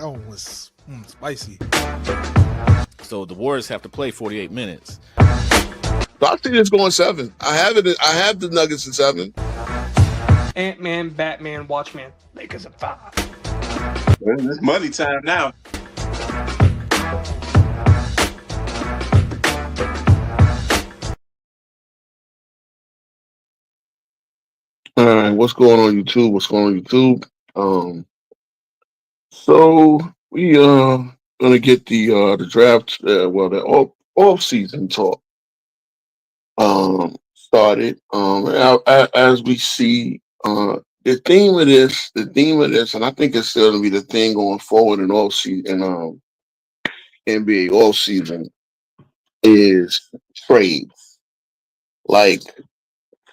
That one was spicy. So the Warriors have to play 48 minutes. So I see this going 7. I have it. I have the Nuggets in 7. Ant-Man, Batman, Watchmen, Lakers at 5. It's money time now. All right, what's going on YouTube? What's going on YouTube? So we gonna get the draft, the off season talk started. As we see, the theme of this, and I think it's still gonna be the thing going forward in all season, NBA all season is trades. Like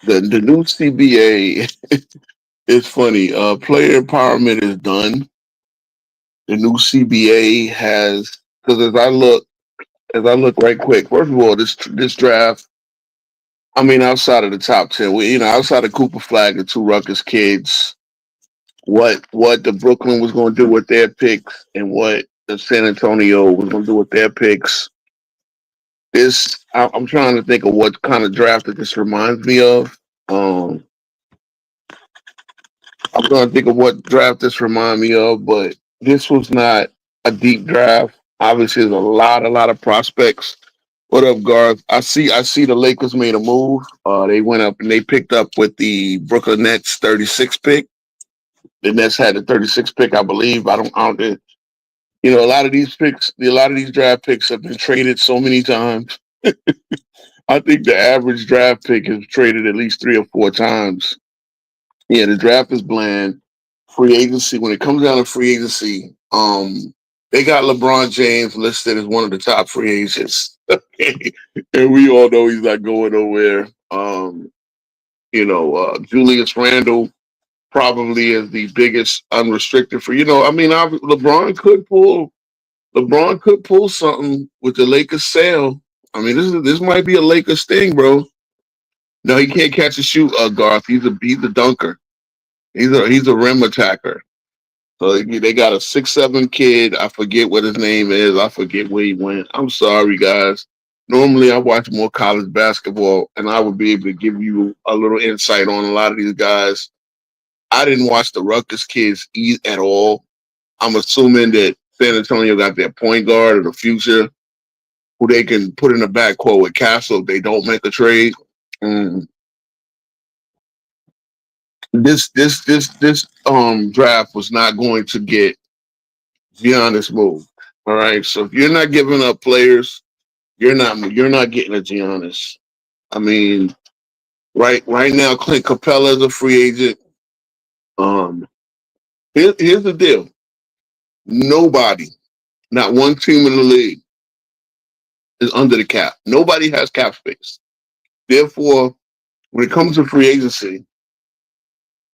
the new CBA is funny. Player empowerment is done. The new CBA has, because as I look right quick. First of all, this draft. I mean, outside of the top 10, outside of Cooper Flag and two Rutgers kids, what the Brooklyn was going to do with their picks and what the San Antonio was going to do with their picks. I'm trying to think of what kind of draft that this reminds me of. Um, I'm trying to think of what draft this reminds me of, but this was not a deep draft. Obviously, there's a lot of prospects. What up, Garth? I see the Lakers made a move. They went up and they picked up with the Brooklyn Nets 36 pick. The Nets had the 36 pick, I believe. I don't. A lot of these picks, a lot of these draft picks have been traded so many times. I think the average draft pick is traded at least 3 or 4 times. Yeah, the draft is bland. Free agency, when it comes down to free agency, they got LeBron James listed as one of the top free agents. And we all know he's not going nowhere. Julius Randle probably is the biggest unrestricted free. LeBron could pull something with the Lakers sale. I mean, this might be a Lakers thing, bro. No, he can't catch a shoot, Garth. He's a dunker. He's a rim attacker. So they got a 6'7" kid. I forget what his name is. I forget where he went. I'm sorry, guys. Normally, I watch more college basketball, and I would be able to give you a little insight on a lot of these guys. I didn't watch the Rutgers kids at all. I'm assuming that San Antonio got their point guard of the future, who they can put in the backcourt with Castle if they don't make a trade. Mm. This draft was not going to get Giannis moved. All right. So if you're not giving up players, you're not getting a Giannis. I mean, right now, Clint Capella is a free agent. Here's the deal. Nobody, not one team in the league, is under the cap. Nobody has cap space. Therefore, when it comes to free agency,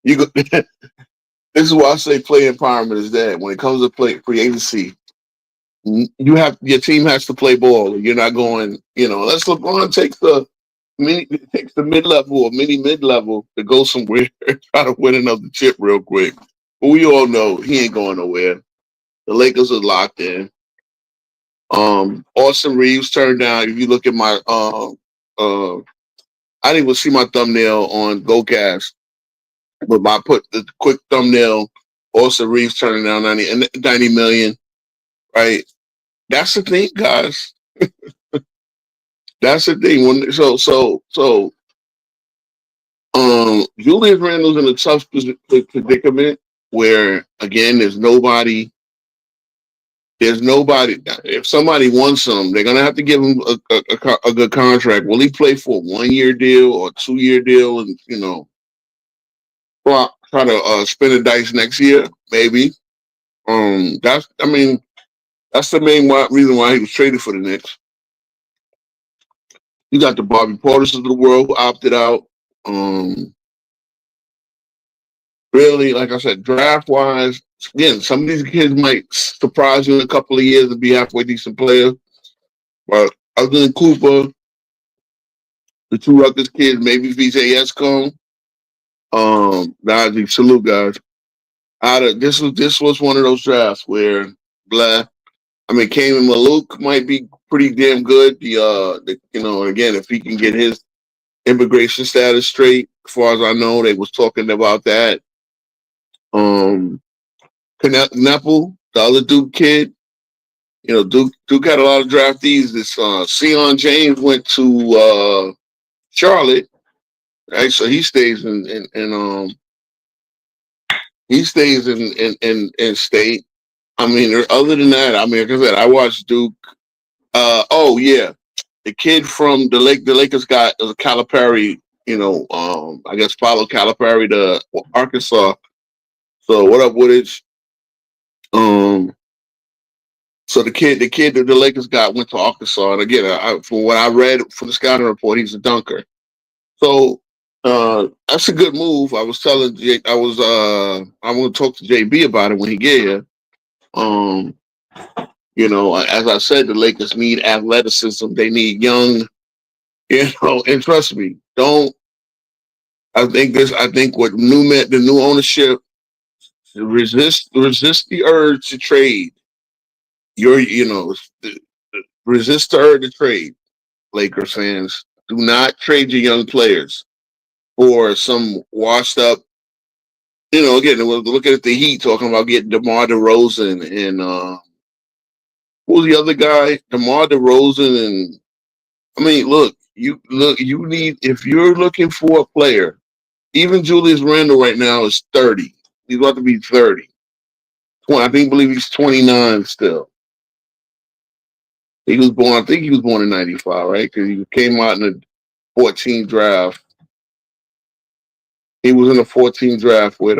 you go. This is why I say player empowerment is dead. When it comes to free agency, your team has to play ball. You're not going, unless LeBron takes the mid level or mid level to go somewhere and try to win another chip real quick. But we all know he ain't going nowhere. The Lakers are locked in. Austin Reeves turned down. If you look at my I didn't even see my thumbnail on GoCast, but I put the quick thumbnail. Austin Reeves turning down 90 million. Right. That's the thing, guys. That's the thing. Julius Randle's in a tough predicament where, again, there's nobody. If somebody wants him, they're gonna have to give him a good contract. Will he play for a 1-year deal or a 2-year deal, and try to spin the dice next year? Maybe. That's the main reason why he was traded for the Knicks. You got the Bobby Portis of the world who opted out. Really, like I said, draft wise, again, some of these kids might surprise you in a couple of years and be halfway decent players. But other than Cooper, the two Rutgers kids, maybe VJ Escombe. Salute, guys. This was one of those drafts where blah. I mean, Kamen Maluk might be pretty damn good. Again, if he can get his immigration status straight, as far as I know, they was talking about that. Nepal, the other Duke kid, Duke had a lot of draftees. This Sion James went to Charlotte, right? So he stays in state. I mean, other than that, I mean, like I said, I watched Duke. Oh yeah, the kid from the Lakers got Calipari. I guess follow Calipari to Arkansas. So what up, Woodage? So the kid that the Lakers got went to Arkansas, and again, from what I read from the scouting report, he's a dunker. So that's a good move. I was telling Jake, I'm going to talk to JB about it when he get here. As I said, the Lakers need athleticism. They need young, and trust me, I think what the new ownership resist the urge to trade. Resist the urge to trade. Lakers fans, do not trade your young players for some washed up. Again, we're looking at the Heat talking about getting DeMar DeRozan and who was the other guy? DeMar DeRozan and I mean, you need if you're looking for a player. Even Julius Randle right now is 30. He's about to be 30. I believe he's 29 still. I think he was born in 95, right? Because he came out in the 14 draft. He was in the 14 draft with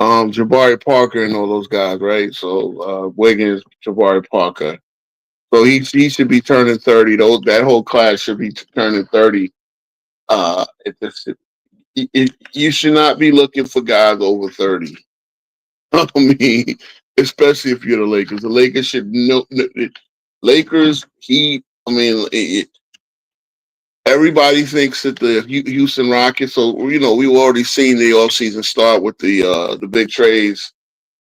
Jabari Parker and all those guys, right? So Wiggins, Jabari Parker. So he should be turning 30. That whole class should be turning 30. You should not be looking for guys over 30. I mean, especially if you're the Lakers. The Lakers should know. Lakers, Heat. I mean, everybody thinks that the Houston Rockets. So we've already seen the offseason start with the big trades.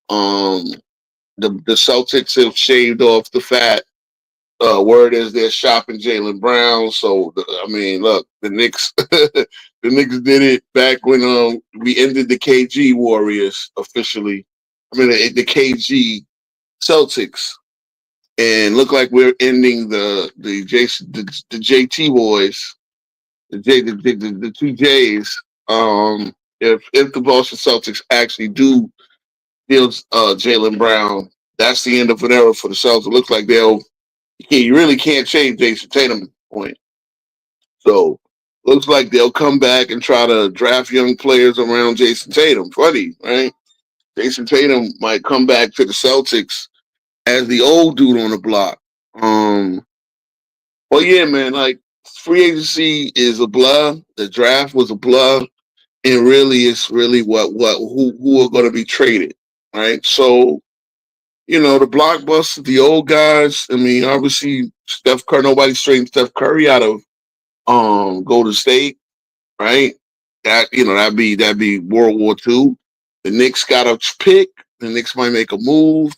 The Celtics have shaved off the fat. Word is they're shopping Jaylen Brown. So look, the Knicks, the Knicks did it back when we ended the KG Warriors officially. The KG Celtics, and look like we're ending the JT boys, the two J's. If the Boston Celtics actually do deal Jaylen Brown, that's the end of an era for the Celtics. It looks like you really can't change Jason Tatum's point. So looks like they'll come back and try to draft young players around Jason Tatum. Funny, right? Jason Tatum might come back to the Celtics as the old dude on the block. Well, yeah, man, like free agency is a blur. The draft was a blur. And really, it's really who are going to be traded, right? So, the blockbusters, the old guys. I mean, obviously, Steph Curry. Nobody's trading Steph Curry out of Golden State, right? That'd be World War II. The Knicks got a pick. The Knicks might make a move.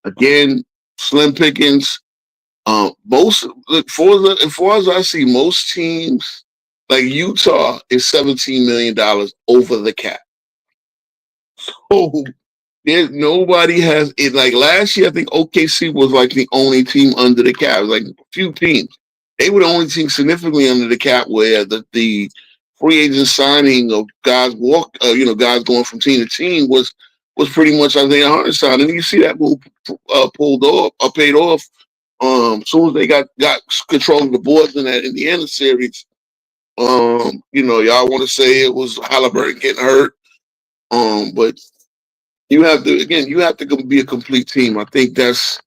Again, slim pickings. As far as I see, most teams like Utah is $17 million over the cap. So nobody has it. Like last year, I think OKC was like the only team under the cap. It was like a few teams. They were the only team significantly under the cap where the free agent signing of guys guys going from team to team was pretty much Isaiah Hartenstein, and you see that move paid off. As soon as they got control of the boards in that Indiana series, y'all want to say it was Halliburton getting hurt, but you have to be a complete team. I think that's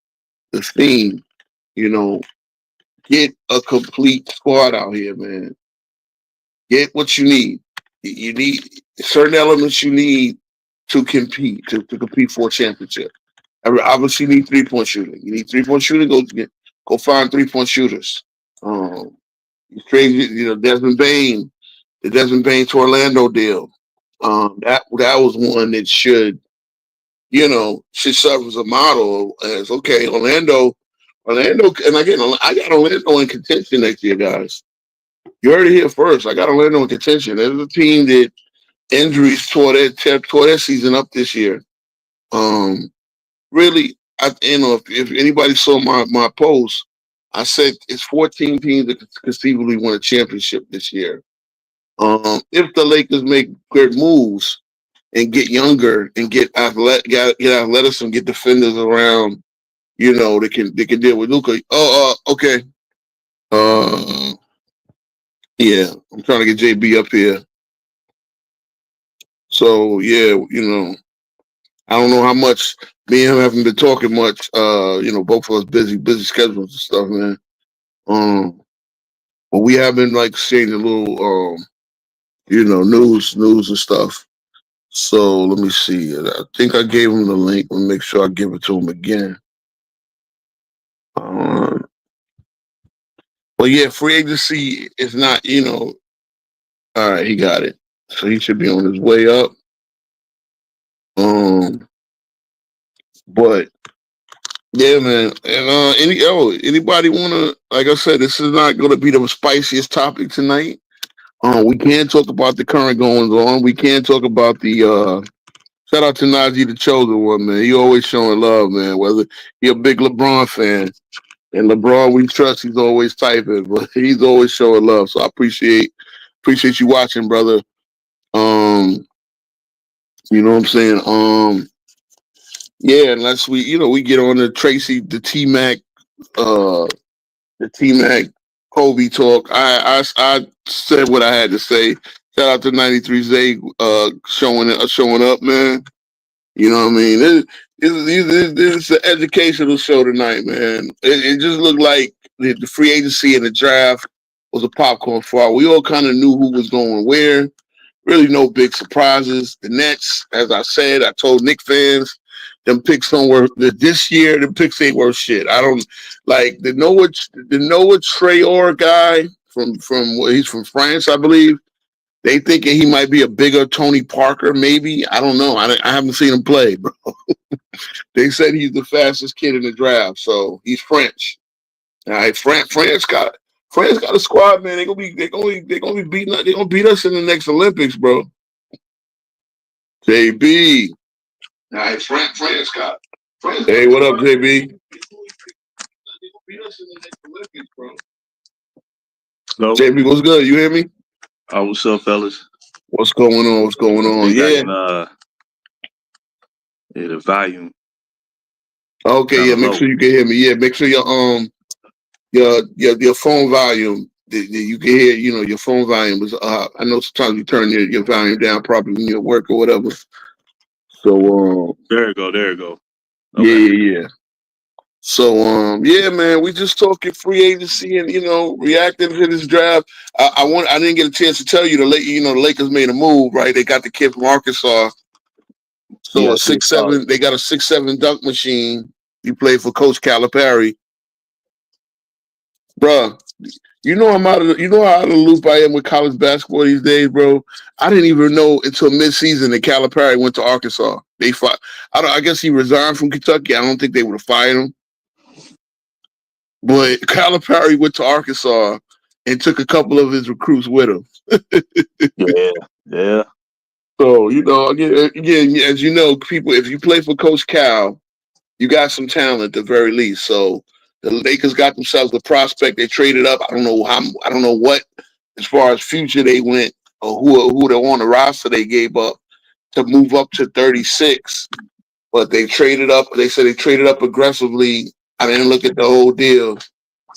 the theme. Get a complete squad out here, man. Get what you need. You need certain elements you need to compete, to compete for a championship. Obviously, you need 3-point shooting. You need 3-point shooting. Go find 3-point shooters. You trade, Desmond Bain, the Desmond Bain to Orlando deal. That was one that should serve as a model as okay, Orlando, and again, I got Orlando in contention next year, guys. You heard it here first. I got Orlando in contention. There's a team that injuries tore their season up this year. Really, if anybody saw my post, I said it's 14 teams that could conceivably win a championship this year. If the Lakers make great moves and get younger and get athleticism, get defenders around, they can deal with Luka. Okay. Yeah, I'm trying to get JB up here. So yeah, I don't know how much me and him haven't been talking much. Both of us busy schedules and stuff, man. But we have been like seeing a little, news and stuff. So let me see. I think I gave him the link. Let me make sure I give it to him again. But yeah, free agency is not, all right, he got it. So he should be on his way up. But yeah, man. And anybody wanna, like I said, this is not gonna be the spiciest topic tonight. We can talk about the current goings on. We can talk about the shout out to Najee, the chosen one, man. He always showing love, man. Whether he a big LeBron fan. And LeBron, we trust, he's always typing, but he's always showing love. So I appreciate you watching, brother. You know what I'm saying? Yeah, unless we get on the Tracy, the T-Mac Kobe talk. I said what I had to say. Shout out to 93 Zay showing up, man. You know what I mean? This is an educational show tonight, man. It just looked like the free agency and the draft was a popcorn fire. We all kind of knew who was going where. Really no big surprises. The Nets, as I said, I told Knicks fans, them picks don't work. This year, the picks ain't worth shit. I don't like the Noah Traore guy he's from France, I believe. They thinking he might be a bigger Tony Parker, maybe. I don't know. I haven't seen him play, bro. They said he's the fastest kid in the draft, so he's French. All right, France got a squad, man. They're gonna be beating. They're gonna beat us in the next Olympics, bro. JB. All right, France got. Hey, what up, JB? They're gonna beat us in the next Olympics, bro. Hello? JB, what's good? You hear me? What's up, fellas? What's going on? Yeah. The volume. Okay, yeah. Make sure you can hear me. Yeah, make sure your phone volume you can hear. Your phone volume is. I know sometimes you turn your volume down probably when you're at work or whatever. So there you go. Okay. Yeah. So yeah, man, we just talking free agency and reacting to this draft. I didn't get a chance to tell you the Lakers made a move, right? They got the kid from Arkansas. So Yeah, 6'7", they got a 6'7" dunk machine. He played for Coach Calipari. Bruh, I'm out of how out of the loop I am with college basketball these days, bro. I didn't even know until midseason that Calipari went to Arkansas. I guess he resigned from Kentucky. I don't think they would have fired him. But Calipari went to Arkansas and took a couple of his recruits with him. Yeah. So, again, as you know, people, if you play for Coach Cal, you got some talent at the very least. So the Lakers got themselves a prospect. They traded up. I don't know what, as far as future they went or who they're on the roster they gave up to move up to 36. But they traded up. They said they traded up aggressively. I didn't look at the whole deal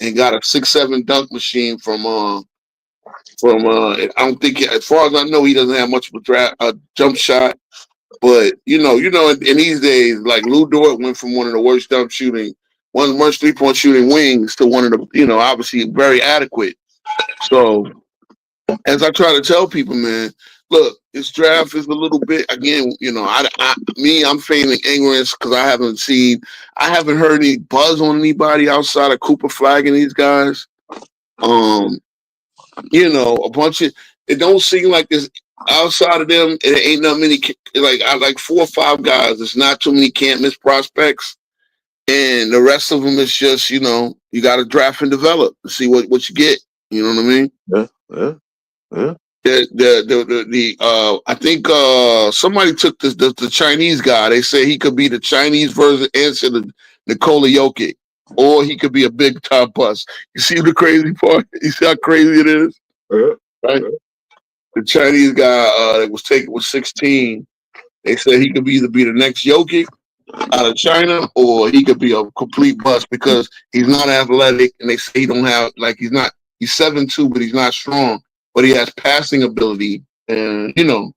and got a 6'7" dunk machine from I don't think, as far as I know, he doesn't have much of a jump shot. But in these days, like Lou Dort went from one of the worst worst 3-point shooting wings to one of the, obviously very adequate. So as I try to tell people, man, look, this draft is a little bit, again, I'm feigning ignorance because I haven't heard any buzz on anybody outside of Cooper Flagg and these guys. A bunch of, it don't seem like this. outside of them, it ain't not many. Like I like 4 or 5 guys. There's not too many can't miss prospects, and the rest of them is just you got to draft and develop to see what you get. You know what I mean? Yeah. I think somebody took the Chinese guy. They say he could be the Chinese version answer to Nikola Jokic, or he could be a big time bust. You see the crazy part? You see how crazy it is? Right? The Chinese guy that was 16. They said he could either be the next Jokic out of China, or he could be a complete bust because he's not athletic, and they say he don't have he's 7'2", but he's not strong. But he has passing ability, and and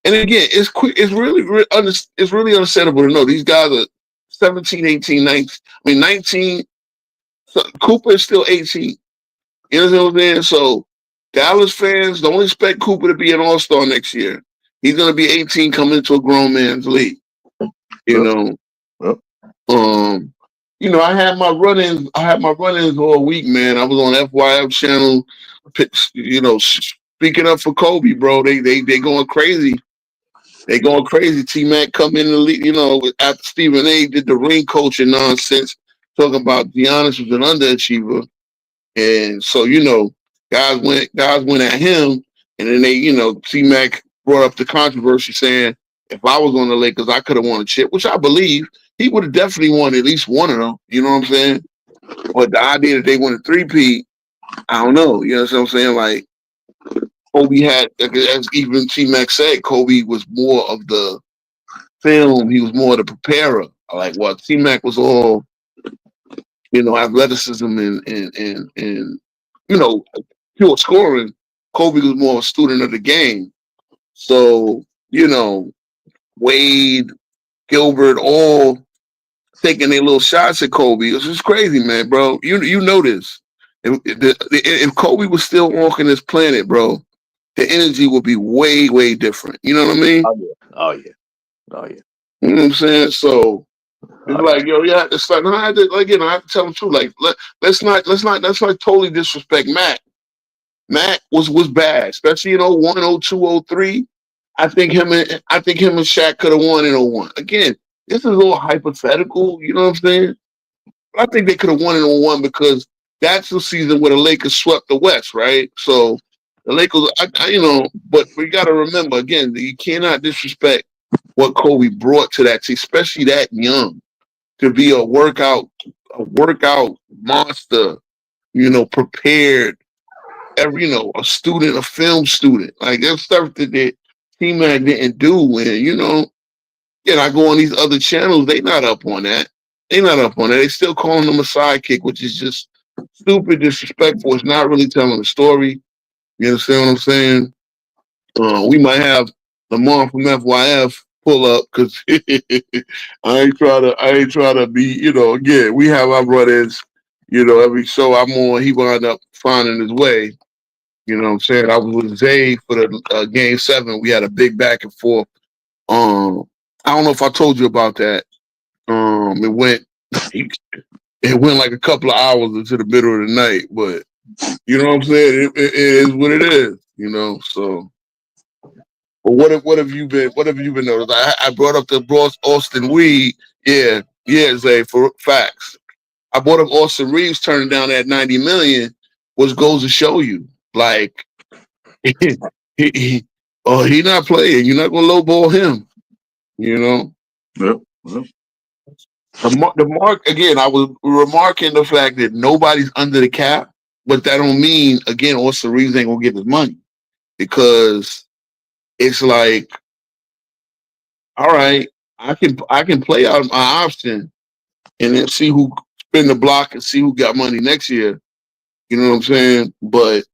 again, it's quick. It's really understandable to know these guys are 17, 18, 19. I mean, 19. So Cooper is still 18. You know what I'm saying? So Dallas fans don't expect Cooper to be an all-star next year. He's going to be 18 coming into a grown man's league. I had my run-ins. All week, man. I was on FYF channel. Speaking up for Kobe, bro. They going crazy. They going crazy. T-Mac come in the league. After Stephen A. did the ring coaching nonsense, talking about Giannis was an underachiever, and so guys went at him, and then they T-Mac brought up the controversy saying if I was on the Lakers, I could have won a chip, which I believe he would have definitely won at least one of them. You know what I'm saying? But the idea that they won a three-peat, I don't know. You know what I'm saying? Like Kobe had, as even T-Mac said, Kobe was more of the film. He was more of the preparer. Like what T-Mac was all, athleticism and pure scoring. Kobe was more a student of the game. So, Wade, Gilbert, all taking their little shots at Kobe. It's just crazy, man, bro. You know this. If Kobe was still walking this planet, bro, the energy would be way, way different. You know what I mean? Oh yeah. You know what I'm saying? So it's like, it's like I have to tell them too. Like, let's not totally disrespect Matt. Matt was bad, especially in 01, 02, 03. I think him and Shaq could have won in 01. Again, this is all hypothetical. You know what I'm saying? But I think they could have won in 01 because that's the season where the Lakers swept the West, right? So the Lakers, but we got to remember again, you cannot disrespect what Kobe brought to that team, especially that young, to be a workout monster, prepared, a student, a film student. Like there's stuff that T-Mac didn't do, and I go on these other channels, they not up on that. They still calling him a sidekick, which is just stupid, disrespectful. It's not really telling the story. You understand what I'm saying? We might have Lamar from FYF pull up because I ain't try to be, again, we have our brothers, every show I'm on, he wound up finding his way. You know what I'm saying? I was with Zay for the game 7. We had a big back and forth. I don't know if I told you about that. It went like a couple of hours into the middle of the night, but you know what I'm saying? It is what it is, so. But what have you been noticing? I brought up the Austin Reed. Yeah, Zay, for facts. I brought up Austin Reeves turning down that $90 million, which goes to show you, like, he not playing. You're not gonna lowball him, Yep. The mark again. I was remarking the fact that nobody's under the cap, but that don't mean again Austin Reeves ain't gonna get his money because it's like, all right, I can play out my option and then see who spin the block and see who got money next year. You know what I'm saying? But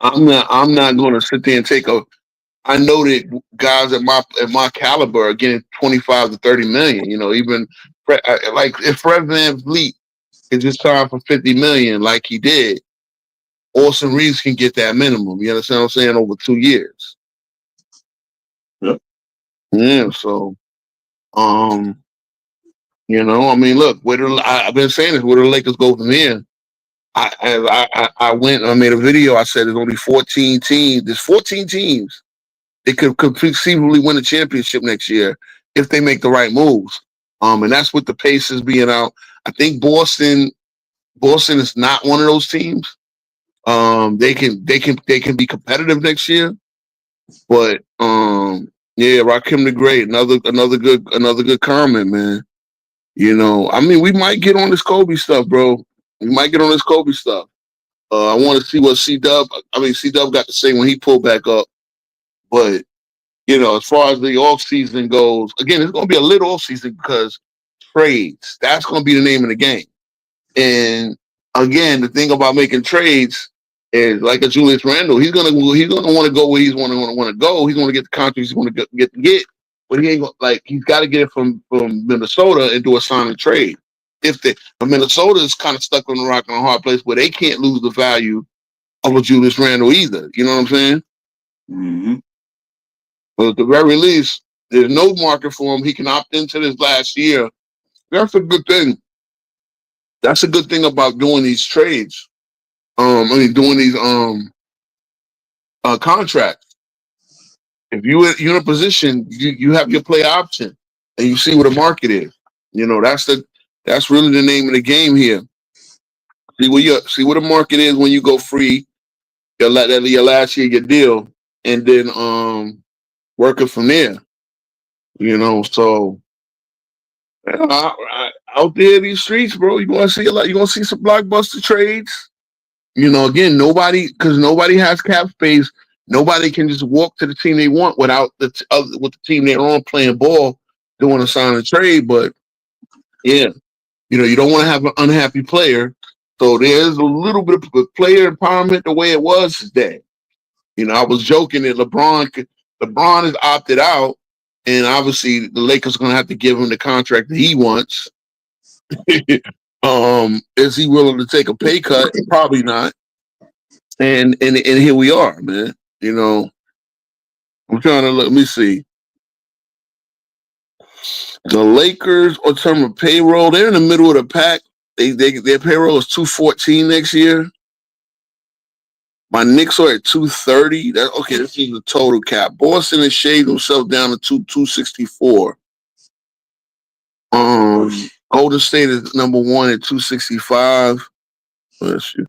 I'm not going to sit there and take a. I know that guys at my caliber are getting 25 to 30 million. Even like if Fred VanVleet is just signed for 50 million, like he did, Austin Reeves can get that minimum. You understand what I'm saying? Over 2 years. Yep. Yeah. So, I mean, look, I've been saying this. Where do the Lakers go from here? I made a video. I said there's only 14 teams. There's 14 teams they could conceivably win a championship next year if they make the right moves. And that's with the Pacers being out. I think Boston is not one of those teams. They can be competitive next year, but yeah, Rakim the Great, another good comment, man. You know, I mean, we might get on this Kobe stuff, bro. We might get on this Kobe stuff. I want to see what C-Dub got to say when he pulled back up. But, you know, as far as the off season goes, again, it's going to be a lit off season because trades. That's going to be the name of the game. And again, the thing about making trades is like a Julius Randle. He's gonna want to go where he's want to go. He's going to get the contract he's going to get. But he ain't he's got to get it from Minnesota and do a sign and trade. Minnesota is kind of stuck on the rock and a hard place where they can't lose the value of a Julius Randle either. You know what I'm saying? Mm-hmm. But at the very least, there's no market for him. He can opt into this last year. That's a good thing. That's a good thing about doing these trades. Doing these contracts. If you're in a position, you have your play option, and you see what the market is. You know, that's really the name of the game here. See what the market is when you go free. Your last year your deal, and then working from there. You know, so out there in these streets, bro, you're gonna see a lot. You're gonna see some blockbuster trades. You know, again, nobody has cap space. Nobody can just walk to the team they want without with the team they're on playing ball, doing a sign and trade. But yeah, you know, you don't want to have an unhappy player. So there's a little bit of player empowerment the way it was today. You know, I was joking that LeBron has opted out, and obviously the Lakers are going to have to give him the contract that he wants. Is he willing to take a pay cut? Probably not. And here we are, man. You know, I'm trying to let me see. The Lakers, in terms of payroll, they're in the middle of the pack. Their payroll is $214 next year. My Knicks are at $230. This is the total cap. Boston has shaved themselves down to $264. Golden State is number one at $265. Let's see.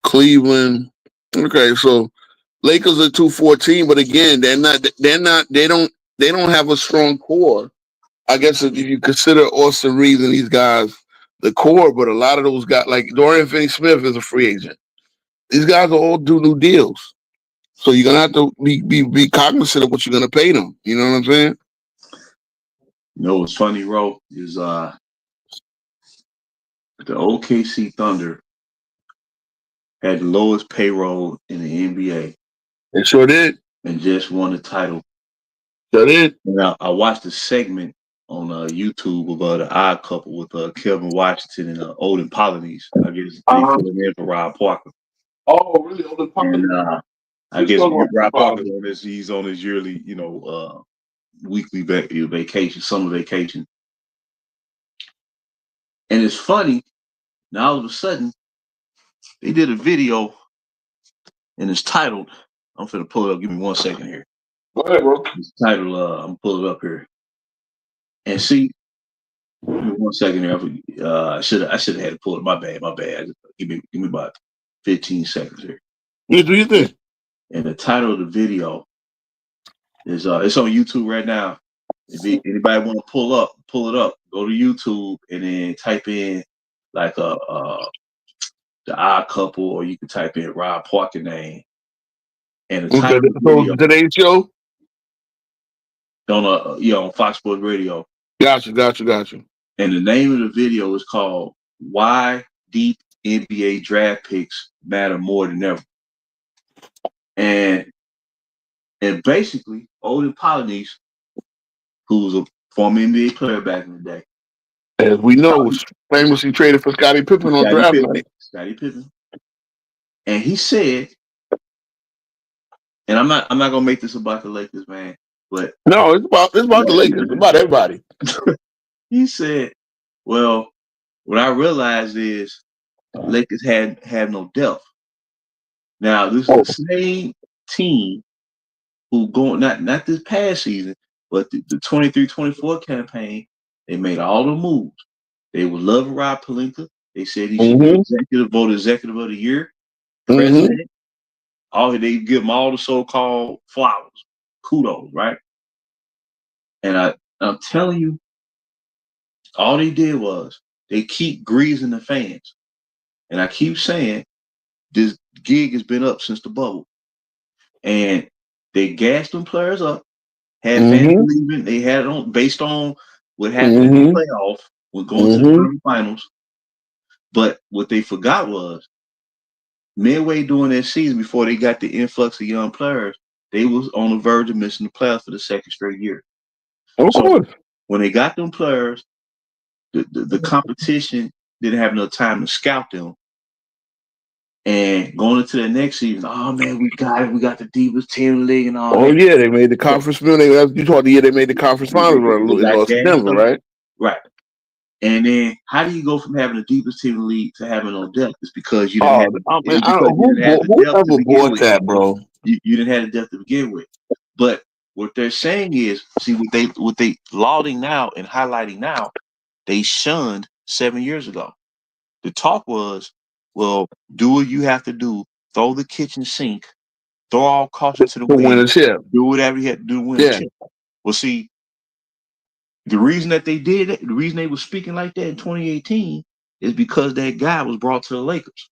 Cleveland. Okay, so Lakers are $214, but again, they don't have a strong core. I guess if you consider Austin Reeves and these guys the core, but a lot of those guys, like Dorian Finney-Smith, is a free agent. These guys will all do new deals, so you're gonna have to be cognizant of what you're gonna pay them. You know what I'm saying? You know what's funny, Ro, is the OKC Thunder had the lowest payroll in the NBA. They sure did. And just won the title. Sure did. Now, I watched a segment on YouTube of the Odd Couple with Kevin Washington and Odin Polynice. I guess they filling in for Rob Parker. Oh, really? Odin Parker? And I guess Rob Parker he's on his yearly, weekly vacation, summer vacation. And it's funny. Now all of a sudden, they did a video, and it's titled. I'm finna pull it up. Give me 1 second here. Go ahead, bro. It's titled. I'm gonna pull it up here. And see, give me 1 second here. I should have had to pull it. My bad. Give me about 15 seconds here. What do you think? And the title of the video is it's on YouTube right now. If anybody want to pull it up. Go to YouTube and then type in like the Odd Couple, or you can type in Rob Parker name. And the title of the video, today's show on Fox Sports Radio. Gotcha. And the name of the video is called "Why Deep NBA Draft Picks Matter More Than Ever." And basically, Odin Polynice, who was a former NBA player back in the day, as we know, was famously traded for Scottie Pippen on draft night. Scottie Pippen, and he said, and I'm not gonna make this about the Lakers, man, but no, it's about the Lakers, it's about everybody. He said, "Well, what I realized is Lakers have no depth. Now this is the same team who going not this past season, but the 23-24 campaign, they made all the moves. They would love Rob Pelinka. They said he should be voted executive of the year, president. They give him all the so-called flowers, kudos, right? And I'm telling you, all they did was they keep greasing the fans. And I keep saying this gig has been up since the bubble. And they gassed them players up, had fans believing they had it on based on what happened in the playoff when going to the finals. But what they forgot was midway during that season, before they got the influx of young players, they was on the verge of missing the playoffs for the second straight year. Of course. When they got them players, the competition didn't have enough time to scout them. And going into the next season, oh man, we got it. We got the deepest team in the league and all that. Oh yeah, they made the conference. You talked the year they made the conference finals in Denver, right? Right. And then how do you go from having the deepest team in the league to having no depth? It's because you didn't have the bought that, bro. You didn't have the depth to begin with. But what they're saying is, see what they lauding now and highlighting now, they shunned 7 years ago. The talk was, well, do what you have to do, throw the kitchen sink, throw all caution to the wind, win a chip. Do whatever you had to do to win a chip. Well, see, the reason that they did it, the reason they were speaking like that in 2018 is because that guy was brought to the Lakers.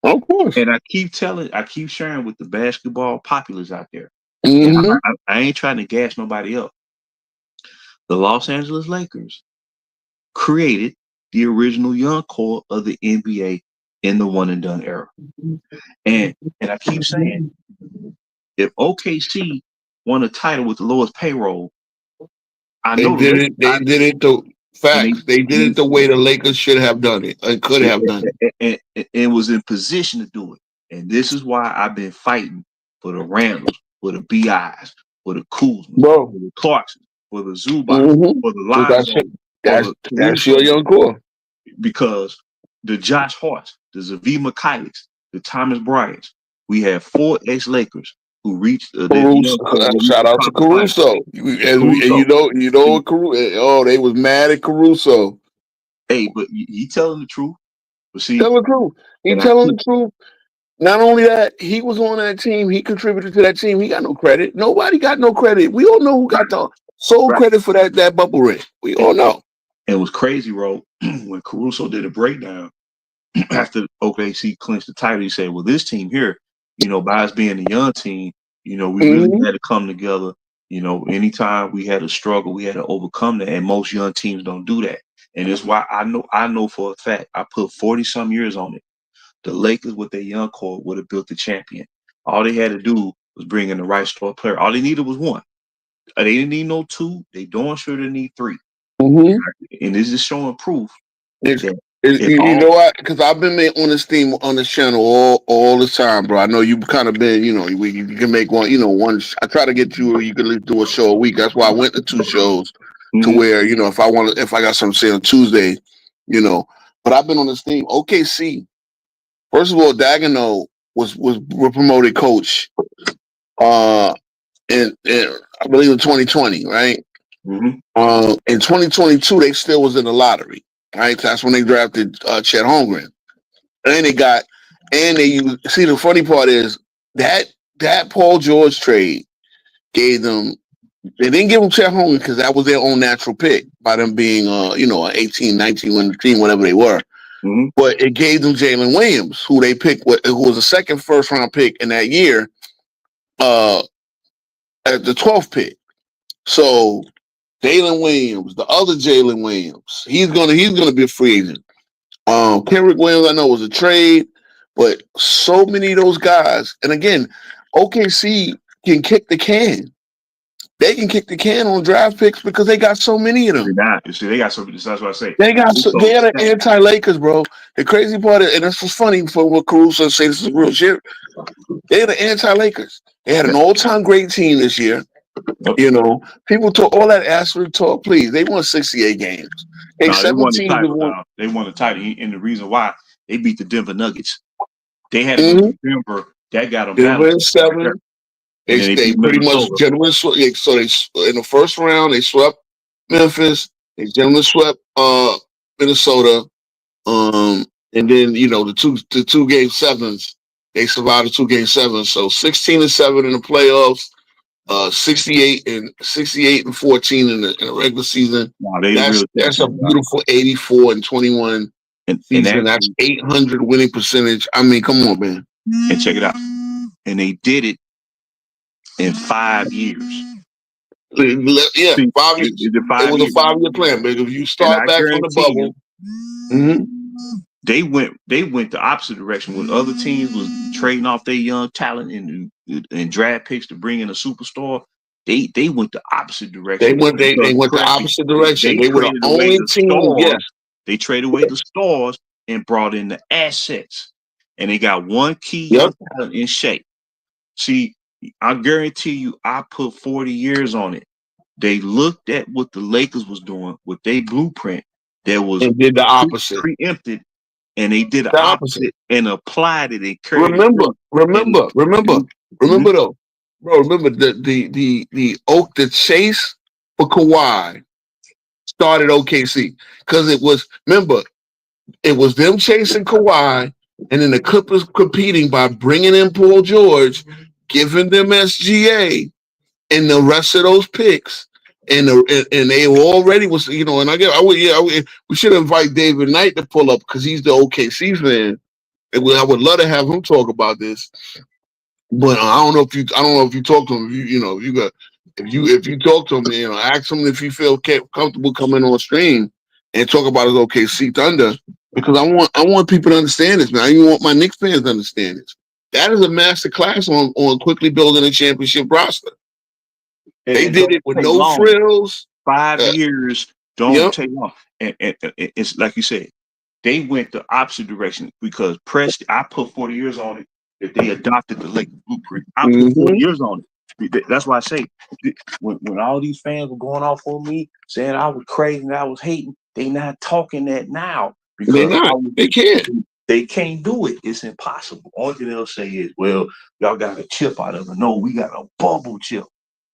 Of course. And I keep sharing with the basketball populace out there. I ain't trying to gas nobody up. The Los Angeles Lakers created the original young core of the NBA in the one and done era. And I keep saying, if OKC won a title with the lowest payroll, They did it the way the Lakers should have done it and could have done it. And was in position to do it. And this is why I've been fighting for the Randalls, for the BIs, for the Kuzma, for the Clarkson, for the Zubats, for the Lonzo. That's your young core. Because the Josh Harts, the Zavi Mikhailis, the Thomas Bryants, we have 4 ex-Lakers who reached. Shout out to Caruso. You know Caruso. They was mad at Caruso. Hey, but he telling the truth. But see, telling the truth. He telling the truth. Not only that, he was on that team. He contributed to that team. He got no credit. Nobody got no credit. We all know who got the sole credit for that bubble ring. We all know. It was crazy, Ro, when Caruso did a breakdown after OKC clinched the title. He said, well, this team here, by us being a young team, we really had to come together. Anytime we had a struggle, we had to overcome that. And most young teams don't do that. And it's why I know for a fact, I put 40-some years on it. The Lakers with their young core would have built the champion. All they had to do was bring in the right star player. All they needed was 1. They didn't need no 2. They darn sure didn't need 3. And this is showing proof. You know what? Because I've been on this theme on this channel all the time, bro. I know you've kind of been, you can make one. I try to get you can at least do a show a week. That's why I went to 2 shows to where if I got something to say on Tuesday, But I've been on this theme. OKC. First of all, Daigneault was promoted coach, in I believe in 2020, right? In 2022, they still was in the lottery, right? That's when they drafted Chet Holmgren, and the funny part is that Paul George trade gave them. They didn't give them Chet Holmgren because that was their own natural pick by them being an 18, 19 win team, whatever they were. But it gave them Jalen Williams, who they picked, who was a second first-round pick in that year, at the 12th pick. So Jalen Williams, the other Jalen Williams, he's gonna be a free agent. Kenrich Williams, I know, was a trade, but so many of those guys, and again, OKC can kick the can. They can kick the can on draft picks because they got so many of them. You see, they got so many. That's what I say. They are the anti-Lakers, bro. The crazy part is, and this was funny for what Caruso said, this is real shit. They're the anti-Lakers. They had an all-time great team this year. People talk all that asterisk talk. Please, they won 68 games. They won the title, and the reason why they beat the Denver Nuggets. They had Denver that got them. Denver in 7. And then They beat pretty much Minnesota. gentlemen swept. So they in the first round they swept Memphis. They gentlemen swept Minnesota. And then the two game sevens. They survived the 2 game sevens. So 16-7 in the playoffs. 68 and 14 in the regular season. Wow, they That's really a beautiful 84 and 21 season. That's 800 winning percentage. I mean, come on, man. And check it out. And they did it in 5 years. Yeah, 5 years. It was a 5-year plan, but if you start back from the bubble, they went the opposite direction. When other teams was trading off their young talent and draft picks to bring in a superstar, they went the opposite direction. They went the opposit direction. They were the only team. Yes, they traded away the stars and brought in the assets, and they got one key young talent in shape. See, I guarantee you, I put 40 years on it. They looked at what the Lakers was doing with their blueprint. That was and did the opposite, preempted, and they did the opposite and applied it. Remember though, bro. Remember the chase for Kawhi started OKC because it was them chasing Kawhi, and then the Clippers competing by bringing in Paul George, giving them SGA, and the rest of those picks. And they already was, and we should invite David Knight to pull up because he's the OKC fan. And I would love to have him talk about this. But I don't know if you talk to him. If you talk to him, ask him if you feel comfortable coming on stream and talk about his OKC Thunder, because I want people to understand this, man. I even want my Knicks fans to understand this. That is a master class on quickly building a championship roster. They did it with no frills. 5 years don't take long. And it's like you said, they went the opposite direction because I put 40 years on it if they adopted the Lakers blueprint. I put 40 years on it. That's why I say when all these fans were going off on me, saying I was crazy and I was hating, they not talking that now. Because they can't. They can't do it. It's impossible. All they'll say is, well, y'all got a chip out of it. No, we got a bubble chip.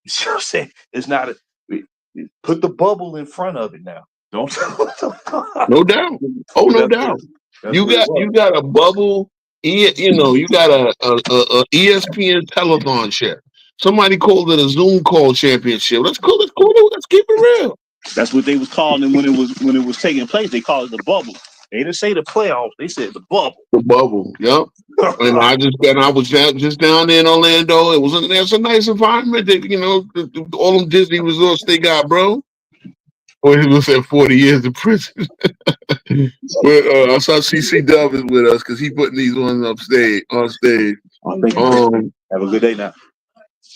You see what I'm saying? It's not put the bubble in front of it now. Don't. No doubt. Oh, no doubt. You got a bubble. You got a ESPN telethon share. Somebody called it a Zoom call championship. Let's keep it real. That's what they was calling it when it was taking place. They called it the bubble. They didn't say the playoffs. They said the bubble. The bubble. Yep. And I was just down there in Orlando. It's a nice environment. That, all them Disney resorts they got, bro. Or he was at 40 years in prison. But I saw CC Dub is with us because he putting these ones on stage. Have a good day now.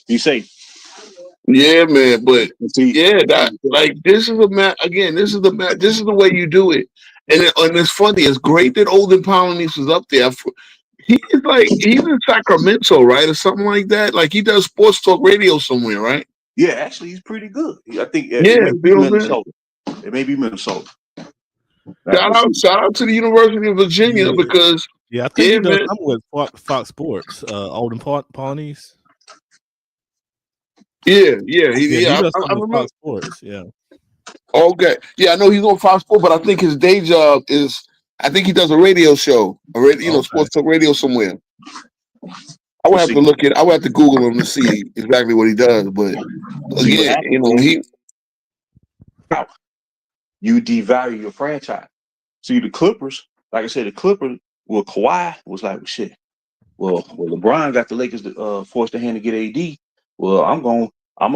Be safe. Yeah, man. But this is a match again. This is the way you do it. And it's funny. It's great that Olden Polynice was up there. He's in Sacramento, right, or something like that. Like he does sports talk radio somewhere, right? Yeah, actually, he's pretty good. I think it may be Minnesota. It may be Minnesota. Shout out to the University of Virginia because I think he does something with Fox Sports. Olden Polynice. Yeah. I remember Fox Sports. Yeah. Okay. Yeah, I know he's on Fox Sports, but I think his day job is. I think he does a radio show, sports talk radio somewhere. I would have to look at. I would have to Google him to see exactly what he does. But again, you devalue your franchise. See, the Clippers, like I said, well, Kawhi was like, shit. Well, LeBron got the Lakers forced their hand to get AD. Well, I'm gonna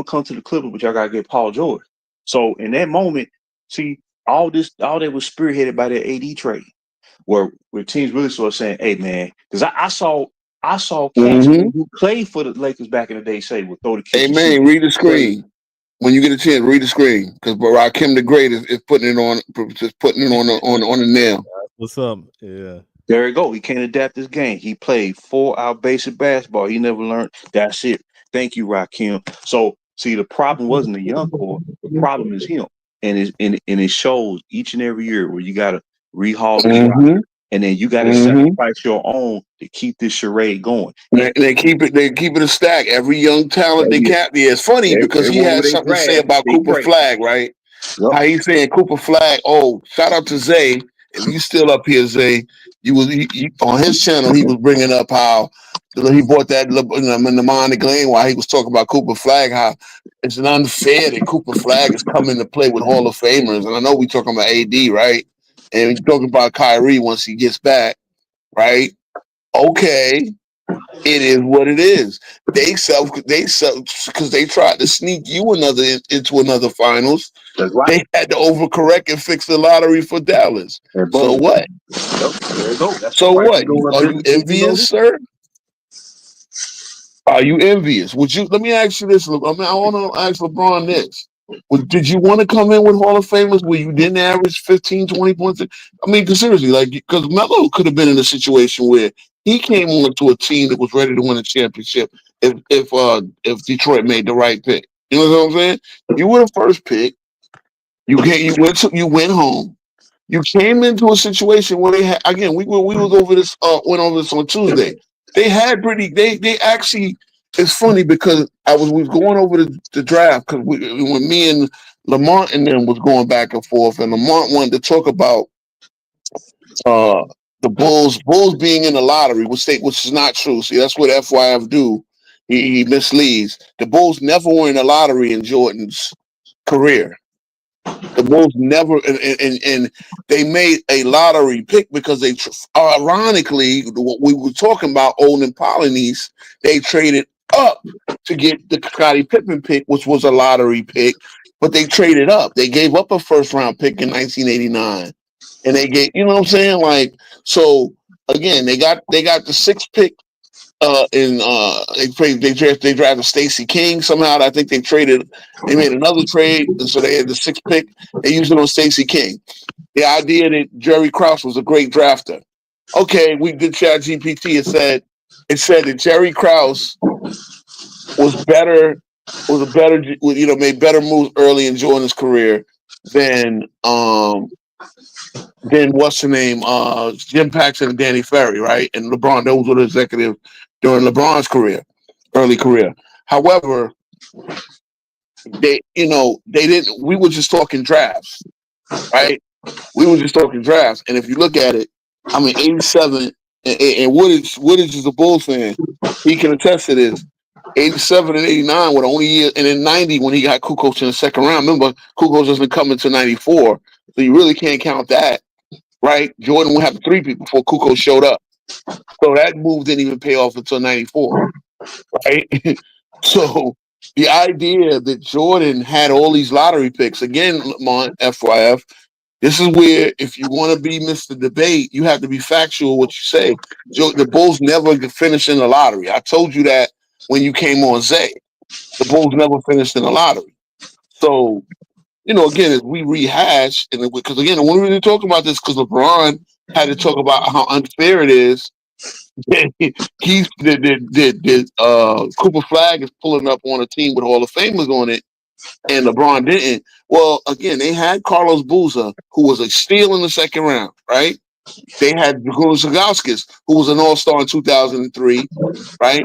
come to the Clippers, but y'all gotta get Paul George. So in that moment, see, all that was spearheaded by that AD trade, where teams really started saying, "Hey, man," because I saw cats who played for the Lakers back in the day say, "We'll throw the kids." Hey, man, read the screen when you get a chance. Read the screen because Rakim the Great is putting it on the nail. What's up? Yeah. There you go. He can't adapt this game. He played 4-hour basic basketball. He never learned. That's it. Thank you, Rakim. So, see, the problem wasn't the young core. The problem is him. And it shows each and every year where you got to rehaul the roster, and then you got to sacrifice your own to keep this charade going. They keep it a stack. Every young talent they cap. Yeah, it's funny because he has something to say about Cooper Flag, right? Yep. How he's saying Cooper Flag. Oh, shout out to Zay. If you still up here, Zay, on his channel, he was bringing up how he bought that in the Monte Glen while he was talking about Cooper Flag, how it's unfair that Cooper Flag is coming to play with Hall of Famers. And I know we're talking about AD, right? And we're talking about Kyrie once he gets back, right? Okay, it is what it is. They because they tried to sneak you into another finals. That's right. They had to overcorrect and fix the lottery for Dallas. So what? There you go. That's So what? Are you envious, sir? Are you envious? Let me ask you this. I want to ask LeBron this. Did you want to come in with Hall of Famers where you didn't average 15, 20 points? I mean, seriously, because Melo could have been in a situation where he came on to a team that was ready to win a championship if Detroit made the right pick. You know what I'm saying? You were the first pick. You went home. You came into a situation where they had, again, we was over this went over this on Tuesday. They had they actually, it's funny because we was going over the draft because when me and Lamont and them was going back and forth, and Lamont wanted to talk about the Bulls being in the lottery, which is not true. See, that's what FYF do. He misleads. The Bulls never were in the lottery in Jordan's career. The Bulls never, and they made a lottery pick because they, ironically, what we were talking about, Olden Polynice, they traded up to get the Scottie Pippen pick, which was a lottery pick, but they traded up. They gave up a first-round pick in 1989, and they gave, you know what I'm saying? So again, they got the sixth pick. They drafted Stacey King somehow. I think they made another trade, and so they had the sixth pick. They used it on Stacey King. The idea that Jerry Krause was a great drafter. Okay, we did ChatGPT. It said that Jerry Krause made better moves early in Jordan's career than what's the name? Jim Paxson and Danny Ferry, right? And LeBron, those were the executives during LeBron's early career. However, they didn't. We were just talking drafts, right? We were just talking drafts, and if you look at it, I mean, 87, and Woodage is a Bulls fan. He can attest to this. 87 and 89 were the only year, and in 90 when he got Kukoc in the second round. Remember, Kukoc doesn't come until 94, so you really can't count that, right? Jordan would have 3 people before Kukoc showed up. So that move didn't even pay off until 94, right? So the idea that Jordan had all these lottery picks, again, Lamont, FYF, this is where if you want to be Mr. Debate, you have to be factual what you say. The Bulls never finished in the lottery. I told you that when you came on Zay. The Bulls never finished in the lottery. So, again, as we rehash, and because again, when we were talking about this, because LeBron had to talk about how unfair it is. Cooper Flag is pulling up on a team with Hall of Famers on it, and LeBron didn't. Well, again, they had Carlos Boozer, who was a steal in the second round, right? They had Dragunas Zagauskas, who was an all-star in 2003, right?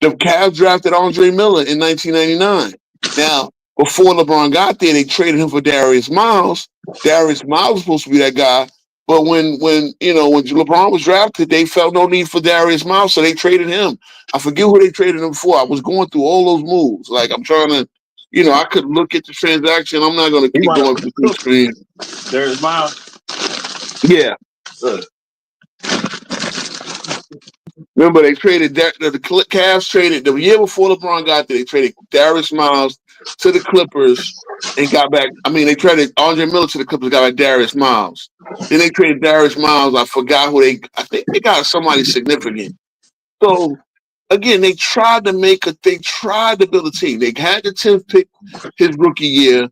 The Cavs drafted Andre Miller in 1999. Now, before LeBron got there, they traded him for Darius Miles. Darius Miles was supposed to be that guy. But when LeBron was drafted, they felt no need for Darius Miles, so they traded him. I forget who they traded him for. I was going through all those moves. I'm trying to, I could look at the transaction. I'm not going to keep going through the screen. Darius Miles. Yeah. Remember, they traded the Cavs traded the year before LeBron got there. They traded Darius Miles to the Clippers and got back. I mean, they traded Andre Miller to the Clippers, got back Darius Miles. Then they traded Darius Miles. I forgot who I think they got somebody significant. So again, they tried to build a team. They had the 10th pick his rookie year.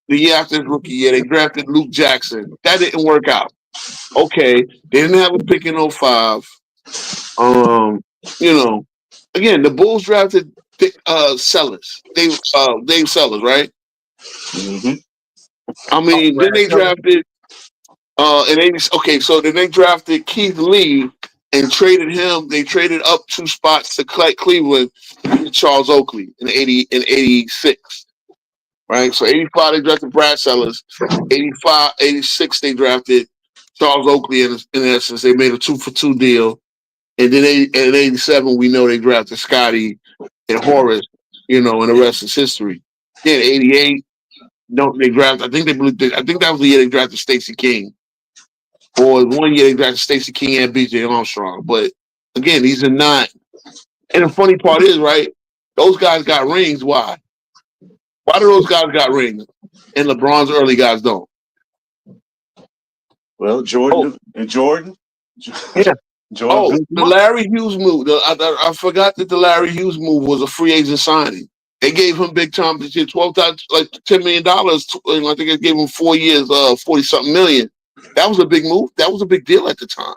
The year after his rookie year, they drafted Luke Jackson. That didn't work out. Okay, they didn't have a pick in 05. Again, the Bulls drafted Sellers. Dave Sellers, right? Mm-hmm. I mean, then they drafted in 80. Okay, so then they drafted Keith Lee and traded him. They traded up 2 spots to Cleveland to Charles Oakley in 86. Right, so 85 they drafted Brad Sellers. 85, 86 they drafted Charles Oakley. In essence, they made a 2-for-2 deal. And then in 87, we know they drafted Scotty and Horace, and the rest is history. Then 88, they drafted. I think that was the year they drafted Stacey King. Or 1 year they drafted Stacey King and B.J. Armstrong. But again, these are not. And the funny part is, right? Those guys got rings. Why? Why do those guys got rings and LeBron's early guys don't? Well, Jordan. Yeah. Jordan. The Larry Hughes move. I forgot that the Larry Hughes move was a free agent signing. They gave him big time this year, $10 million. I think they gave him 4 years, 40-something million. That was a big move. That was a big deal at the time.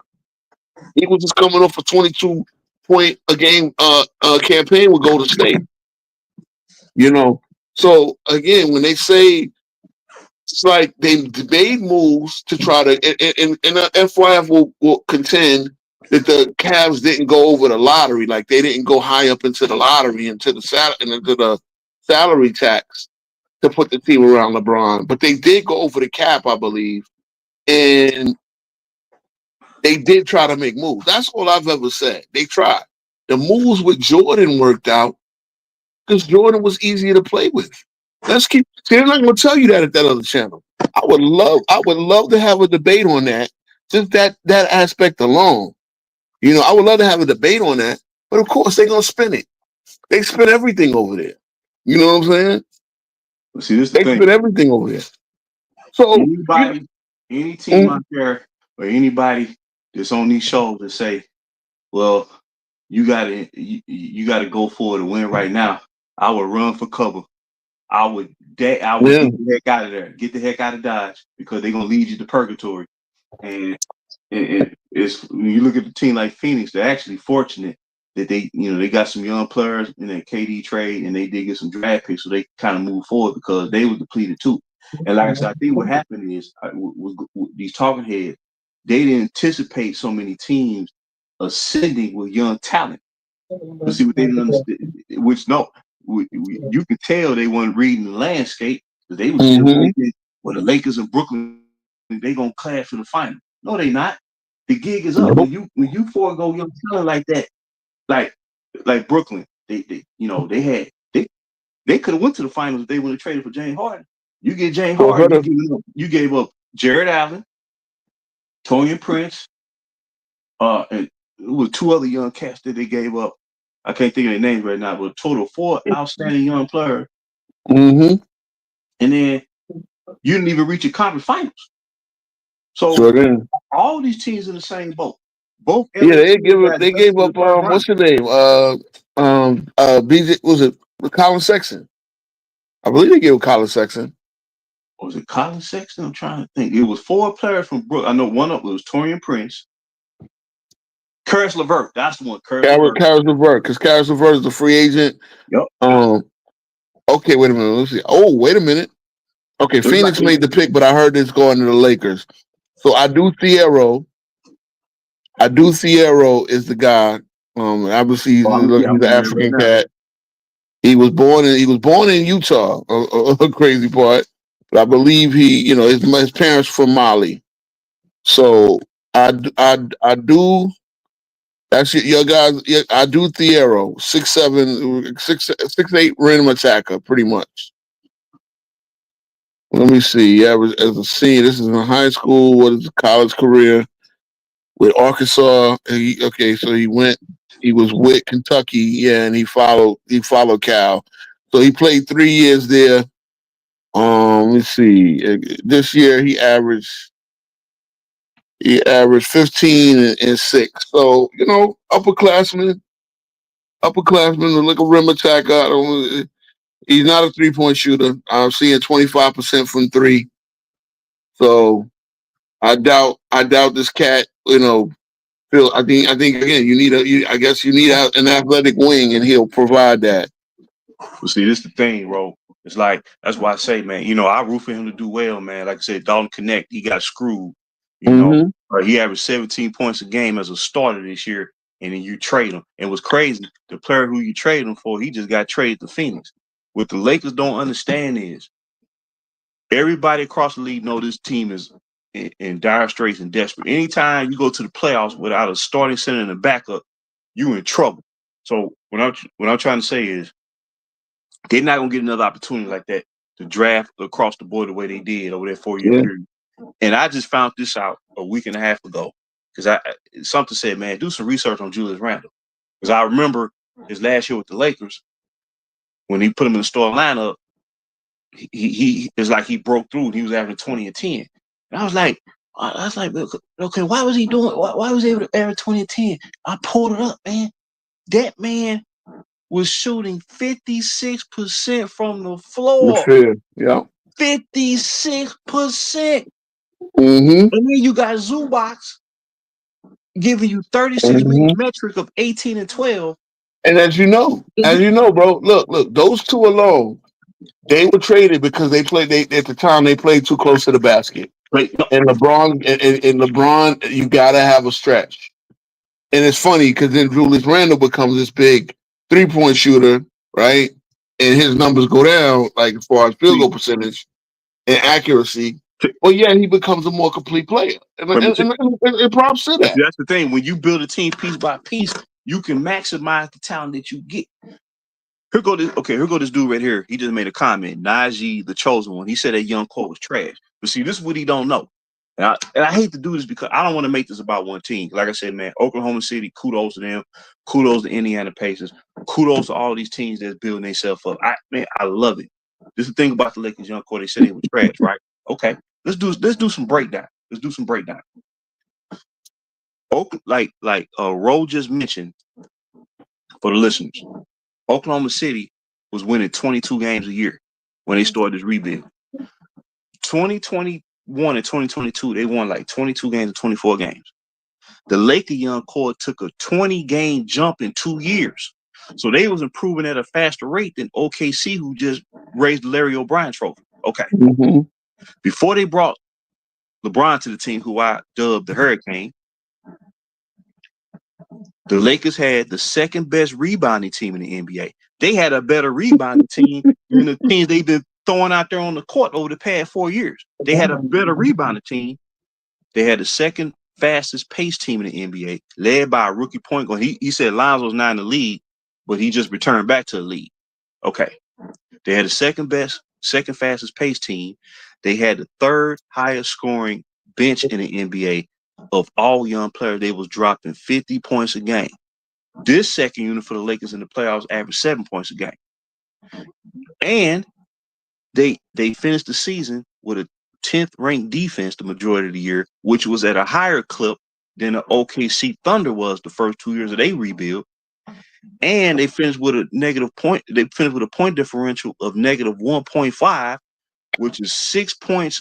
He was just coming off a 22-point a game campaign with Golden State. So again, when they say it's like they made moves to try to, and FYF will contend that the Cavs didn't go over the lottery, like they didn't go high up into the lottery into the salary tax to put the team around LeBron, but they did go over the cap, I believe, and they did try to make moves. That's all I've ever said. They tried. The moves with Jordan worked out because Jordan was easier to play with. See, they're not going to tell you that at that other channel. I would love to have a debate on that. Just that aspect alone. I would love to have a debate on that. But of course, they're going to spin it. They spin everything over there. You know what I'm saying? See, this they spin everything over there. So any team out there or anybody that's on these shows that say, well, you gotta go for it to win right now. I would run for cover. I would get the heck out of there. Get the heck out of Dodge because they're gonna lead you to purgatory. And it's when you look at the team like Phoenix, they're actually fortunate that they got some young players in that KD trade and they did get some draft picks, so they kind of move forward because they were depleted too. And like I said, I think what happened is with these talking heads, they didn't anticipate so many teams ascending with young talent. But see what they didn't understand, you could tell they weren't reading the landscape because they were still thinking, well, the Lakers and Brooklyn, they gonna clash for the final. No, they not. The gig is up. When you forego young talent like that, like Brooklyn, they could have went to the finals if they would have traded for James Harden. You get James Harden, you gave up Jared Allen, Taurean Prince, and it was 2 other young cats that they gave up. I can't think of their names right now, but a total of 4 outstanding young players. And then you didn't even reach a conference finals. So all these teams in the same boat. Both they gave up what's the name? BJ, was it Colin Sexton? I believe they gave up Colin Sexton. Was it Colin Sexton? I'm trying to think. It was 4 players from Brooklyn. I know one of them was Taurean Prince. Karis LeVert. That's the one. Karis LeVert, because Karis LeVert is a free agent. Yep. Okay, wait a minute. Let's see. Oh, wait a minute. Okay, Phoenix made the pick, but I heard it's going to the Lakers. So Adu Thiero is the guy. Obviously he's an African cat. He was born in Utah. A crazy part, but I believe his parents from Mali. So I do. That's your guys. I do Thiero, 6'7", 6'8" rim attacker, pretty much. Let me see. Yeah, as a senior, this is in high school. What is his college career with Arkansas? So he was with Kentucky, and he followed Cal. So he played 3 years there. Let me see. This year he averaged 15 and 6. So upperclassman, like a rim attacker. He's not a 3-point shooter. I'm seeing 25% from 3. So I doubt this cat. Phil, I think again, you need an athletic wing, and he'll provide that. Well, see, this is the thing, bro. It's like that's why I say, man. I root for him to do well, man. Like I said, Dalton Connect, he got screwed. You know, Mm-hmm. he averaged 17 points a game as a starter this year, and then you trade him. And what's crazy, the player who you trade him for, he just got traded to Phoenix. What the Lakers don't understand is everybody across the league know this team is in dire straits and desperate. Anytime you go to the playoffs without a starting center and a backup, you in trouble. So what I'm trying to say is they're not gonna get another opportunity like that to draft across the board the way they did over that 4-year period. And I just found this out a week and a half ago because something said, man, do some research on Julius Randle. Because I remember his last year with the Lakers when he put him in the starting lineup, he it's like he broke through and he was averaging 20 and 10. And I was like, okay, why was he doing? Why was he able to average 20 and 10? I pulled it up, man. That man was shooting 56% from the floor. Yeah. 56%. Mm-hmm. And then you got Zubac giving you 36 metric of 18 and 12. And as you know, bro, look, those two alone, they were traded because at the time they played too close to the basket. And LeBron, you gotta have a stretch. And it's funny because then Julius Randle becomes this big 3-point shooter, right? And his numbers go down, like as far as field goal percentage and accuracy. Well, yeah, he becomes a more complete player. And props to that. That's the thing. When you build a team piece by piece, you can maximize the talent that you get. Here go this dude right here. He just made a comment. Najee, the chosen one. He said that young Cole was trash. But see, this is what he don't know. And I hate to do this because I don't want to make this about one team. Like I said, man, Oklahoma City, kudos to them. Kudos to Indiana Pacers. Kudos to all these teams that's building themselves up. I love it. This is the thing about the Lakers young core. They said they were trash, right? Okay. Let's do some breakdown. Like Ro just mentioned for the listeners, Oklahoma City was winning 22 games a year when they started this rebuild. 2021 and 2022, they won like 22 games and 24 games. The Laker young core took a 20-game jump in 2 years. So they was improving at a faster rate than OKC, who just raised the Larry O'Brien trophy. Okay. Mm-hmm. Before they brought LeBron to the team, who I dubbed the Hurricane, the Lakers had the second best rebounding team in the NBA. They had a better rebounding team than the teams they've been throwing out there on the court over the past 4 years. They had a better rebounding team. They had the second fastest pace team in the NBA, led by a rookie point guard. He said Lonzo's not in the league, but he just returned back to the league. Okay. They had the second fastest pace team. They had the third highest scoring bench in the NBA of all young players. They was dropping 50 points a game. This second unit for the Lakers in the playoffs averaged 7 points a game. And they finished the season with a 10th ranked defense the majority of the year, which was at a higher clip than the OKC Thunder was the first 2 years of they rebuild. And they finished with a point differential of negative 1.5, which is 6 points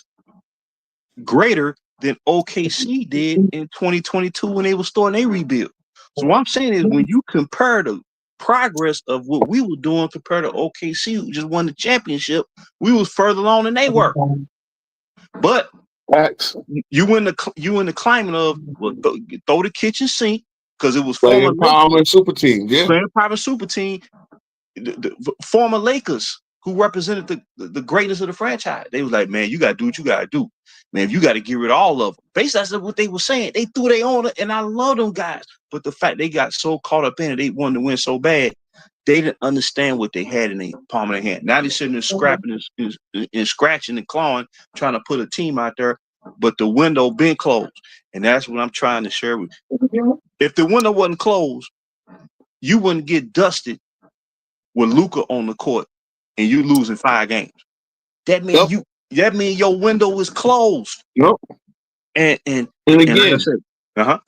greater than OKC did in 2022 when they were starting a rebuild. So what I'm saying is when you compare the progress of what we were doing compared to OKC, who just won the championship, we was further along than they were. But you in the climate of throw the kitchen sink because it was former super team, super team. The former Lakers who represented the greatness of the franchise. They was like, man, you got to do what you got to do. Man, if you got to get rid of all of them. Basically, that's what they were saying. They threw their own, and I love them guys. But the fact they got so caught up in it, they wanted to win so bad, they didn't understand what they had in the palm of their hand. Now they're sitting there scrapping and scratching and clawing, trying to put a team out there, but the window been closed. And that's what I'm trying to share with you. If the window wasn't closed, you wouldn't get dusted with Luka on the court and you losing 5 games. That means that means your window is closed. Yep. And again, like I said,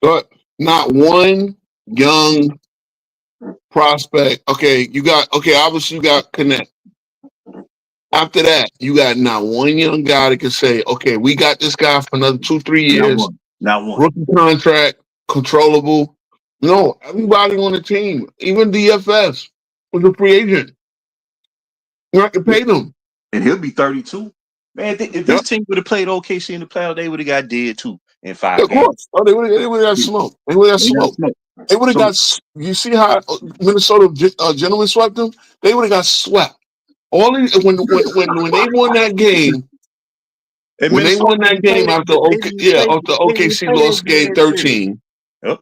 but not one young prospect. Obviously you got Connect. After that, you got not one young guy that can say, okay, we got this guy for another 2-3 years. Not one. Rookie contract, controllable. No, everybody on the team, even DFS, was a free agent. You have to pay them. And he'll be 32. Man, if this team would have played OKC in the playoff, they would have got dead too in 5 Of games. course. Oh, they would have got smoked. They would have got smoked. They would have got. You see how Minnesota gentlemen swept them? They would have got swept. When they won that game. When they won that game after OKC lost game 13. Yep.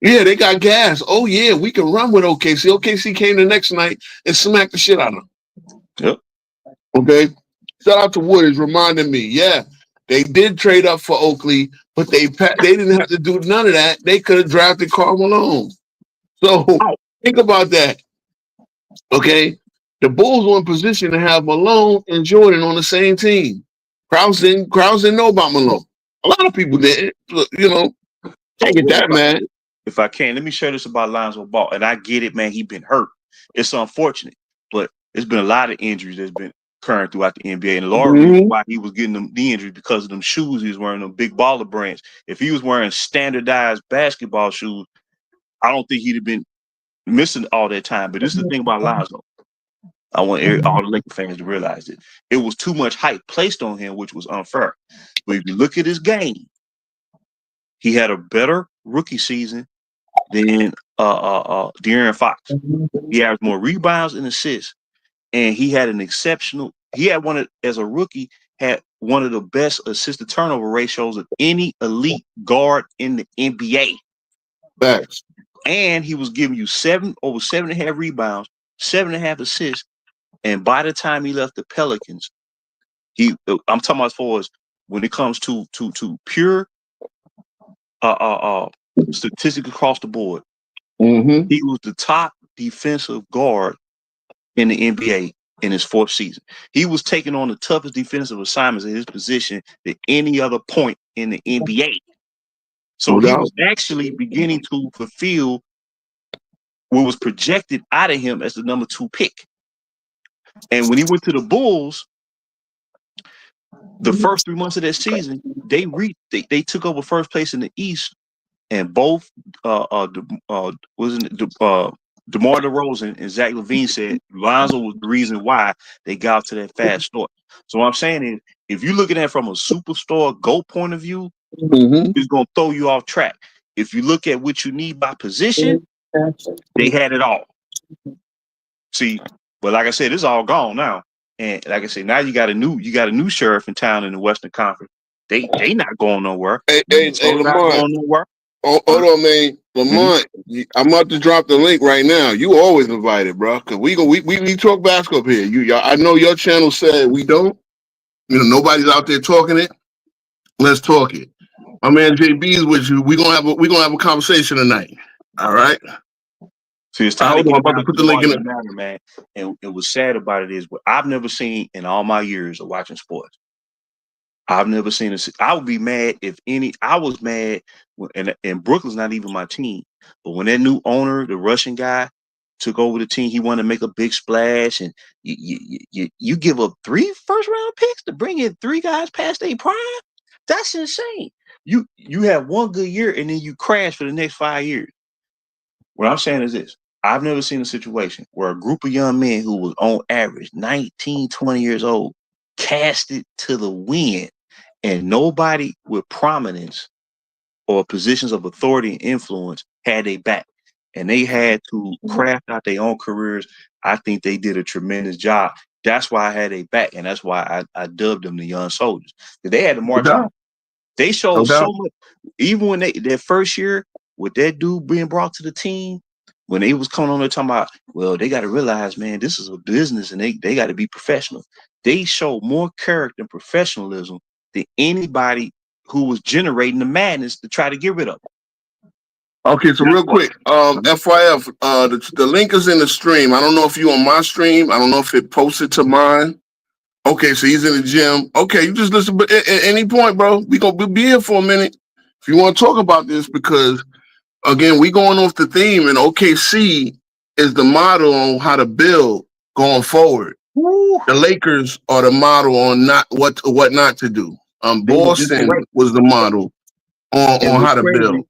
Yeah, they got gas. Oh yeah, we can run with OKC. OKC came the next night and smacked the shit out of them. Yep. Okay. Shout out to Wood is reminding me. Yeah, they did trade up for Oakley, but they didn't have to do none of that. They could have drafted Karl Malone. So think about that. Okay, the Bulls were in position to have Malone and Jordan on the same team. Krause didn't know about Malone. A lot of people did. You know, can't get that mad. If I can, let me share this about Lonzo Ball. And I get it, man. He been hurt. It's unfortunate, but there's been a lot of injuries that's been occurring throughout the NBA. And a lot of reason why he was getting the injuries because of them shoes he was wearing, them big baller brands. If he was wearing standardized basketball shoes, I don't think he'd have been missing all that time. But this is the thing about Lonzo. I want all the Lakers fans to realize it. It was too much hype placed on him, which was unfair. But if you look at his game, he had a better rookie season than De'Aaron Fox. He averaged more rebounds and assists, and he had an exceptional. He had as a rookie, had one of the best assist to turnover ratios of any elite guard in the NBA. Facts. And he was giving you over 7.5 rebounds, 7.5 assists. And by the time he left the Pelicans, I'm talking about as far as when it comes to pure statistics across the board, he was the top defensive guard in the NBA in his 4th season. He was taking on the toughest defensive assignments in his position than any other point in the NBA. So he was actually beginning to fulfill what was projected out of him as the number 2 pick. And when he went to the Bulls, the first 3 months of that season, they took over first place in the East, and both DeMar DeRozan and Zach LaVine said Lonzo was the reason why they got to that fast start. So what I'm saying is, if you're looking at it from a superstar GOAT point of view, it's going to throw you off track. If you look at what you need by position, they had it all. See, but like I said, it's all gone now. And like I said, now you got a new sheriff in town in the Western Conference. They not going nowhere. Hey, Lamont. Hold on, man. Lamont, I'm about to drop the link right now. You always invited, bro. Cause we talk basketball here. I know your channel said we don't. You know, nobody's out there talking it. Let's talk it. My man JB's with you. We're gonna have a conversation tonight. All right. So it's time to put the link in the matter, man. And what's sad about it is what I've never seen in all my years of watching sports. I've never seen this. I would be mad I was mad and Brooklyn's not even my team. But when that new owner, the Russian guy, took over the team, he wanted to make a big splash, and you give up 3 first-round picks to bring in 3 guys past their prime? That's insane. You have one good year and then you crash for the next 5 years. What I'm saying is this. I've never seen a situation where a group of young men who was on average 19, 20 years old cast it to the wind, and nobody with prominence or positions of authority and influence had their back. And they had to craft out their own careers. I think they did a tremendous job. That's why I had their back, and that's why I dubbed them the young soldiers. They had to march on. They showed so much. Even when their first year with that dude being brought to the team, when they was coming on there talking about, well, they got to realize, man, this is a business and they got to be professional. They showed more character and professionalism than anybody who was generating the madness to try to get rid of it. Okay, so real quick, FYF, the link is in the stream. I don't know if you on my stream. I don't know if it posted to mine. Okay, so he's in the gym. Okay, you just listen, but at any point, bro, we'll be here for a minute. If you want to talk about this, because again, we going off the theme, and OKC is the model on how to build going forward. Woo. The Lakers are the model on what not to do. Boston was the model on how to build.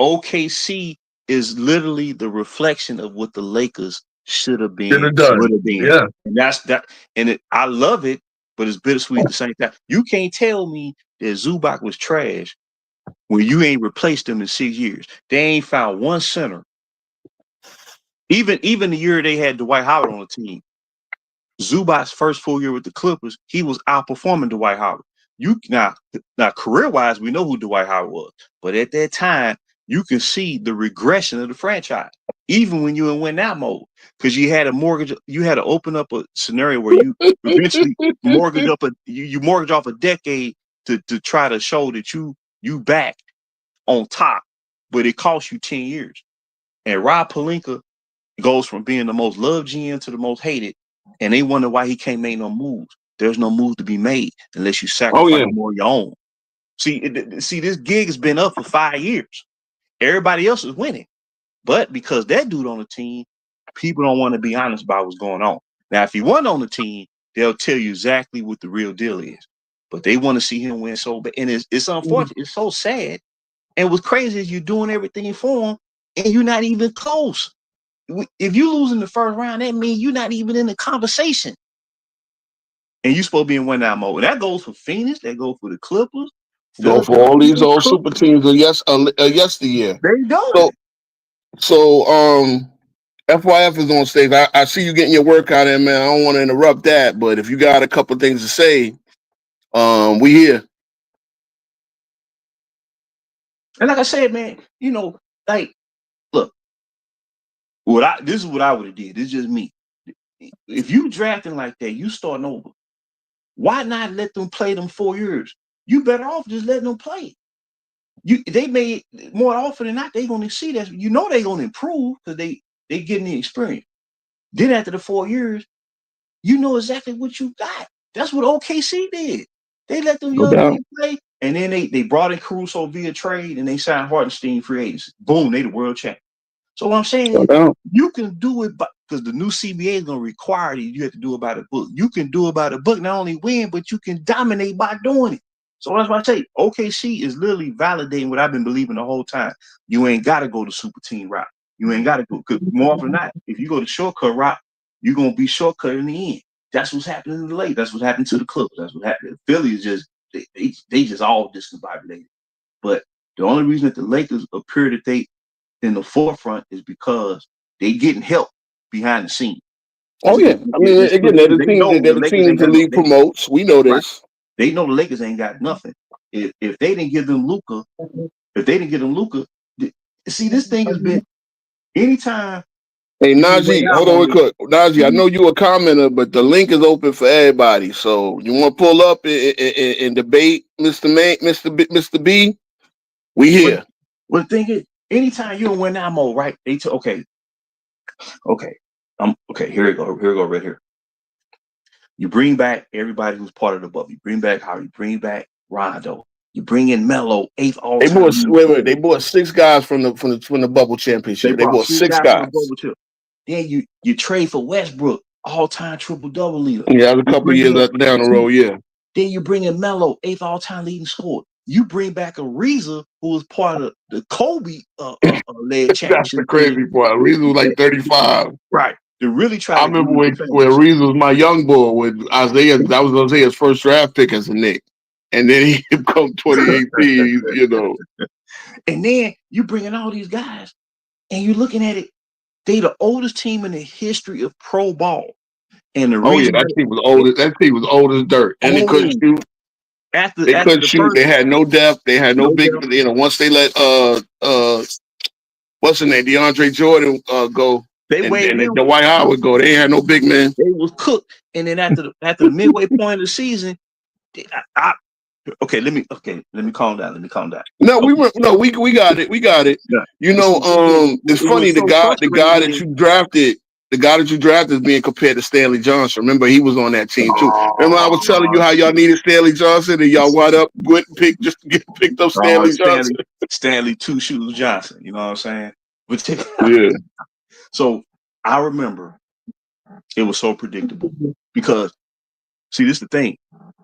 OKC is literally the reflection of what the Lakers should have been. Would have been. Yeah, and that's that. And I love it but it's bittersweet at the same time. You can't tell me that Zubac was trash when you ain't replaced him in 6 years. They ain't found one center. Even the year they had Dwight Howard on the team, Zubac's first full year with the Clippers, he was outperforming Dwight Howard. Now career-wise, we know who Dwight Howard was, but at that time, you can see the regression of the franchise, even when you're in win-now mode, because you had to open up a scenario where you eventually mortgage off a decade to try to show that you back on top, but it cost you 10 years. And Rob Pelinka goes from being the most loved GM to the most hated, and they wonder why he can't make no moves. There's no move to be made unless you sacrifice more of your own. See, this gig has been up for 5 years. Everybody else is winning, but because that dude on the team, people don't want to be honest about what's going on. Now, if he wasn't on the team, they'll tell you exactly what the real deal is. But they want to see him win so bad, and it's unfortunate. It's so sad. And what's crazy is you're doing everything for him, and you're not even close. If you lose in the first round, that means you're not even in the conversation. And you're supposed to be in win-now mode. And that goes for Phoenix. That goes for the Clippers. Go for all these old super teams of yesteryear. There you go. So FYF is on stage. I see you getting your workout in, man. I don't want to interrupt that, but if you got a couple things to say, we here. And like I said, man, like, look, this is what I would have did. This is just me. If you drafting like that, you starting over. Why not let them play them 4 years? You better off just letting them play. They may more often than not, they're gonna see that. You know they're gonna improve because they getting the experience. Then after the 4 years, you know exactly what you got. That's what OKC did. They let them young men play, and then they brought in Caruso via trade, and they signed Hartenstein free agents. Boom, they the world champion. So what I'm saying is, you can do it because the new CBA is going to require that you have to do it by the book. You can do it by the book, not only win, but you can dominate by doing it. So that's why I say OKC is literally validating what I've been believing the whole time. You ain't got to go the super team route. You ain't got to go, because more often than not, if you go the shortcut route, you're going to be shortcut in the end. That's what's happening in the Lakers. That's what happened to the Clippers. That's what happened. Philly is just, they just all discombobulated. But the only reason that the Lakers appear that they in the forefront is because they getting help behind the scenes. Oh yeah, I mean, again, they're the team the league promotes. We know this. Right. They know the Lakers ain't got nothing. If they didn't give them Luka, see, this thing has been anytime. Hey Najee, hold on real quick. Najee, I know you a commenter, but the link is open for everybody. So you want to pull up and debate, Mr. B? We here. Well, the thing is, anytime you don't win that mode, right? They okay. Here we go, right here. You bring back everybody who's part of the bubble. You bring back Howard. You bring back Rondo. You bring in Melo, 8th all-time. They bought 6 guys from the bubble championship. They bought 6 guys. Then you trade for Westbrook, all-time triple-double leader. Yeah, a couple years down the road, yeah. Then you bring in Melo, 8th all-time leading scorer. You bring back Ariza, who was part of the Kobe led championship. That's the crazy part. Ariza was like 35. Right. To really try. I remember when Ariza was my young boy with Isaiah. That was Isaiah's first draft pick as a Knick. And then he come 2018, you know. And then you bringing all these guys, and you're looking at it. They the oldest team in the history of pro ball. And that team was old. That team was old as dirt, and they couldn't shoot. They couldn't shoot. They had no depth. They had no big. Depth. You know, once they let what's his name, DeAndre Jordan go, and the Dwight Howard go, they had no big man. They was cooked. And then after the midway point of the season, let me calm down. Let me calm down. No, we got it. We got it. Yeah. You know, it's funny. The guy that you drafted. The guy that you drafted is being compared to Stanley Johnson. Remember, he was on that team too. Remember, I was telling you how y'all needed Stanley Johnson, and y'all wound up just to get picked up Stanley Johnson. Stanley Two Shoes Johnson. You know what I'm saying? Yeah. So I remember it was so predictable because, see, this is the thing.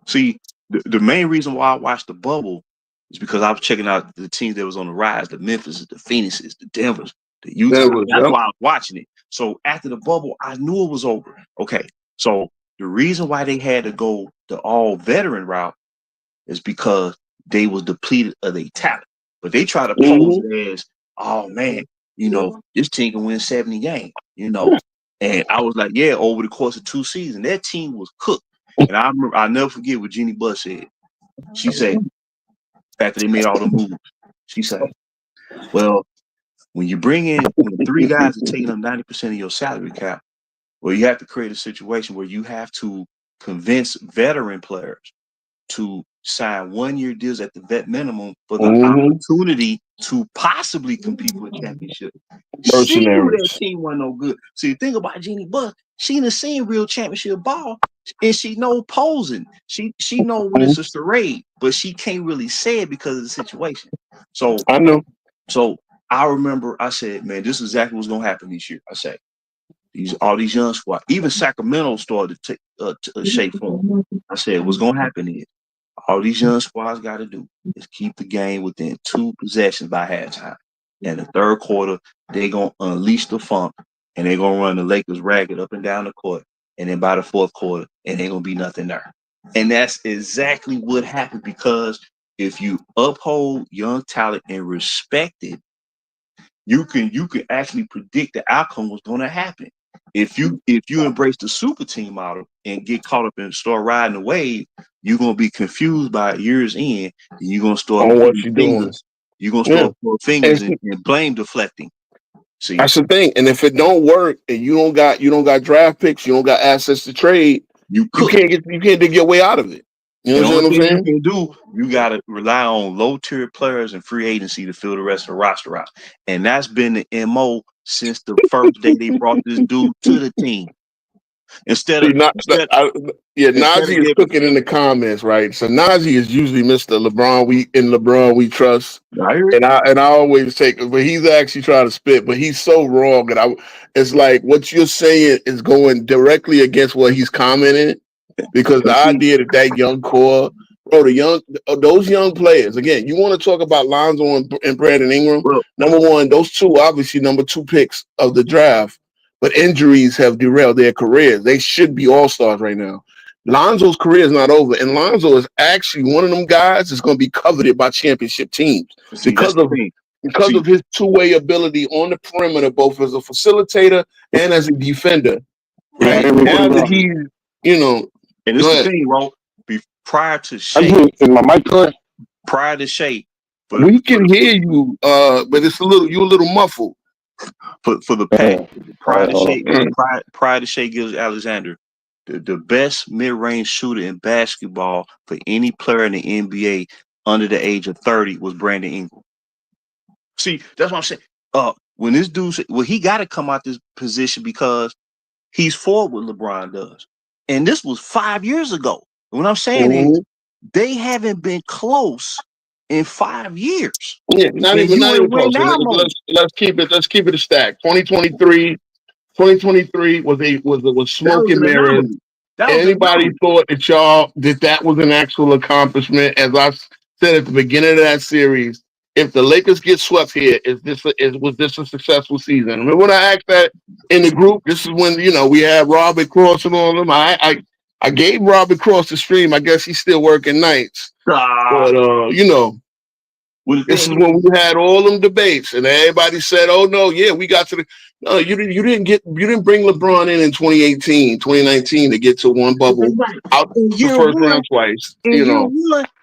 See, the main reason why I watched the bubble is because I was checking out the teams that was on the rise: the Memphis, the Phoenixes, the Denvers, the Utah. That's why I was watching it. So after the bubble, I knew it was over. Okay, so the reason why they had to go the all veteran route is because they was depleted of their talent. But they try to pose it as, oh man, this team can win 70 games, And I was like, yeah, over the course of 2 seasons, that team was cooked. And I remember, I'll never forget what Jeannie Buss said. She said, after they made all the moves, she said, well, when 3 guys are taking up 90% of your salary cap, well, you have to create a situation where you have to convince veteran players to sign 1-year deals at the vet minimum for the opportunity to possibly compete for a championship. She knew that team wasn't no good. See, the thing about Jeannie Buss, she done seen real championship ball, and she know posing. She know when it's a charade, but she can't really say it because of the situation. So I know. So I remember I said, man, this is exactly what's gonna happen this year. I say all these young squad, even Sacramento started to take shape for them. I said, what's gonna happen is all these young squads got to do is keep the game within 2 possessions by halftime. And the third quarter, they're going to unleash the funk, and they're going to run the Lakers ragged up and down the court. And then by the fourth quarter, it ain't going to be nothing there. And that's exactly what happened, because if you uphold young talent and respect it, you can actually predict the outcome was going to happen. If you embrace the super team model and get caught up and start riding the wave, you're gonna be confused by year's end, and you're gonna start what you doing. You're gonna start putting fingers and blame deflecting. See, that's the thing. And if it don't work, and you don't got draft picks, you don't got assets to trade, you can't dig your way out of it. You know what I'm saying? You can do, you gotta rely on low tier players and free agency to fill the rest of the roster out, and that's been the MO since the first day they brought this dude to the team. Nazi is cooking in the comments, right? So Nazi is usually Mr. LeBron we trust, and I always take, but he's actually trying to spit, but he's so wrong, and it's like what you're saying is going directly against what he's commenting, because the idea that young core, bro, those young players, again, you want to talk about Lonzo and Brandon Ingram. Well, number one, those two obviously number 2 picks of the draft. But injuries have derailed their careers. They should be all-stars right now. Lonzo's career is not over. And Lonzo is actually one of them guys that's going to be coveted by championship teams because of his two-way ability on the perimeter, both as a facilitator and as a defender. Right? And now that he's, and this is the thing, bro. Prior to Shea, we can hear you, but it's you're a little muffled. For the pack, prior to Shea Gilgeous-Alexander, the best mid-range shooter in basketball for any player in the NBA under the age of 30 was Brandon Ingram. See, that's what I'm saying. When this dude said, well, he got to come out this position because he's forward what LeBron does. And this was 5 years ago. And what I'm saying is they haven't been close in 5 years. Yeah, not even close. Let's keep it a stack. 2023 was smoke and mirrors. Anybody thought that was an actual accomplishment? As I said at the beginning of that series, if the Lakers get swept here, was this a successful season? Remember when I asked that in the group? This is when we had Robert Cross and all of them. I gave Robert Cross the stream. I guess he's still working nights. But this is when we had all them debates, and everybody said, "Oh no, yeah, we got to the." No, you didn't bring LeBron in 2018, 2019 to get to one bubble out the first round twice.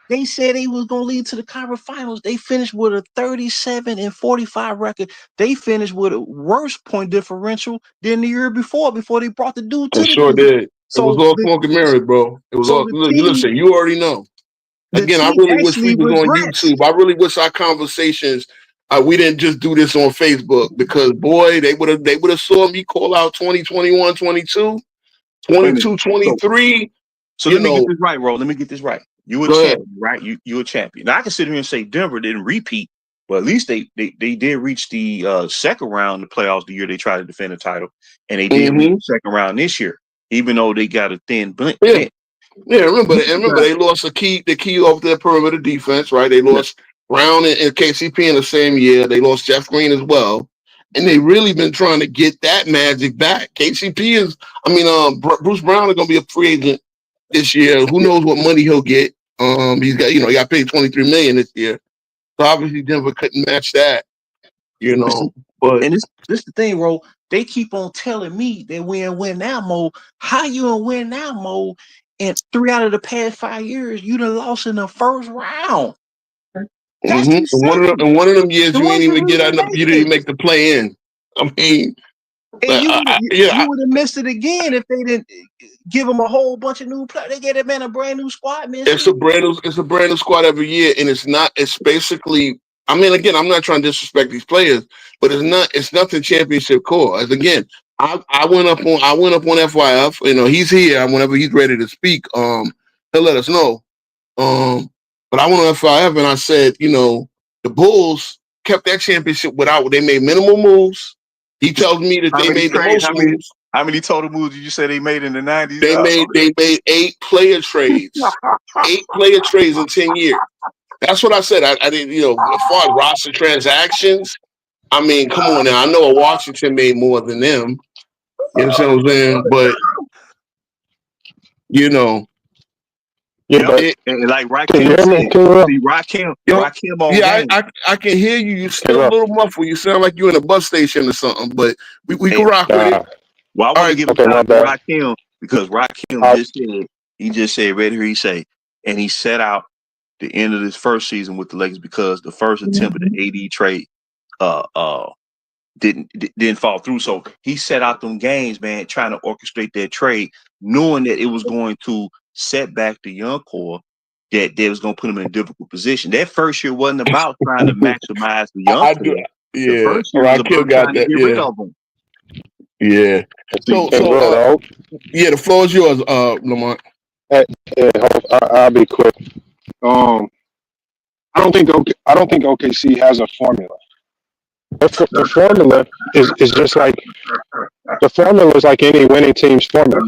They said they was gonna lead to the conference finals. They finished with a 37-45 record. They finished with a worse point differential than the year before they brought the dude to the sure team. Did. So it was all smoke and mirrors, bro. It was all. Listen, you already know. Again, I really wish we was on YouTube. I really wish our conversations, we didn't just do this on Facebook, because boy, they would have saw me call out 2021, 22, 22, 23. So let me get this right, bro. Let me get this right. You were a champion, right? You a champion. Now I can sit here and say Denver didn't repeat, but at least they did reach the second round of the playoffs the year they tried to defend the title, and they did reach the second round this year, even though they got a thin blend. Yeah, remember they lost the key off their perimeter defense, right? They lost Brown and KCP in the same year. They lost Jeff Green as well. and they really been trying to get that magic back. KCP is, Bruce Brown is going to be a free agent this year. Who knows what money he'll get? He's got, he got paid $23 million this year. So obviously Denver couldn't match that, But and this the thing, bro. They keep on telling me that we're in win now mode. How you in win now mode? And 3 out of the past 5 years, you done lost in the first round. That's in one of them years, you ain't even get enough. You didn't even make the play in. I mean, and you would have missed it again if they didn't give them a whole bunch of new players. They gave that man a brand new squad, man. It's a brand new squad every year, and it's basically. I mean, again, I'm not trying to disrespect these players, but it's nothing championship core. As again, I went up on FYF. He's here. Whenever he's ready to speak, he'll let us know. But I went on FYF and I said, the Bulls kept that championship they made minimal moves. He tells me that they made the most moves. How many total moves did you say they made in the 90s? They made 8 player trades. 8 player trades in 10 years. That's what I said. I didn't, as far as roster transactions, I mean, come on now. I know Washington made more than them. You know what I'm saying? But, and like Rakim said, Rakim on game. I can hear you. You're still a little muffled. You sound like you're in a bus station or something, but we can rock with it. Well, I want to give a shout out to Rakim because Rakim just said right here, and he set out the end of this first season with the Lakers because the first attempt at the AD trade didn't fall through. So he set out them games, man, trying to orchestrate that trade, knowing that it was going to set back the young core, that was going to put him in a difficult position. That first year wasn't about trying to maximize the young core. The first year was about trying to get rid of them. Yeah. So the floor is yours, Lamont. I'll be quick. I don't think OKC has a formula. The formula is just like the formula is like any winning team's formula.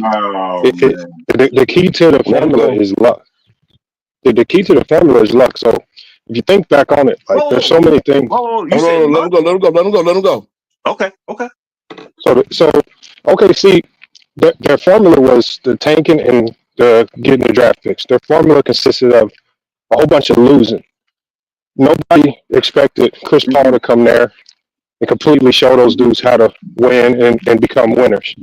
The key to the formula is luck. The key to the formula is luck. So if you think back on it, like there's so many things. Let him go. Okay. So OKC, their formula was the tanking and the getting the draft picks. Their formula consisted of a whole bunch of losing. Nobody expected Chris Paul to come there and completely show those dudes how to win and become winners.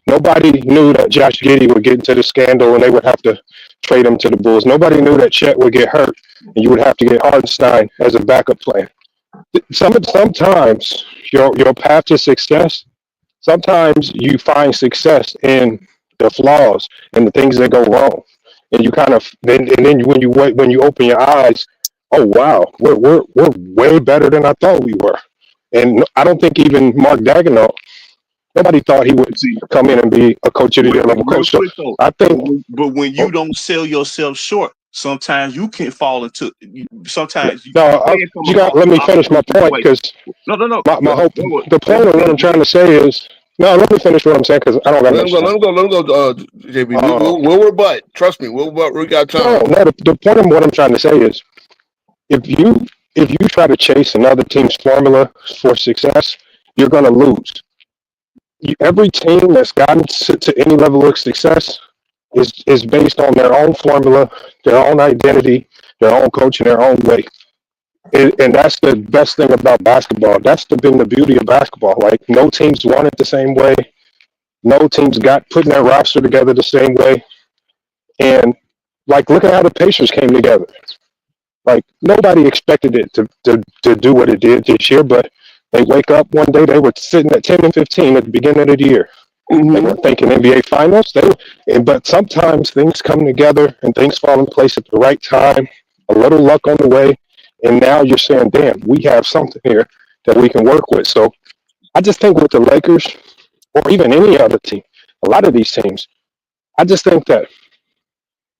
Nobody knew that Josh Giddey would get into the scandal and they would have to trade him to the Bulls. Nobody knew that Chet would get hurt and you would have to get Hartenstein as a backup plan. Sometimes your path to success, sometimes you find success in the flaws and the things that go wrong. And you kind of then when you open your eyes, oh wow, we're way better than I thought we were. And I don't think even Mark Daigneault, nobody thought he would come in and be a coach of the year level coach. So I think, but when you don't sell yourself short, sometimes you can fall into. Sometimes let me finish my point because no. The point of what I'm trying to say is. No, let me finish what I'm saying because I don't got Let him go, JB. We'll rebut. Trust me, we'll rebut. We got time. No, the point of what I'm trying to say is if you try to chase another team's formula for success, you're going to lose. Every team that's gotten to any level of success is based on their own formula, their own identity, their own coach, and their own way. And that's the best thing about basketball. That's been the beauty of basketball. Like no teams won it the same way. No teams got putting their roster together the same way. And like, look at how the Pacers came together. Like nobody expected it to do what it did this year, but they wake up one day, they were sitting at 10-15 at the beginning of the year. They were thinking NBA Finals. But sometimes things come together and things fall in place at the right time. A little luck on the way. And now you're saying, damn, we have something here that we can work with. So I just think with the Lakers or even any other team, a lot of these teams, I just think that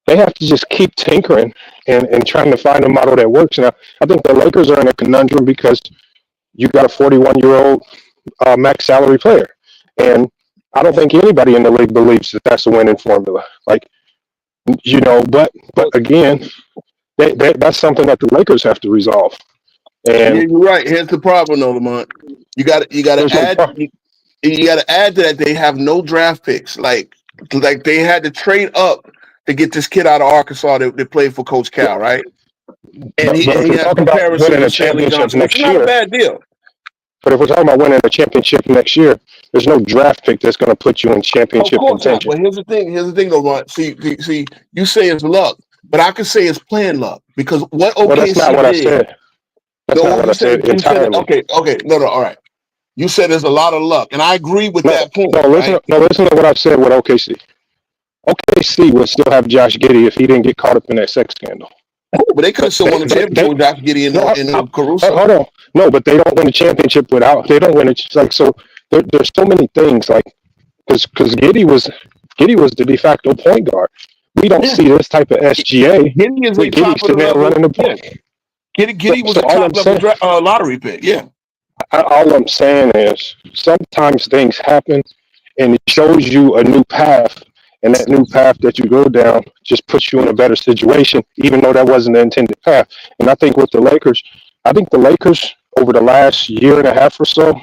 they have to just keep tinkering and trying to find a model that works. Now, I think the Lakers are in a conundrum because you got a 41-year-old max salary player. And I don't think anybody in the league believes that that's a winning formula. Like, but again, that's something that the Lakers have to resolve. Yeah, And you're right. Here's the problem, though, Lamont. You got to there's no add. problem. You got to add to that. They have no draft picks. Like they had to trade up to get this kid out of Arkansas that played for Coach Cal, right? And he But if we're had talking about comparison winning a with Stanley championship Johnson, which next is not a year, bad deal. but if we're talking about winning a championship next year, there's no draft pick that's going to put you in Of championship course not. contention. But here's the thing. Here's the thing, though, Ron. See, you say it's luck, but I could say it's playing luck because what Well, that's not OKC what I did. said. That's No, not what you I said said entirely. okay. No, all right. You said there's a lot of luck, and I agree with No, that point. no, Right? listen to what I've said with OKC. OKC would still have Josh Giddey if he didn't get caught up in that sex scandal. But they could have still won the championship with Josh Giddey and Caruso. Hold on. No, but they don't win the championship without. They don't win it. Like so, there's so many things like because Giddey was the de facto point guard. We don't see this type of SGA. Giddey is a with top Giddey of the sitting there level. running the point. Giddey was So a all I'm top level lottery pick. Yeah. All I'm saying is sometimes things happen, and it shows you a new path, and that new path that you go down just puts you in a better situation, even though that wasn't the intended path. And I think with the Lakers, over the last year and a half or so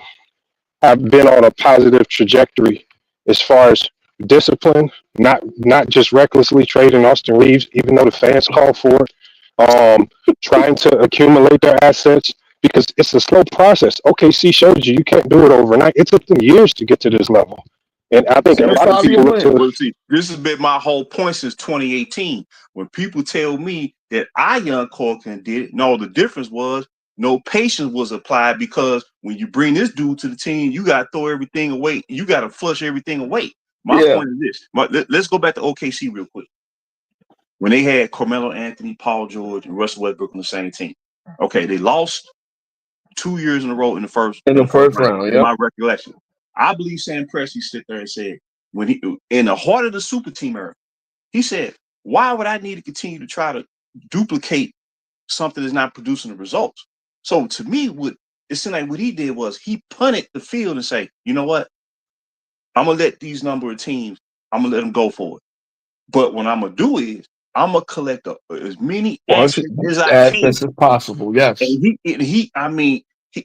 have been on a positive trajectory as far as discipline, not just recklessly trading Austin Reeves, even though the fans call for it, trying to accumulate their assets because it's a slow process. OKC showed you can't do it overnight. It took them years to get to this level. And I think a lot of people look to Well, see, this has been my whole point since 2018. When people tell me that Ion Corcoran did it, no, the difference was no patience was applied because when you bring this dude to the team, you got to throw everything away. You got to flush everything away. My point is this. Let's go back to OKC real quick. When they had Carmelo Anthony, Paul George, and Russell Westbrook on the same team. Okay, they lost 2 years in a row in the first round. In my recollection. I believe Sam Presti sit there and said, when he in the heart of the super team era, he said, why would I need to continue to try to duplicate something that's not producing the results? So to me, it seemed like what he did was he punted the field and say, you know what? I'm gonna let these number of teams, I'm gonna let them go for it. But what I'm gonna do is I'm gonna collect as many assets as I can as possible. Yes. And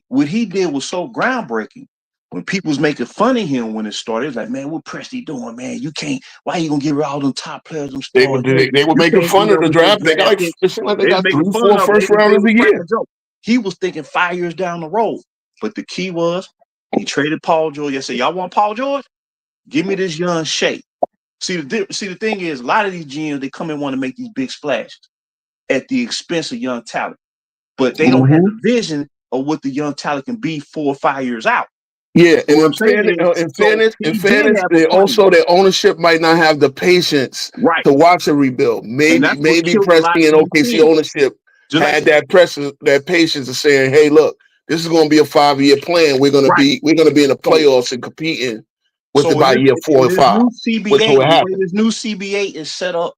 what he did was so groundbreaking. When people was making fun of him when it started, it's like, man, what Presti doing, man? You can't. Why you gonna get rid of all them top players? Them They were making fun of the draft. They got they got 3, 4 first rounders a year. He was thinking 5 years down the road. But the key was he traded Paul George. I said, y'all want Paul George? Give me this young Shea. See the thing is, a lot of these GMs, they come and want to make these big splashes at the expense of young talent, but they don't have the vision of what the young talent can be 4 or 5 years out. Yeah, and in fairness, their ownership might not have the patience to watch a rebuild. Maybe Presti and OKC ownership had that patience of saying, "Hey, look, this is going to be a 5-year plan. We're going to be in the playoffs and competing with it by year 4 or 5." This new CBA is set up.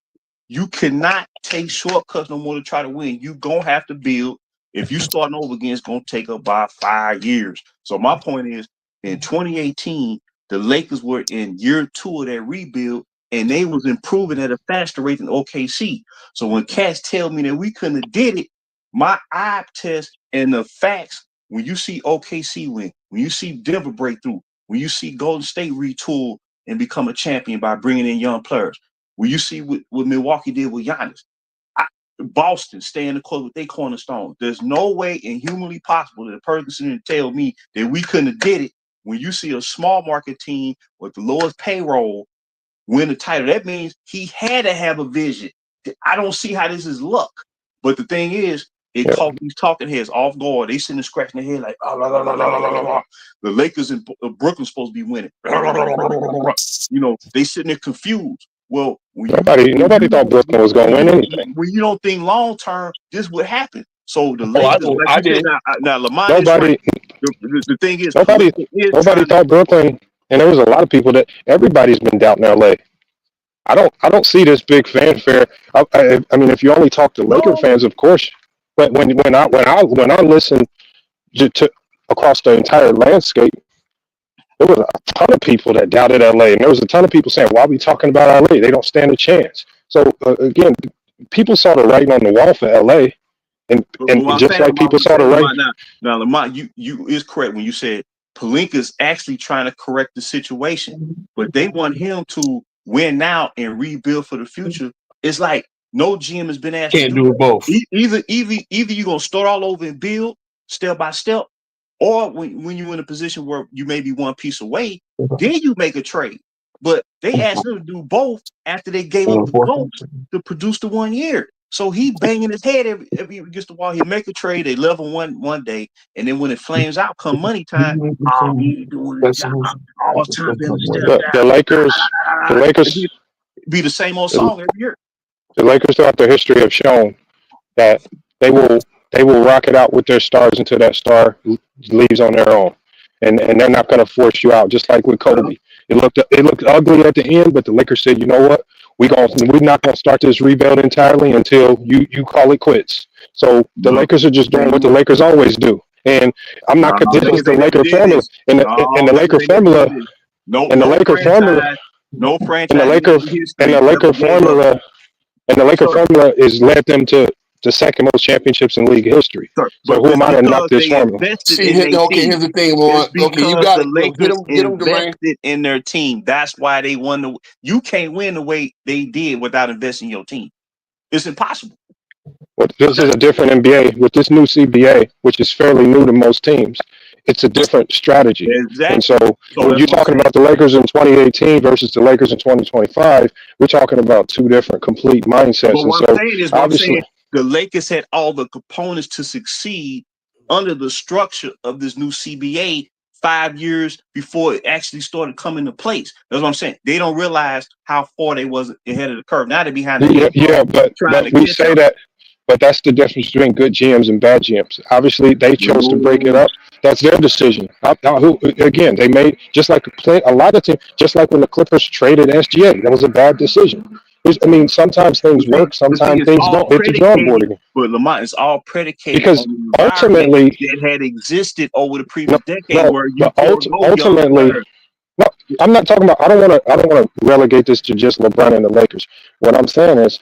You cannot take shortcuts no more to try to win. You gonna have to build. If you starting over again, it's gonna take about 5 years. So my point is, in 2018, the Lakers were in year 2 of that rebuild, and they was improving at a faster rate than OKC. So when cats tell me that we couldn't have did it, my eye test and the facts, when you see OKC win, when you see Denver break through, when you see Golden State retool and become a champion by bringing in young players, when you see what Milwaukee did with Giannis, Boston stay in the court with their cornerstone. There's no way in humanly possible that a person can tell me that we couldn't have did it. When you see a small market team with the lowest payroll win the title, that means he had to have a vision. I don't see how this is luck. But the thing is, it caught these talking heads off guard. They sitting there scratching their head like, blah, blah, blah, blah, blah, blah. The Lakers in Brooklyn supposed to be winning. You know, they sitting there confused. Well, nobody thought Brooklyn was going to win anything. When you don't think long term, this would happen. So the Lakers, I did. Now Lamont is right. The thing is, nobody thought Brooklyn, and there was a lot of people that everybody's been doubting LA. I don't see this big fanfare. I mean, if you only talk to Laker fans, of course. But when I listen to across the entire landscape, there was a ton of people that doubted LA, and there was a ton of people saying, "Why are we talking about LA? They don't stand a chance." So again, people saw the writing on the wall for LA, And But what I'm just saying, like people saw the Lamont, right. now Lamont, you is correct when you said Pelinka's actually trying to correct the situation, but they want him to win now and rebuild for the future. It's like no GM has been asked Can't to do do it both. that. Either you're gonna start all over and build step by step, or when you're in a position where you may be one piece away, then you make a trade. But they asked him to do both after they gave up the ghost to produce the 1 year. So he banging his head every against the wall. He'll make a trade, they level one day, and then when it flames out, come money time, oh, he ain't doing his job. Oh, it's time for him to step down. The Lakers It'd be the same old song every year. The Lakers throughout their history have shown that they will rock it out with their stars until that star leaves on their own, and they're not going to force you out. Just like with Kobe, it looked ugly at the end, but the Lakers said, you know what, we're not going to start this rebuild entirely until you call it quits. So the Lakers are just doing what the Lakers always do, and I'm not convinced the Laker formula and the Laker formula and the Laker formula. No franchise. And the Laker formula is led them to the second most championships in league history. So who am I to knock this formula? See, here's the thing, Lamont. Okay, you got it. Get them, invested in their team. That's why they won. You can't win the way they did without investing in your team. It's impossible. Well, this is a different NBA with this new CBA, which is fairly new to most teams. It's a different strategy. Exactly. And so when you're talking about the Lakers in 2018 versus the Lakers in 2025, we're talking about two different complete mindsets. But And what so I'm saying is, obviously, the Lakers had all the components to succeed under the structure of this new CBA 5 years before it actually started coming to place. That's what I'm saying. They don't realize how far they was ahead of the curve. Now they're behind the but we say that, but that's the difference between good GMs and bad GMs. Obviously, they chose to break it up. That's their decision. Again, they made just like a lot of teams, just like when the Clippers traded SGA, that was a bad decision. I mean, sometimes things work, sometimes things don't. Hit the drawing board again. But Lamont, it's all predicated because on ultimately it had existed over the previous decade. Ultimately, no, I'm not talking about. I don't want to relegate this to just LeBron and the Lakers. What I'm saying is,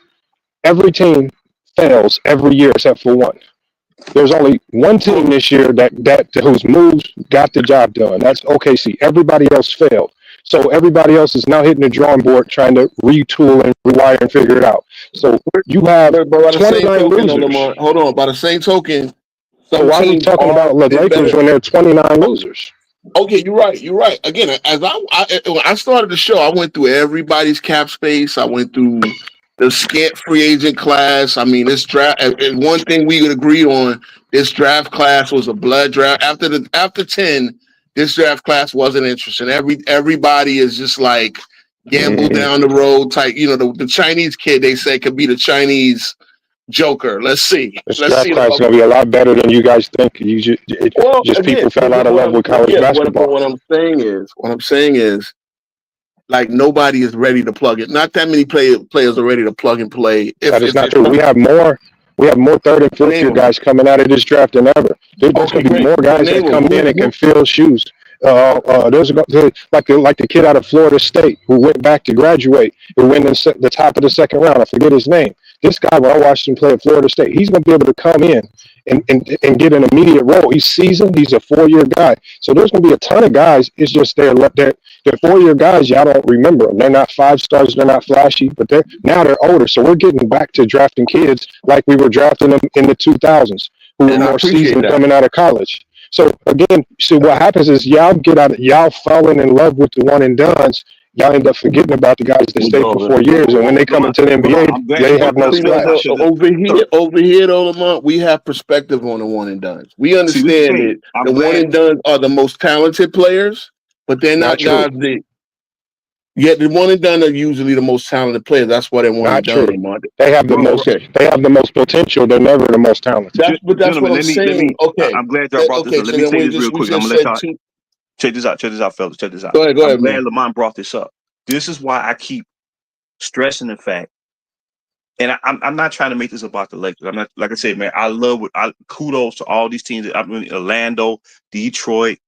every team fails every year except for one. There's only one team this year that whose moves got the job done. That's OKC. Everybody else failed. So everybody else is now hitting the drawing board trying to retool and rewire and figure it out. So you have 29 losers. Hold on. By the same token, so why are we talking about the Lakers when they're 29 losers? Okay, you're right. Again, as when I started the show, I went through everybody's cap space. I went through the scant free agent class. I mean, this draft. And one thing we would agree on: this draft class was a blood draft. After 10, this draft class wasn't interesting. Everybody is just like gamble down the road type. You know, the Chinese kid they say could be the Chinese Joker. Let's see. This draft class is going to be a lot better than you guys think. People fell out of love with college basketball. What I'm saying is, like, nobody is ready to plug it. Not that many players are ready to plug and play. That is not true. We have more third and fourth year guys coming out of this draft than ever. There's going to be more guys that come in and can fill shoes. There's like the kid out of Florida State who went back to graduate, who went in the top of the second round. I forget his name. This guy, when I watched him play at Florida State, he's going to be able to come in and get an immediate role. He's seasoned. He's a 4-year guy. So there's going to be a ton of guys. It's just they're 4-year guys. Y'all don't remember them. They're not 5 stars. They're not flashy, but they're older. So we're getting back to drafting kids like we were drafting them in the 2000s, who were more seasoned coming out of college. So again, see what happens is y'all falling in love with the one and dones. Y'all end up forgetting about the guys that stayed for 4 years, and when they come into the NBA, they have no splash. Over here, though, Lamont, we have perspective on the one and dones. We understand that the one and dones are the most talented players, but they're not guys that. Yet the one and done are usually the most talented players. That's why they want to done. They have the most. They have the most potential. They're never the most talented. That's what I'm saying. Okay, I'm glad y'all brought this up. Let me say this real quick. I'm gonna let y'all check this out, fellas. Check this out. Go ahead, I'm glad Lamont brought this up. This is why I keep stressing the fact, and I'm not trying to make this about the Lakers. I'm not, like I said, man. Kudos to all these teams. Orlando, Detroit,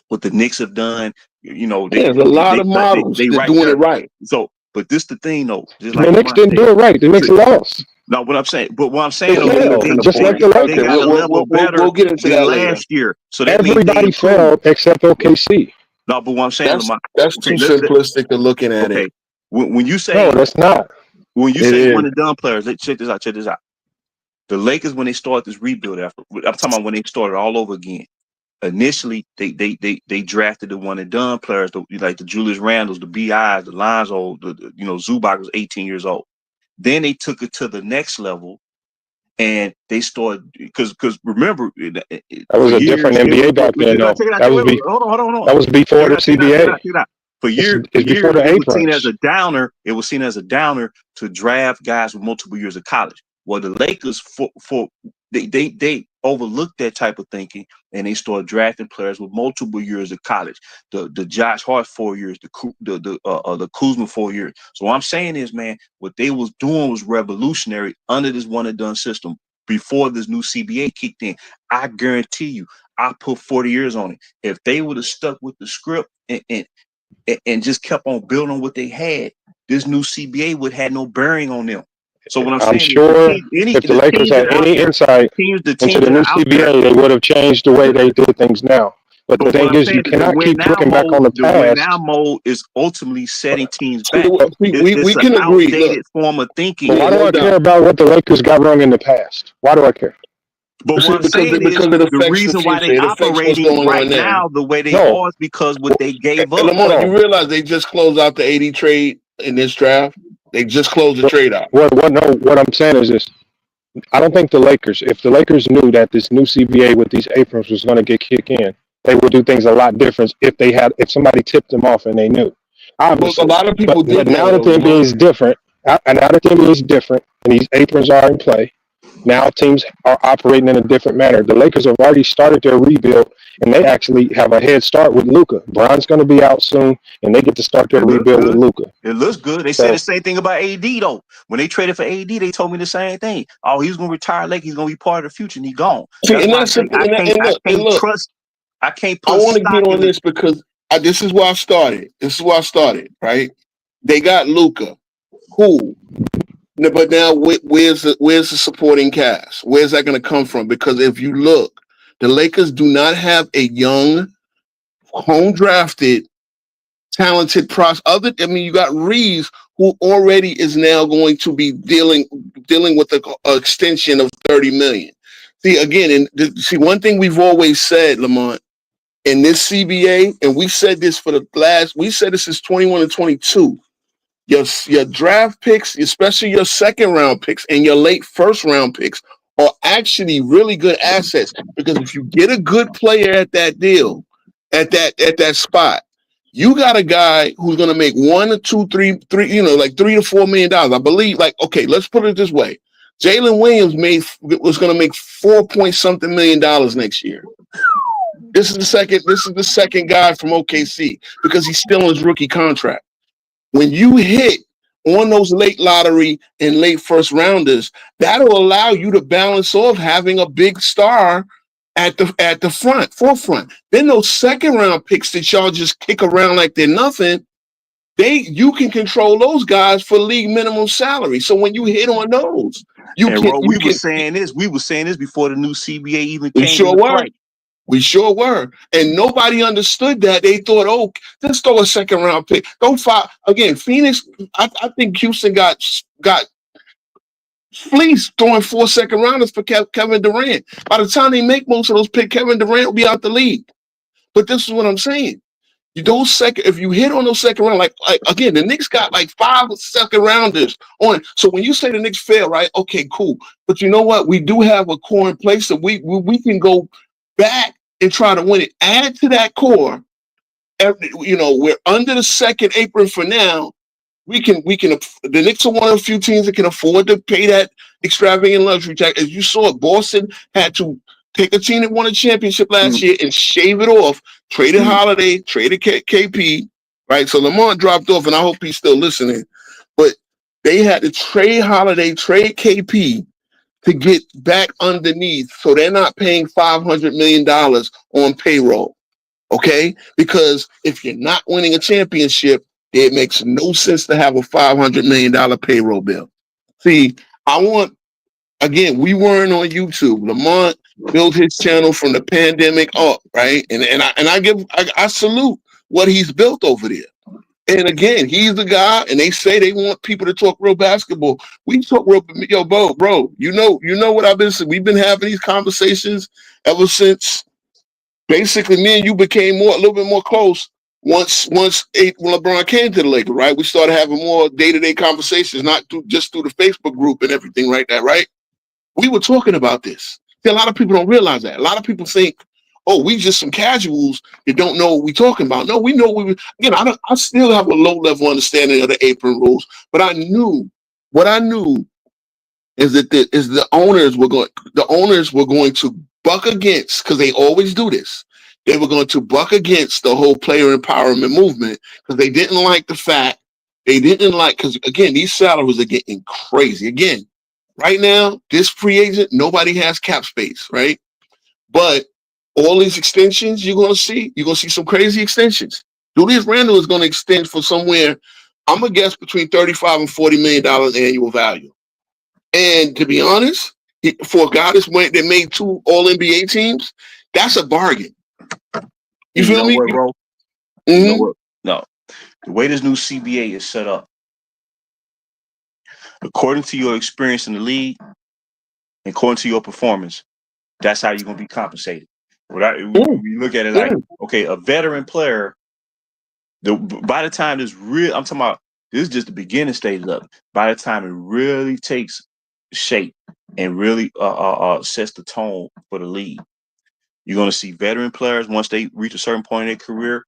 what the Knicks have done. You know, there's a lot of models. They're doing it right. So, but this the thing though. The Knicks didn't do it right. The Knicks lost. No, what I'm saying, but what I'm They saying, though, failed, to the just like point. the they got Lakers. a level better We'll get into than that later. last year. So that means they Everybody improved. failed except OKC. No, but what I'm saying, Lamont, That's okay, too simplistic to looking at okay. it. When you No, say that's not. when you It say is. one and done players, check this out. Check this out. The Lakers, when they started this rebuild effort, I'm talking about when they started all over again. Initially, they drafted the one and done players, like the Julius Randles, the BIs, the Lonzo, Zubac was 18 years old. Then they took it to the next level, and they started because remember That was a different NBA back then, though. Hold on. That was before the CBA. For years, It's before the it was seen as Aprons. a downer. It was seen as a downer to draft guys with multiple years of college. Well, the Lakers they overlooked that type of thinking, and they started drafting players with multiple years of college. The Josh Hart 4 years, the Kuzma 4 years. So what I'm saying is, man, what they was doing was revolutionary under this one and done system. Before this new CBA kicked in, I guarantee you, I put 40 years on it. If they would have stuck with the script and just kept on building what they had, this new CBA would have no bearing on them. So what I'm I'm saying sure is, if the Lakers had any insight into the new CBA, they would have changed the way they did things now. But the But what thing I'm is, saying you is the cannot win keep now looking back mode, on the the win past. now mode is ultimately setting teams So back. we It's can an agree. Look, outdated form of thinking. But why do no I doubt. care about what the Lakers got wrong in the past? Why do I care? But what I'm because saying is it the affects the reason why future. they It affects what's operating going right on now. now the way they No. are is because what they gave And up. Lamont, you realize they just closed out the 80 trade in this draft? They just closed the trade out. What I'm saying is this. I don't think if the Lakers knew that this new CBA with these aprons was going to get kicked in, they would do things a lot different if somebody tipped them off and they knew. Well, Obviously. a lot of people But did now know, that the though, NBA Lamont. is different, and now that the NBA is different, and these aprons are in play, now teams are operating in a different manner. The Lakers have already started their rebuild, and they actually have a head start with Luka. Bron's going to be out soon, and they get to start their It looks rebuild with good. Luka. It looks good. They said the same thing about AD though. When they traded for AD, they told me the same thing. Oh, he's gonna retire late. He's gonna be part of the future, and he gone. See, That's and why I that's think I can't trust. I can't I put want to stock get on in it. this because this is where I started. Right? They got Luka, who, but now where's the supporting cast? Where's that going to come from? Because if you look, the Lakers do not have a young, home drafted, talented you got Reeves, who already is now going to be dealing with an extension of $30 million. See, again, one thing we've always said, Lamont, in this CBA, and we said this since 21 and 22. Your draft picks, especially your second round picks and your late first round picks, are actually really good assets, because if you get a good player at that deal, at that spot, you got a guy who's going to make $1 or $2, $3, like $3 to $4 million. I believe, okay, let's put it this way: Jalen Williams was going to make $4 million next year. This is the second guy from OKC, because he's still on his rookie contract. When you hit on those late lottery and late first rounders, that'll allow you to balance off having a big star at the forefront. Then those second round picks that y'all just kick around like they're nothing, you can control those guys for league minimum salary. So when you hit on those, we were saying this before the new CBA even came into play. We sure were. And nobody understood that. They thought, oh, let's throw a second round pick. Don't file again. Phoenix, I think Houston got fleeced throwing 4 second rounders for Kevin Durant. By the time they make most of those picks, Kevin Durant will be out the league. But this is what I'm saying. If you hit on those second round, like again, the Knicks got like 5 second rounders on. So when you say the Knicks fail, right? Okay, cool. But you know what? We do have a core in place that we can go back and try to win it. Add to that core. We're under the second apron for now. We can. The Knicks are one of the few teams that can afford to pay that extravagant luxury tax. As you saw, Boston had to take a team that won a championship last year and shave it off. Traded Holiday, traded KP, right? So Lamont dropped off, and I hope he's still listening. But they had to trade Holiday, trade KP to get back underneath, so they're not paying $500 million on payroll, okay? Because if you're not winning a championship, it makes no sense to have a $500 million payroll bill. See, I want again, we weren't on YouTube. Lamont built his channel from the pandemic up, right? And I salute what he's built over there. And again, he's the guy, and they say they want people to talk real basketball. We talk real, bro. You know what I've been saying. We've been having these conversations ever since basically me and you became a little bit more close once when LeBron came to the Lakers, right? We started having more day-to-day conversations, not just through the Facebook group and everything like that, right? We were talking about this. See, a lot of people don't realize that. A lot of people think, oh, we just some casuals that don't know what we're talking about. No, we know I still have a low-level understanding of the apron rules, but what I knew is that the owners were going to buck against, because they always do this. They were going to buck against the whole player empowerment movement because they didn't like the fact because again, these salaries are getting crazy. Again, right now, this free agent, nobody has cap space, right? But all these extensions you're gonna see some crazy extensions. Julius Randle is gonna extend for somewhere, I'm gonna guess between $35 and $40 million annual value. And to be honest, for a guy that made 2 All-NBA teams, that's a bargain. You feel me, what, bro? Mm-hmm. You know what? No, the way this new CBA is set up, according to your experience in the league, according to your performance, that's how you're gonna be compensated. We look at it like, okay, a veteran player. By the time this I'm talking about, this is just the beginning stage of it. By the time it really takes shape and really sets the tone for the league, you're going to see veteran players, once they reach a certain point in their career,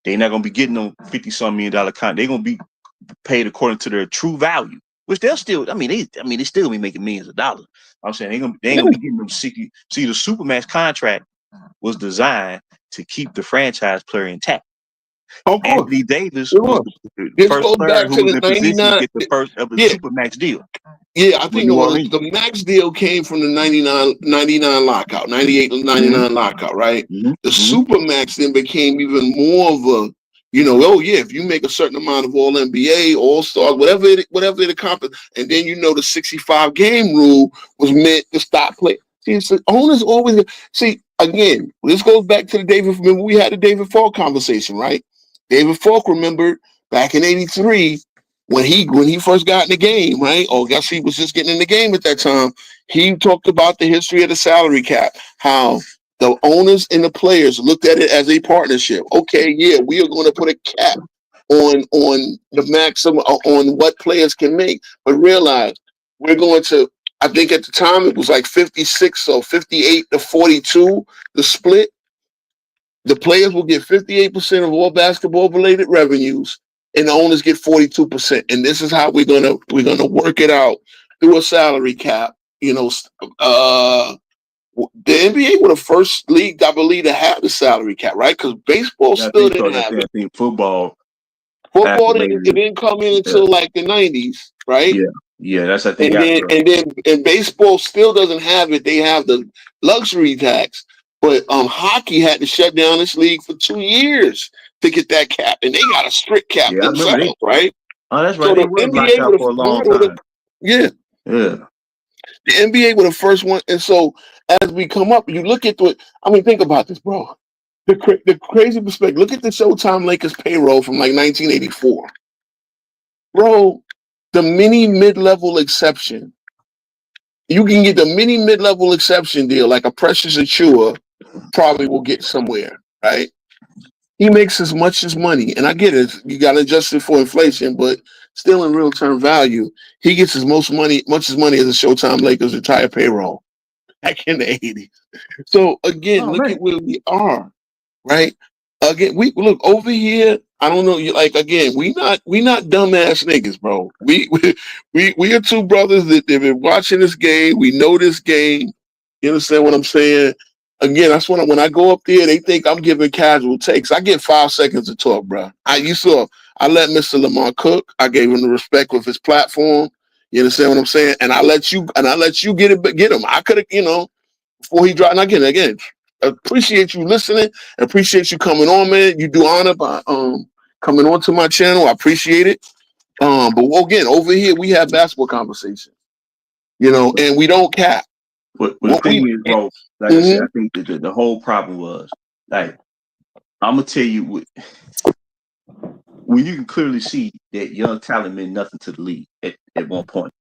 they're not going to be getting them $50-some million contract. They're going to be paid according to their true value, which they'll still, they still be making millions of dollars. I'm saying they ain't going to be getting them 60. See, the Supermax contract was designed to keep the franchise player intact. Anthony Davis was the first player who was in position to get the first of the Supermax deal. Yeah, I think the max deal came from the 99 lockout, 98 and 99 lockout, right? Mm-hmm. The Supermax then became even more of a, if you make a certain amount of All-NBA, All-Stars, whatever it accomplished, and then the 65 game rule was meant to stop play. See, so owners always again. This goes back to remember we had the David Falk conversation, right? David Falk remembered back in '83 when he first got in the game, right? Or I guess he was just getting in the game at that time. He talked about the history of the salary cap, how the owners and the players looked at it as a partnership. Okay, yeah, we are going to put a cap on the maximum on what players can make, but realize we're going to. I think at the time it was like 56 or 58 to 42, the split. The players will get 58% of all basketball-related revenues, and the owners get 42%. And this is how we're gonna work it out through a salary cap. The NBA were the first league, I believe, to have the salary cap, right? Because baseball still didn't have it. I think football didn't come in until like the 90s, right? Yeah, that's I think. And baseball still doesn't have it. They have the luxury tax. But hockey had to shut down this league for 2 years to get that cap, and they got a strict cap themselves, right? Oh, that's right. So the NBA out for a long time. The NBA were the first one, and so as we come up, you look at think about this, bro. The crazy perspective. Look at the Showtime Lakers payroll from like 1984, bro. The mini mid-level exception. You can get the mini mid-level exception deal, like a Precious Achiuwa probably will get somewhere, right? He makes as much as money, and I get it. You got to adjust it for inflation, but still in real term value, he gets as much money as the Showtime Lakers entire payroll back in the 80s. So again, look at where we are, right? Again, we look over here. I don't know. We not dumbass niggas, bro. We are two brothers that they've been watching this game. We know this game. You understand what I'm saying? Again, that's when I go up there, they think I'm giving casual takes. I get 5 seconds to talk, bro. I let Mr. Lamar cook. I gave him the respect with his platform. You understand what I'm saying? And I let you get him. I could have, before he dropped. And again, appreciate you listening. Appreciate you coming on, man. You do honor by coming on to my channel. I appreciate it. But again, over here we have basketball conversation. You know, and we don't cap. But the thing is, bro, like I said, I think the whole problem was like I'm gonna tell you when you can clearly see that young talent meant nothing to the league at one point.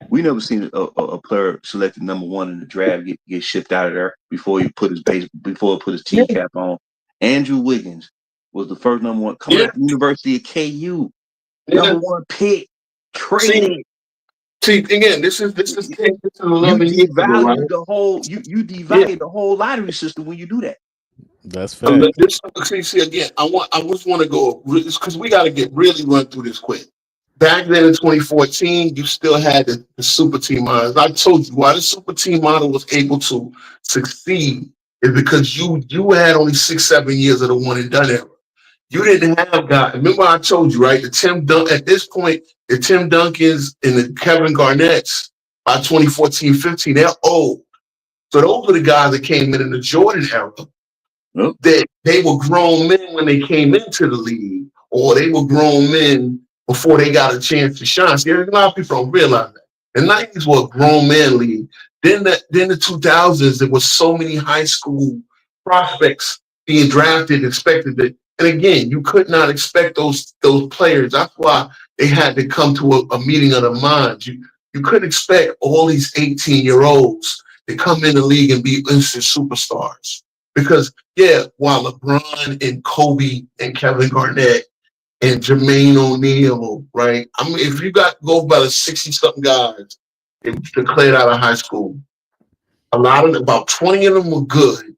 We never seen a player selected number 1 in the draft get shipped out of there before he put his team cap on. Andrew Wiggins was the first number 1 coming out of the University of KU. Number 1 pick. Traded. See, again, this is 11 years ago, right? You devalue the whole lottery system when you do that. That's fair. See, again, I just want to go because we got to get really run through this quick. Back then in 2014, you still had the super team model. I told you why the super team model was able to succeed is because you had only 6-7 years of the one and done era. You didn't have guys. Remember, I told you, right? At this point, the Tim Duncans and the Kevin Garnetts by 2014-15, they're old. So those were the guys that came in the Jordan era. That they were grown men when they came into the league, or they were grown men before they got a chance to shine. See, a lot of people don't realize that. The 90s were a grown man league. Then the 2000s, there was so many high school prospects being drafted, expected that. And again, you could not expect those players. That's why they had to come to a meeting of the minds. You couldn't expect all these 18-year-olds to come in the league and be instant superstars. Because, while LeBron and Kobe and Kevin Garnett and Jermaine O'Neal, right? I mean, if you go by the 60-something guys that declared out of high school, about 20 of them were good,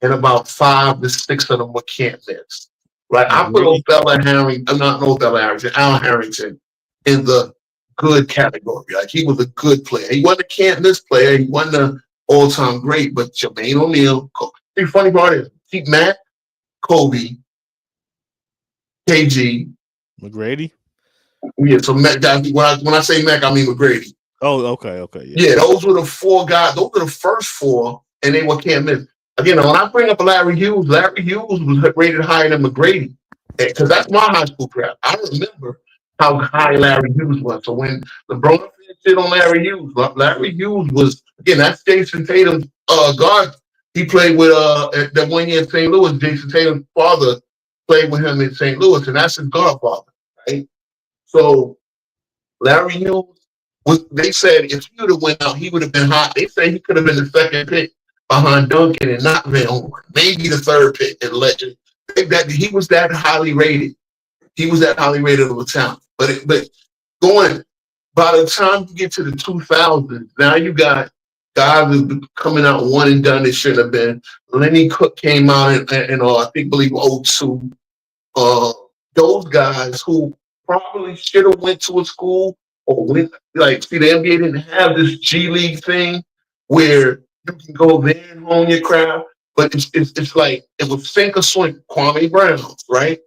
and about 5 to 6 of them were can't miss. Right? I put Alan Harrington in the good category. Like, he was a good player. He wasn't a can't miss player. He wasn't an all-time great, but Jermaine O'Neal. The funny part is, keep Matt, Kobe, KG, McGrady. Yeah, so Mac. When I say Mac, I mean McGrady. Oh, okay, Yeah, those were the 4 guys. Those were the first 4, and they were can't miss. Again, when I bring up Larry Hughes was rated higher than McGrady because that's my high school draft. I remember how high Larry Hughes was. So when LeBron finished on Larry Hughes was, again, that's Jason Tatum's guard. He played with that 1 year in St. Louis. Jason Tatum's father played with him in St. Louis, and that's his godfather, right? So Larry Hughes they said if he would have went out, he would have been hot. They say he could have been the 2nd pick behind Duncan and not Van Horn, maybe the 3rd pick in Legend. That he was that highly rated. He was that highly rated of a talent. But by the time you get to the 2000s, now you got guys coming out one and done. It shouldn't have been. Lenny Cook came out in I believe 2002. Those guys who probably should have went to a school or went the NBA didn't have this G League thing where you can go there and hone your craft. But it's like it was sink or swim. Kwame Brown, right?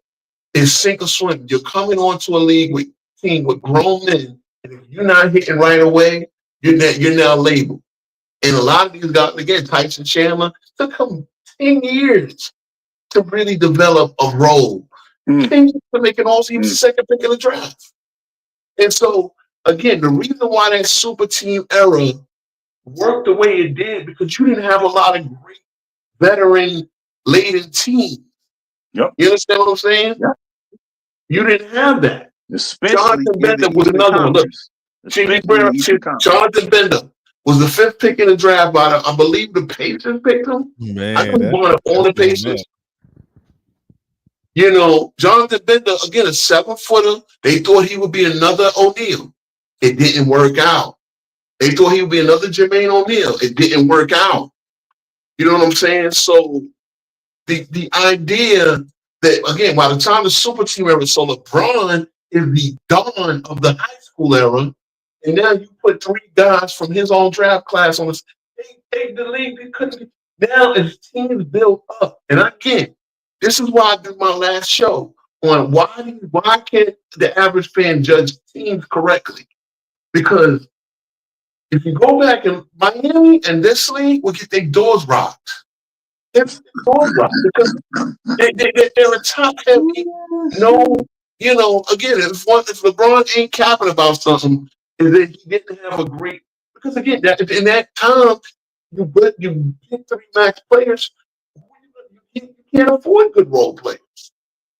It's sink or swim. You're coming onto a league with team with grown men, and if you're not hitting right away, you're now labeled. And a lot of these guys, again, Tyson Chandler, took him 10 years to really develop a role. 10 years to make an all-season second pick in the draft. And so, again, the reason why that super team era worked the way it did, because you didn't have a lot of great veteran-laden teams. Yep. You understand what I'm saying? Yep. You didn't have that. Especially Jonathan Bender was another one. Look, Jonathan Bender was the 5th pick in the draft by I believe the Pacers picked him. Man, I think one on the Pacers. You know, Jonathan Bender, again, a 7-footer. They thought he would be another O'Neal. It didn't work out. They thought he would be another Jermaine O'Neal. It didn't work out. You know what I'm saying? So the idea that, again, by the time the super team era, so LeBron is the dawn of the high school era, and now you put 3 guys from his own draft class on this. They the league. They couldn't. Now as teams built up, and again, this is why I did my last show on why can't the average fan judge teams correctly? Because if you go back in Miami and this league will get their doors rocked. It's doors rocked because they're a top heavy. No, you know, again, if LeBron ain't capping about something, is that he didn't have a great. Because again, in that time, you pick 3 max players. You can't afford good role players.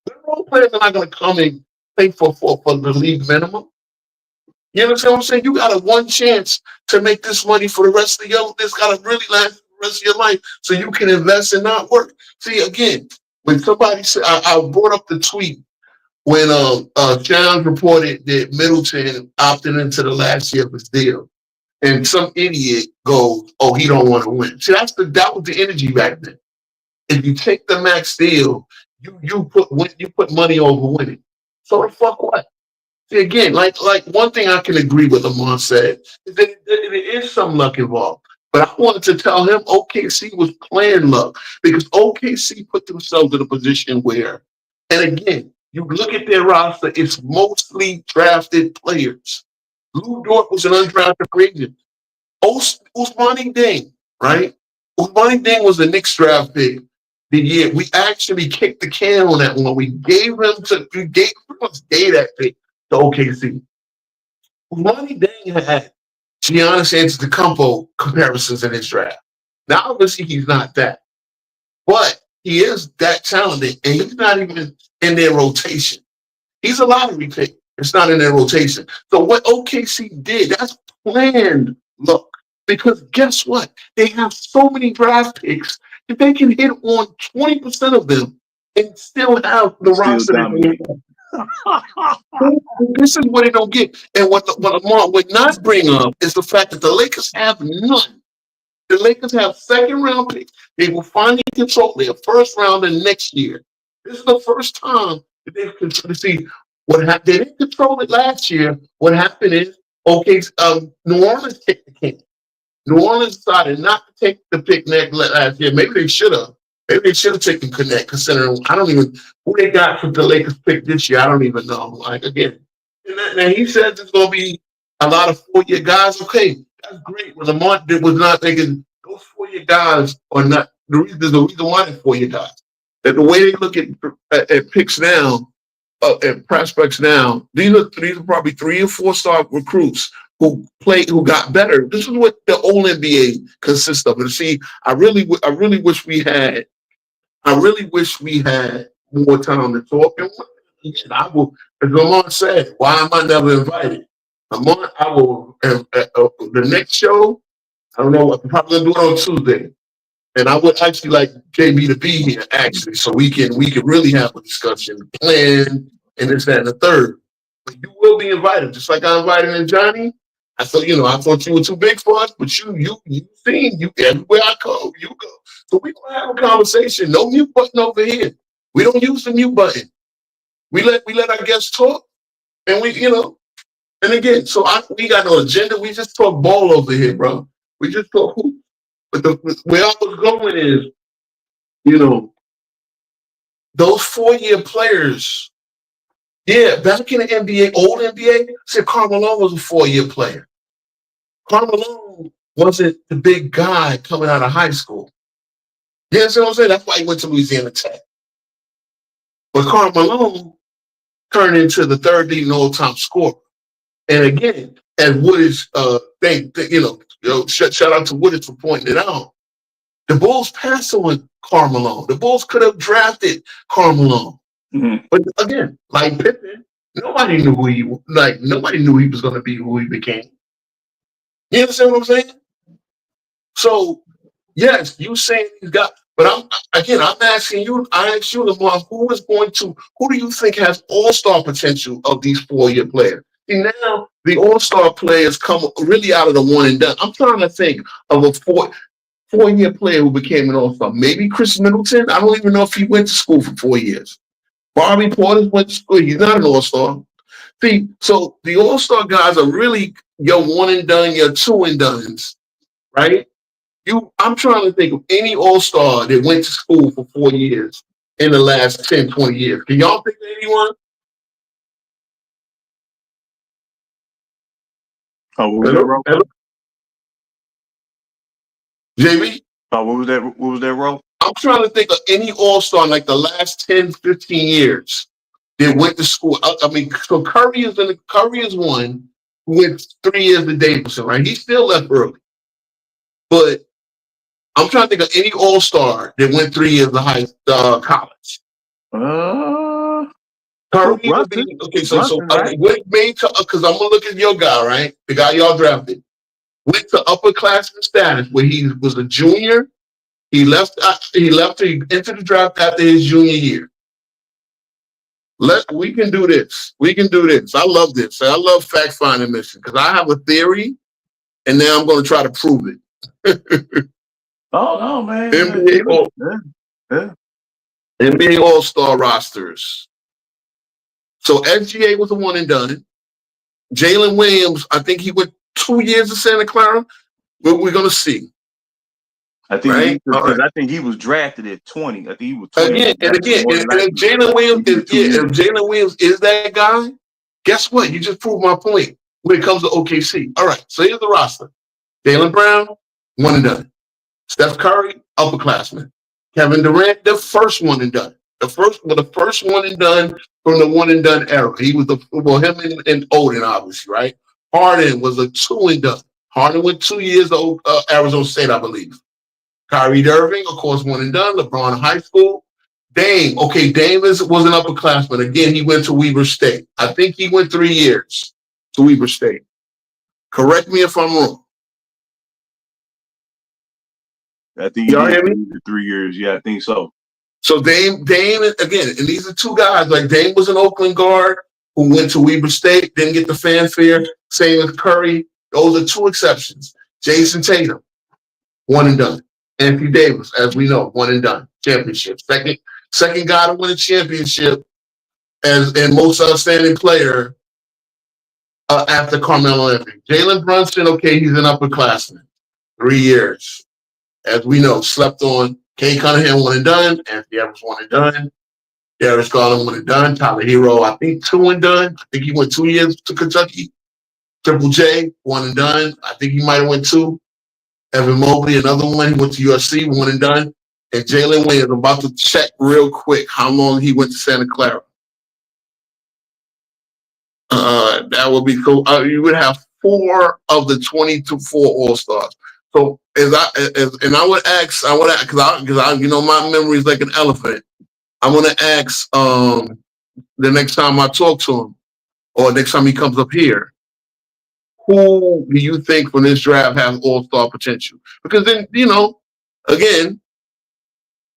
Good role players are not going to come and play for the league minimum. You understand what I'm saying? You got a one chance to make this money for the rest of your. This got to really last for the rest of your life, so you can invest and not work. See, again, when somebody said, I brought up the tweet when John reported that Middleton opted into the last year of his deal, and some idiot goes, "Oh, he don't want to win." See, that was the energy back then. If you take the max deal, you put money over winning. So the fuck what? See, again, like one thing I can agree with Amon said is that there is some luck involved. But I wanted to tell him OKC was playing luck because OKC put themselves in a position where, and again, you look at their roster, it's mostly drafted players. Lou Dort was an undrafted free agent. Ousmane Dieng, right? Ousmane Dieng was the Knicks draft pick the year. We actually kicked the can on that one. We pretty much gave that pick to OKC. Ousmane Dieng had Giannis Antetokounmpo comparisons in his draft. Now, obviously, he's not that. But he is that talented, and he's not even in their rotation. He's a lottery pick. It's not in their rotation. So what OKC did, that's planned luck. Because guess what? They have so many draft picks that they can hit on 20% of them and still have the roster. This is what they don't get. And what Lamar would not bring up is the fact that the Lakers have none. The Lakers have second-round picks. They will finally control their first round in next year. This is the first time that they've controlled. See, what happened? They didn't control it last year. What happened is, New Orleans kicked the can. New Orleans decided not to take the pick last year. Maybe they should have. Maybe they should have taken Connect, considering I don't even who they got for the Lakers pick this year. I don't even know. Like again, and he says there's going to be a lot of 4-year guys. Okay, that's great. Well, Lamont was not thinking those 4-year guys are not. There's a reason why they're 4-year guys. That the way they look at picks now, at prospects now, these are probably 3 or 4-star recruits who got better. This is what the old NBA consists of. And see, I really wish we had more time to talk. And I will, as Lamont said, why am I never invited? Lamont, I will. The next show, I don't know. I'm probably gonna do it on Tuesday, and I would actually like JB to be here actually, so we can really have a discussion, plan, and this, that, and the third. But you will be invited, just like I invited in Johnny. I thought you were too big for us, but you everywhere I go, you go. So we're gonna have a conversation. No mute button over here. We don't use the mute button. We let our guests talk, and and again, so we got no agenda. We just talk ball over here, bro. We just talk hoop. But where I was going is, those 4-year players. Yeah, back in the NBA, old NBA, said Carmelo was a 4-year player. Carmelo wasn't the big guy coming out of high school. You understand what I'm saying? That's why he went to Louisiana Tech. But Carmelo turned into the third leading all-time scorer. And again, as Woodage, shout out to Woodage for pointing it out. The Bulls passed on Carmelo. The Bulls could have drafted Carmelo. Mm-hmm. But again, like Pippen, nobody knew he was going to be who he became. You understand what I'm saying? So, yes, you saying he's got, but I'm asking you, I ask you, Lamar, who do you think has all-star potential of these 4-year players? See, now the all-star players come really out of the one and done. I'm trying to think of a 4-year player who became an all-star. Maybe Chris Middleton. I don't even know if he went to school for 4 years. Bobby Portis went to school. He's not an all-star. See, so the all-star guys are really your one and done, your two and dones, right? I'm trying to think of any all-star that went to school for 4 years in the last 10, 20 years. Can y'all think of anyone? Hello? JB? What was that role? I'm trying to think of any all-star in like the last 10, 15 years that went to school. I mean, so Curry is one. went 3 years to Davidson, right? He still left early. But I'm trying to think of any All-Star that went 3 years to college. Curry would be, okay, so right? what made because I'm gonna look at your guy, right? The guy y'all drafted went to upperclassman status where he was a junior. He left. He entered the draft after his junior year. We can do this. We can do this. I love this. I love fact finding mission because I have a theory, and now I'm going to try to prove it. Oh no, man! NBA All-Star rosters. So SGA was a one and done. Jalen Williams, I think he went 2 years to Santa Clara, but we're going to see. I think right? I think he was drafted at 20. I think he was 20. Again, and if Jalen Williams is that guy, guess what? You just proved my point when it comes to OKC. All right, so here's the roster. Jaylen Brown, one and done. Steph Curry, upperclassman. Kevin Durant, the first one and done. The first one and done from the one and done era. He was him and Odin, obviously, right? Harden was a 2 and done. Harden went 2 years to Arizona State, I believe. Kyrie Irving, of course, one and done. LeBron high school. Dame, okay, Dame was an upperclassman. Again, he went to Weber State. I think he went 3 years to Weber State. Correct me if I'm wrong. I think y'all hear me? 3 years. Yeah, I think so. So Dame again, and these are two guys. Like Dame was an Oakland guard who went to Weber State, didn't get the fanfare. Same as Curry. Those are two exceptions. Jason Tatum, one and done. Anthony Davis, as we know, one and done. Championship. Second guy to win a championship and most outstanding player after Carmelo Anthony. Jalen Brunson, okay, he's an upperclassman. 3 years. As we know, slept on. Kay Cunningham, one and done. Anthony Edwards, one and done. Darius Garland, one and done. Tyler Hero, I think 2 and done. I think he went 2 years to Kentucky. Triple J, one and done. I think he might have went 2. Evan Mobley, another one. He went to USC, one and done. And Jalen Williams, I'm about to check real quick how long he went to Santa Clara. That would be cool. You would have 4 of the 22 All-Stars. So I would ask, because my memory is like an elephant. I'm gonna ask the next time I talk to him, or next time he comes up here, who do you think from this draft has all-star potential? Because then, again,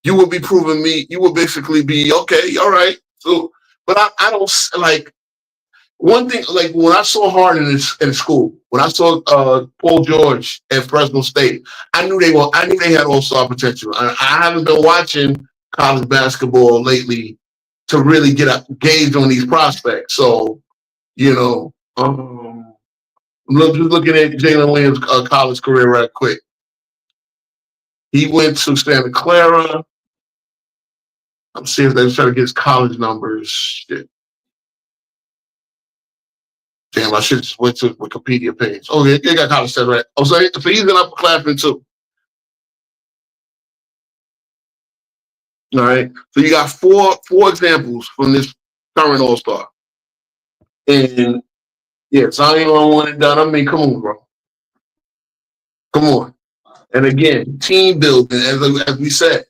you would be proving me. You would basically be okay, all right. So, but I don't like. One thing, like when I saw Harden in school, when I saw Paul George at Fresno State, I knew they had all-star potential. I haven't been watching college basketball lately to really get a gauge on these prospects. So, just looking at Jalen Williams' college career right quick. He went to Santa Clara. I'm seeing if they're trying to get his college numbers. Shit. Damn, I should have just went to Wikipedia page. Oh, yeah, they got college stats right. Oh, so he's an upperclassman too. All right. So you got four examples from this current All-Star. And yeah, Zion on one and done. I mean, come on, bro. Come on. And again, team building, as we said,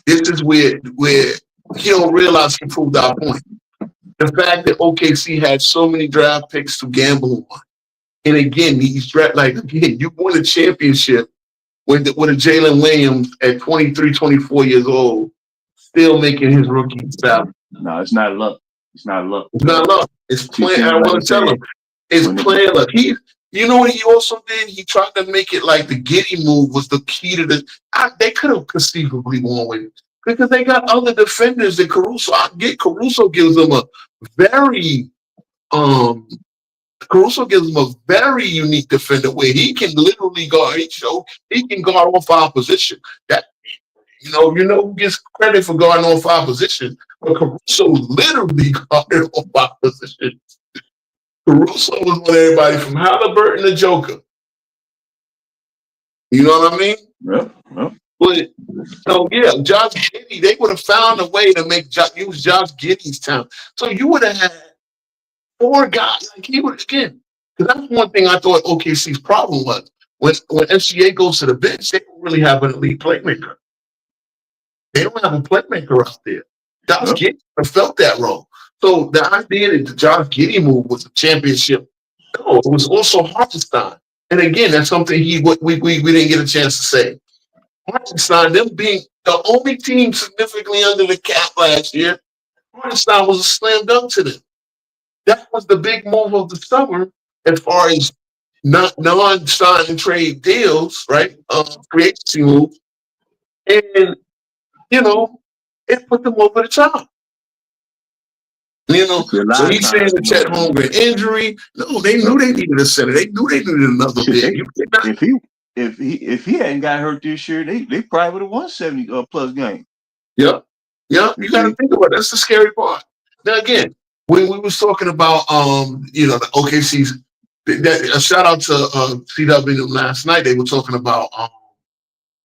this is where he don't realize he proved our point. The fact that OKC had so many draft picks to gamble on. And again, you won a championship with a Jalen Williams at 23, 24 years old, still making his rookie salary. No, it's not luck. It's not luck. It's not luck. It's plan. I want to tell him. It's plan luck. You know what he also did? He tried to make it like the Giddey move was the key to they could have conceivably won with it. Because they got other defenders than Caruso. Caruso gives them a very unique defender where he can literally guard. He can guard off opposition. That who gets credit for guarding off opposition, but Caruso literally guarded off opposition. Caruso was with everybody from Halliburton to Joker. You know what I mean? Yeah. But Josh Giddey, they would have found a way to use Josh Giddey's talent. So you would have had 4 guys. Like he would again. Because that's one thing I thought OKC's problem was. When SGA goes to the bench, they don't really have an elite playmaker. They don't have a playmaker out there. Josh Giddey felt that role. So the idea that the Josh Giddey move was a championship, no, it was also Hartenstein. And again, that's something we didn't get a chance to say. Hartenstein, them being the only team significantly under the cap last year, Hartenstein was a slam dunk to them. That was the big move of the summer as far as non-sign and trade deals, right? Free agency move. And, it put them over the top. So he's saying the Chet Holmgren injury. No, they knew they needed a center. They knew they needed another big. If he hadn't got hurt this year, they probably would have won 70 plus games. Yeah. You got to think about it. That's the scary part. Now again, when we was talking about the OKC's, a shout out to CW last night. They were talking about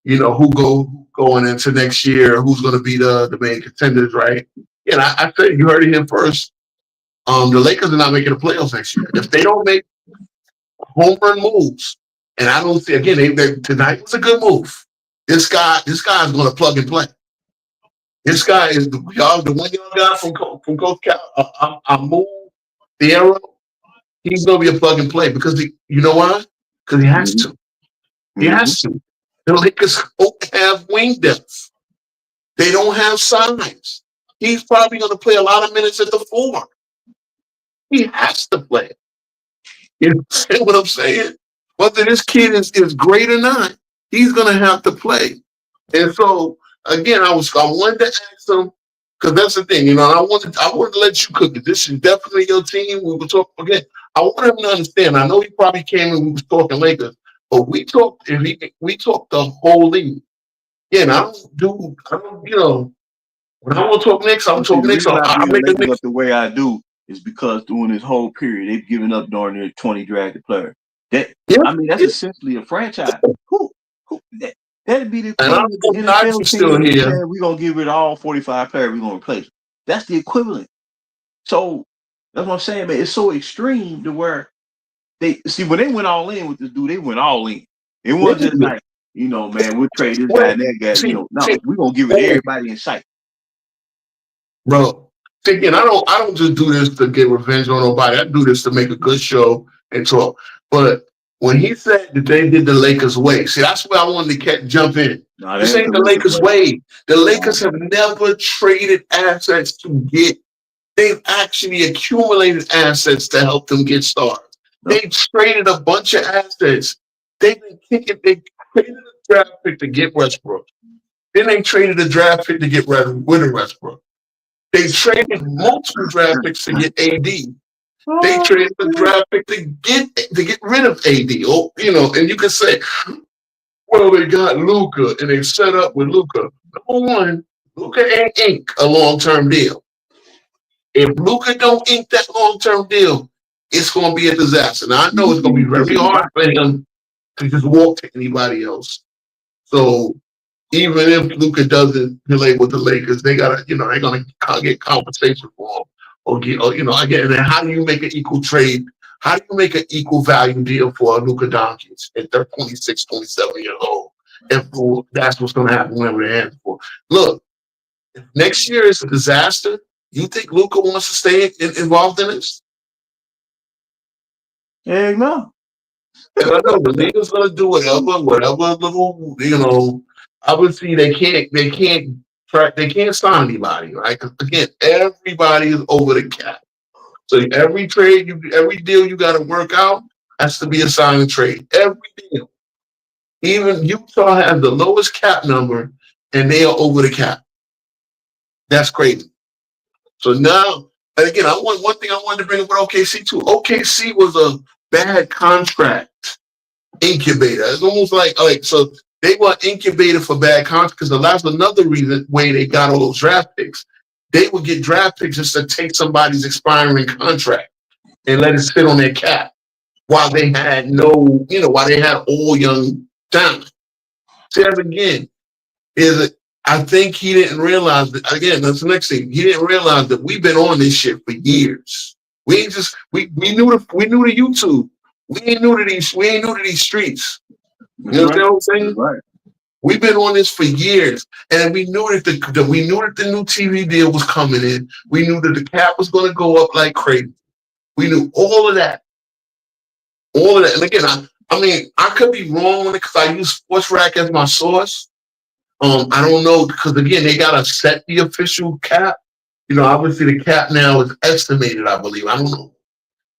who going into next year, who's going to be the main contenders, right? And I said, you heard it here first. The Lakers are not making the playoffs next year. If they don't make home run moves, and I don't see, again, tonight was a good move. This guy's going to plug and play. This guy is the one young guy from Coach Cal. Amu Thiero. He's going to be a plug and play because you know why? Because he has to. He has to. The Lakers don't have wing depth. They don't have size. He's probably going to play a lot of minutes at the 4. He has to play. You understand what I'm saying? Whether this kid is great or not, he's going to have to play. And so, again, I wanted to ask him, because that's the thing, I wanted to let you cook it. This is definitely your team. We were talking again. I want him to understand. I know he probably came and we was talking Lakers, but we talked the whole league. Again, when I want to talk Knicks, I'm talking Knicks. I make the Knicks the way I do is because during this whole period, they've given up darn near 20 drafted players. That's essentially a franchise. That'd be the NFL still team. Here. We're gonna give it all 45 players. We're gonna replace them. That's the equivalent. So that's what I'm saying, man. It's so extreme to where they see when they went all in with this dude. They went all in. It wasn't just like man, we'll trade this guy and that guy. No, we're gonna give it to everybody in sight. Bro, again, I don't just do this to get revenge on nobody. I do this to make a good show and talk. But when he said that they did the Lakers way, see, that's where I wanted to jump in. No, this ain't the Lakers way. The Lakers have never traded assets to get. They've actually accumulated assets to help them get stars. They traded a bunch of assets. They traded a draft pick to get Westbrook. Then they traded a draft pick to get Westbrook. They traded multiple draft picks to get AD. They traded a draft pick to get rid of AD. And you can say, well, they got Luka and they set up with Luka. Number one, Luka ain't ink a long-term deal. If Luka don't ink that long-term deal, it's going to be a disaster. Now, I know it's going to be very hard for him to just walk to anybody else. So even if Luka doesn't play with the Lakers, they gotta, they're gonna get compensation for him, again. And how do you make an equal trade? How do you make an equal value deal for Luka Doncic at 26, 27 years old? If that's what's gonna happen whenever they ask for. Look, if next year is a disaster, you think Luka wants to stay involved in this? Yeah, no. And I know the league's gonna do whatever little, obviously they can't sign anybody, right? Because again, everybody is over the cap. So every deal you got to work out has to be a sign and trade. Every deal. Even Utah has the lowest cap number, and they are over the cap. That's crazy. So now, and again, one thing I wanted to bring up with OKC too. OKC was a bad contract incubator. It's almost like so. They were incubated for bad contracts because that's another way they got all those draft picks. They would get draft picks just to take somebody's expiring contract and let it sit on their cap while they had while they had all young talent. See, that again, I think he didn't realize that, again, that's the next thing. He didn't realize that we've been on this shit for years. We knew the YouTube. We ain't new to these streets. That's You understand what I'm saying? That's right. We've been on this for years, and we knew that the new TV deal was coming in. We knew that the cap was going to go up like crazy. We knew all of that. All of that. And again, I mean, I could be wrong on it because I use SportsRack as my source. I don't know because again, they gotta set the official cap. You know, obviously the cap now is estimated. I believe. I don't know.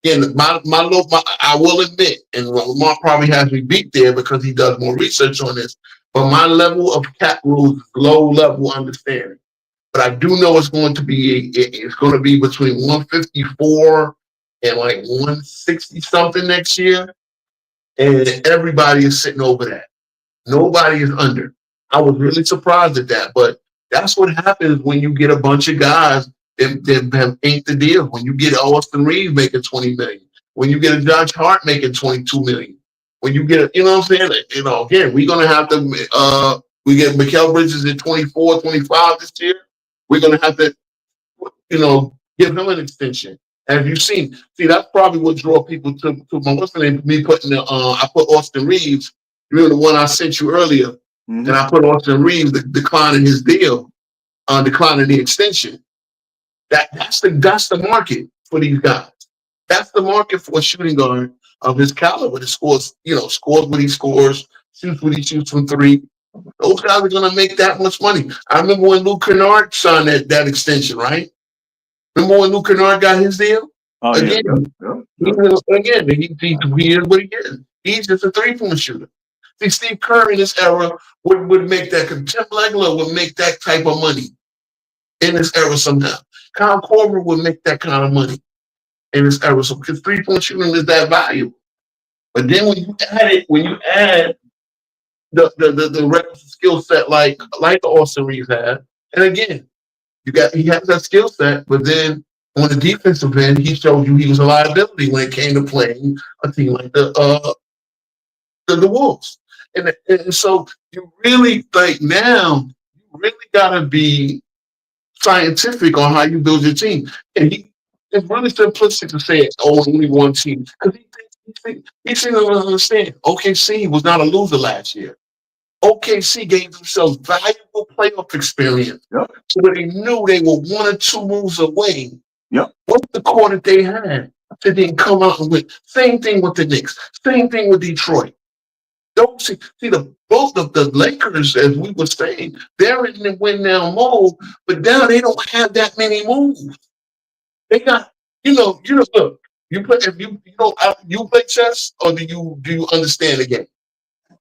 Again, I will admit, and Lamar probably has me beat there because he does more research on this. But my level of cap rules is low level understanding. But I do know it's going to be between 154 and like 160 something next year, and everybody is sitting over that. Nobody is under. I was really surprised at that, but that's what happens when you get a bunch of guys that have inked the deal. When you get Austin Reeves making $20 million, when you get a Josh Hart making $22 million, when you get, you know what I'm saying? You know, again, we're gonna have to. We get Mikal Bridges at 24, 25 this year. We're gonna have to, you know, give him an extension. As you've seen, that's probably what draw people to my what's the name? Me putting the I put Austin Reeves. You know the one I sent you earlier. Mm-hmm. And I put Austin Reeves declining his deal, declining the extension. That's the market for these guys. That's the market for a shooting guard of his caliber that scores what he scores, shoots what he shoots from three. Those guys are gonna make that much money. I remember when Luke Kennard signed that extension, right? Remember when Luke Kennard got his deal? Oh, Again, yeah. he is what he is. He's just a three-point shooter. See, Steve Kerr in this era would make that. Tim Legler would make that type of money in this era somehow. Kyle Korver would make that kind of money in this era. So because three-point shooting is that valuable. But then when you add the requisite skill set like Austin Reeves had, and again, he has that skill set, but then on the defensive end, he showed you he was a liability when it came to playing a team like the Wolves. And so you really now you really gotta be scientific on how you build your team. And it's really simplistic to say only one team because he seems to understand. OKC was not a loser last year. OKC gave themselves valuable playoff experience. Yep. So they knew they were one or two moves away. Yep. What's the core that they had to then come out with? Same thing with the Knicks. Same thing with Detroit. Don't see both of the Lakers, as we were saying, they're in the win now mode, but now they don't have that many moves. They got, look, you play if you play chess or do you understand the game?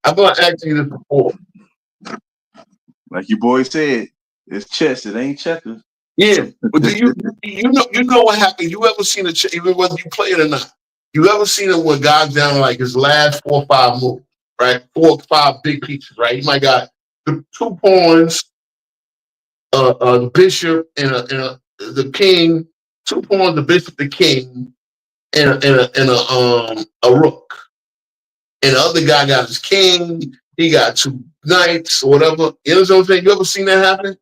I'm gonna ask you this before. Like your boy said, it's chess, it ain't checkers. Yeah, but do you know what happened? You ever seen even whether you play it or not? You ever seen it when guys down like his last 4 or 5 moves? Right, 4 or 5 big pieces. Right, he might got the 2 pawns, the bishop, and the king. 2 pawns, the bishop, the king, and a rook. And the other guy got his king. He got 2 knights or whatever. You know what I'm saying? You ever seen that happen?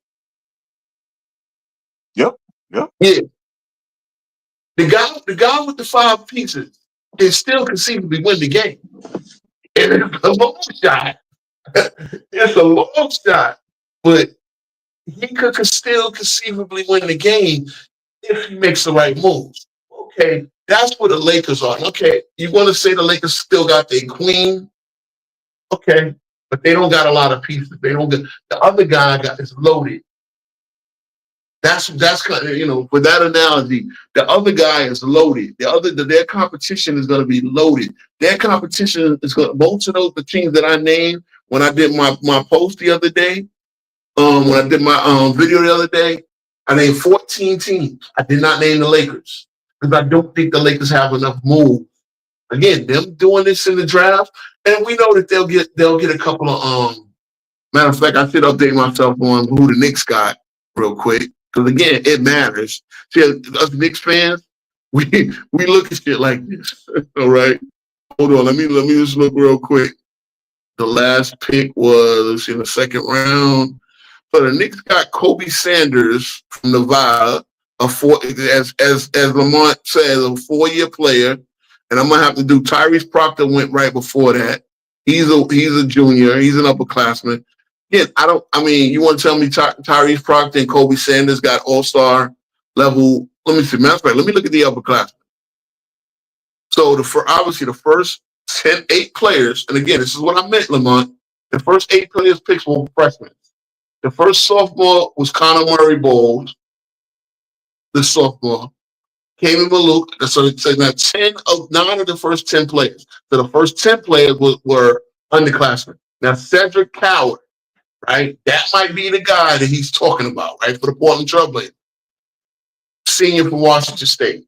Yep. Yeah. The guy with the 5 pieces can still conceivably win the game. And it's a long shot. It's a long shot. But he could still conceivably win the game if he makes the right moves. Okay, that's where the Lakers are. Okay, you want to say the Lakers still got their queen? Okay, but they don't got a lot of pieces. They don't get the other guy is loaded. That's kind of, with that analogy, the other guy is loaded. Their competition is going to be loaded. Their competition is going to, most of the teams that I named when I did my post the other day, when I did my video the other day, I named 14 teams. I did not name the Lakers because I don't think the Lakers have enough moves. Again, them doing this in the draft, and we know that they'll get a couple of matter of fact, I should update myself on who the Knicks got real quick. Because again, it matters. See, us Knicks fans, we look at shit like this. All right. Hold on. Let me just look real quick. The last pick was in the second round. So the Knicks got Kobe Sanders from Nevada, as Lamont says, a 4-year player. and I'm gonna have to do Tyrese Proctor went right before that. He's a junior. He's an upperclassman. Yeah, I mean, you want to tell me Tyrese Proctor and Kobe Sanders got all-star level? Let me see. Matter of fact, let me look at the upperclassmen. So obviously the first 8 players, and again, this is what I meant, Lamont. The first 8 players picked were freshmen. The first sophomore was Connor Murray Bowles, the sophomore. Kevin Maluk. So now 9 of the first 10 players. So the first 10 players were underclassmen. Now Cedric Coward, right? That might be the guy that he's talking about, right? For the Portland Trailblazers. Senior from Washington State.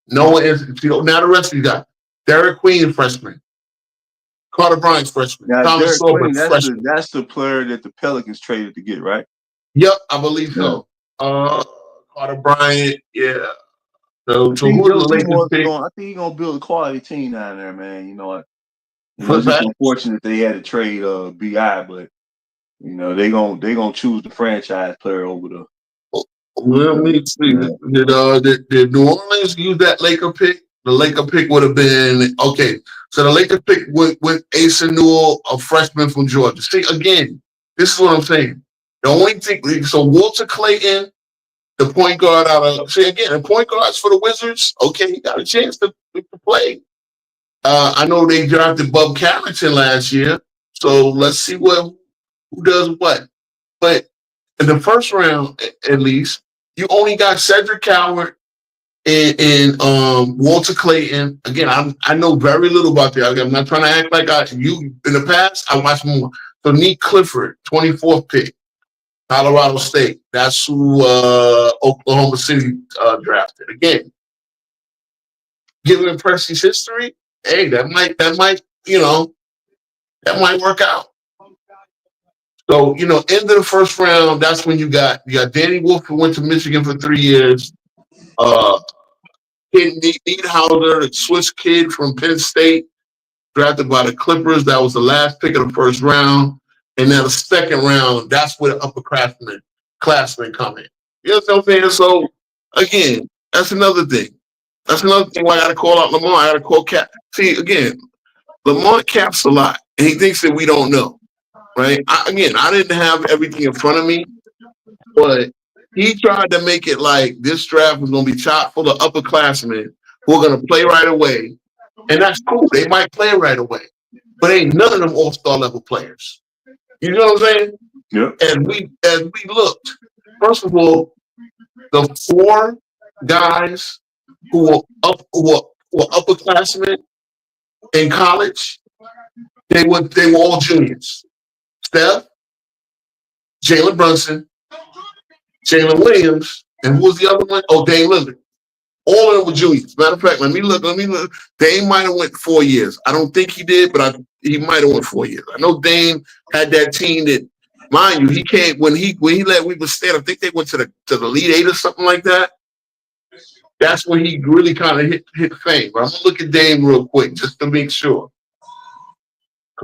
Now the rest of you got Derek Queen, freshman. Carter Bryant, freshman. Now, Thomas Derek Queen, Silver, freshman. that's the player that the Pelicans traded to get, right? Yep, I believe so. Carter Bryant, yeah. So who the Lakers pick? I think he's gonna build a quality team down there, man. You know what? It's just unfortunate they had to trade BI, but you know they gonna choose the franchise player over the. Let me see. Did New Orleans use that Laker pick? The Laker pick would have been okay. So the Laker pick with Asa Newell, a freshman from Georgia. See, again, this is what I'm saying. The only thing, so Walter Clayton, the point guard the point guards for the Wizards, okay, he got a chance to play. I know they drafted Bub Carrington last year, so let's see who does what. But in the first round, at least, you only got Cedric Coward and Walter Clayton. Again, I know very little about that. I'm not trying to act like in the past, I watched more. So Nick Clifford, 24th pick, Colorado State. That's who Oklahoma City drafted. Again, given Percy's history, hey, that might work out. So, end of the first round, that's when you got Danny Wolf, who went to Michigan for 3 years. Niedhauser, the Swiss kid from Penn State, drafted by the Clippers. That was the last pick of the first round. And then the second round, that's where the upperclassmen come in. You know what I'm saying? So, again, that's another thing. That's another thing why I got to call out Lamont. I got to call Cap. See, again, Lamont caps a lot, and he thinks that we don't know. Right? I didn't have everything in front of me, but he tried to make it like this draft was going to be chock full of upperclassmen who are going to play right away. And that's cool. They might play right away, but ain't none of them all-star level players. You know what I'm saying? Yeah. And we looked, first of all, the 4 guys who were upperclassmen in college, they were all juniors. Steph, Jalen Brunson, Jalen Williams, and who was the other one? Oh, Dame Lillard. All of them were juniors. Matter of fact, let me look. Dame might have went 4 years. I don't think he did, but he might have went 4 years. I know Dame had that team that, mind you, he came when he led Weber State. I think they went to the Elite 8 or something like that. That's when he really kind of hit fame. But I'm gonna look at Dame real quick just to make sure.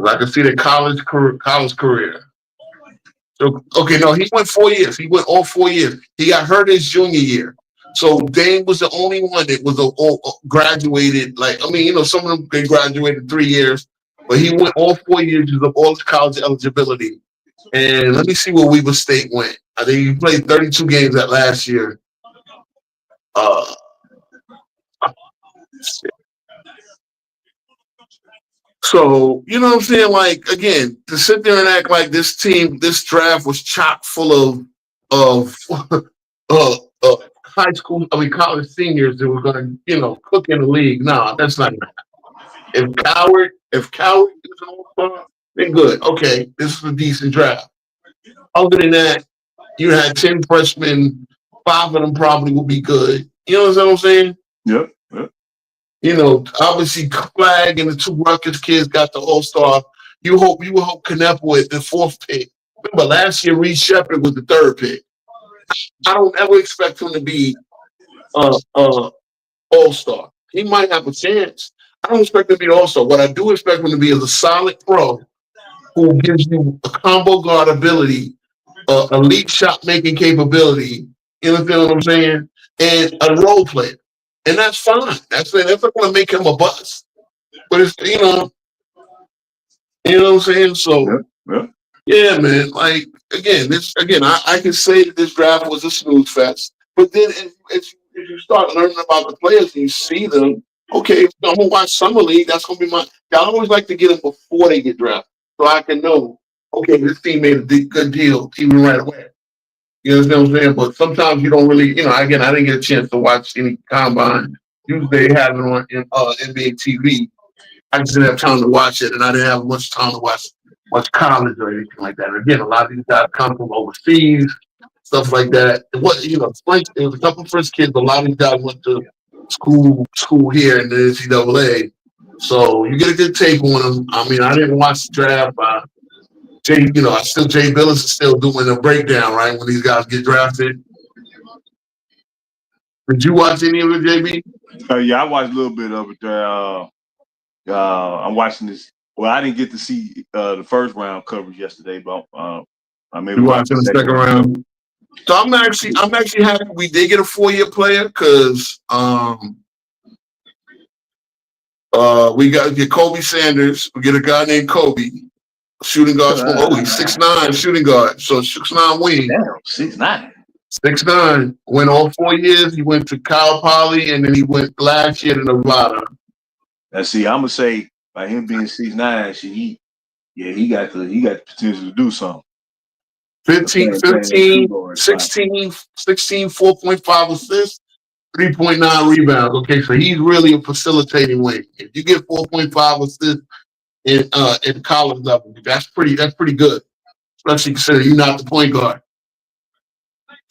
I can see the college career. So, okay, no, he went 4 years. He went all 4 years. He got hurt his junior year. So Dame was the only one that was graduated. Some of them they graduated 3 years, but he went all 4 years of all the college eligibility. And let me see where Weber State went. I think he played 32 games that last year. So, you know what I'm saying? Like, again, to sit there and act like this draft was chock full of college seniors that were going to, cook in the league. No, that's not going to happen. If Coward is an all-star, then good. Okay, this is a decent draft. Other than that, you had 10 freshmen, 5 of them probably will be good. You know what I'm saying? Yep. Obviously Flagg and the 2 Rutgers kids got the all-star. You would hope Kneppel at the 4th pick. Remember last year, Reed Shepherd was the 3rd pick. I don't ever expect him to be all-star. He might have a chance. I don't expect him to be all-star. What I do expect him to be is a solid pro who gives you a combo guard ability, elite shot-making capability, you understand what I'm saying? And a role player. and that's fine. That's not going to make him a bust. But it's you know what I'm saying. So yeah, man. Like I can say that this draft was a snooze fest. But then if you start learning about the players and you see them, okay, if I'm gonna watch summer league. That's gonna be my. I always like to get them before they get drafted, so I can know. Okay, this team made a good deal even right away. You understand what I'm saying? But sometimes you don't really, again, I didn't get a chance to watch any combine. Usually they have it on NBA TV. I just didn't have time to watch it, and I didn't have much time to watch college or anything like that. And again, a lot of these guys come from overseas, stuff like that. It was a couple of French kids, but a lot of these guys went to school here in the NCAA. So you get a good take on them. I mean, I didn't watch the draft. Jay Billis is still doing a breakdown, right, when these guys get drafted. Did you watch any of it, JB? Yeah, I watched a little bit of it there. I'm watching this. Well, I didn't get to see the first round coverage yesterday, but I maybe watching the second round. So I'm actually happy we did get a 4-year player because we got to get Kobe Sanders. We get a guy named Kobe. Shooting guard. He's 6'9", shooting guard. So 6'9" wing. Damn, 6'9". 6'9". Went all 4 years. He went to Cal Poly, and then he went last year to Nevada. Now, see, I'm gonna say by him being 6'9", he got the potential to do something. 16, 4.5 assists, 3.9 rebounds. Okay, so he's really a facilitating wing. If you get 4.5 assists in college level, that's pretty good, especially considering you're not the point guard.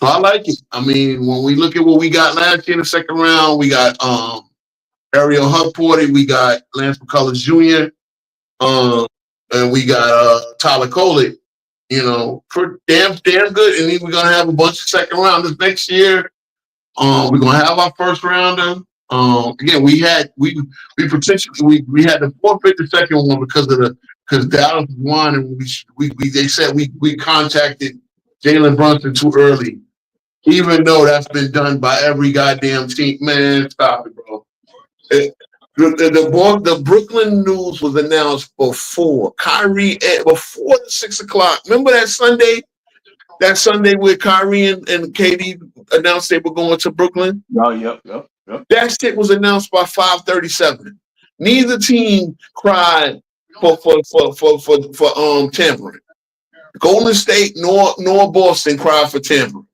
So I like it. I mean, when we look at what we got last year in the second round, we got Ariel Hugporty, we got Lance McCullers Jr., and we got Tyler Kolek. Damn good. And then we're gonna have a bunch of second rounders next year. We're gonna have our first rounder. Again, we had to forfeit the second one because Dallas won, and they said we contacted Jalen Brunson too early, even though that's been done by every goddamn team. Man, stop it, bro. The Brooklyn news was announced before before the 6 o'clock. Remember that Sunday? That Sunday where Kyrie and KD announced they were going to Brooklyn? Oh, yep. That shit was announced by 5:37. Neither team cried for tampering. Golden State nor Boston cried for tampering.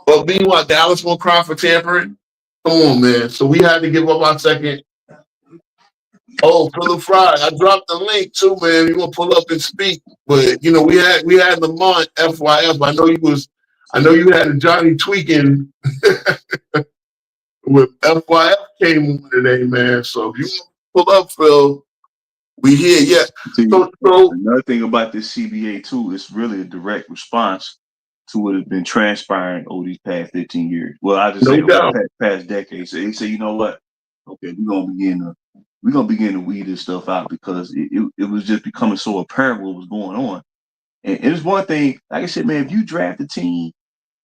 But meanwhile, Dallas won't cry for tampering. Come on, man. So we had to give up our second. Oh, Philip Fry. I dropped the link too, man. You want to pull up and speak. But we had Lamont FYF. I know you had a Johnny tweaking with FYF came on today, man. So if you want to pull up, Phil, we here. Yeah. So another thing about this CBA too, it's really a direct response to what has been transpiring over these past 15 years. Well, I just say over the past decade. So they say, you know what? Okay, we're gonna begin to weed this stuff out because it was just becoming so apparent what was going on. And it's one thing, like I said, man, if you draft a team,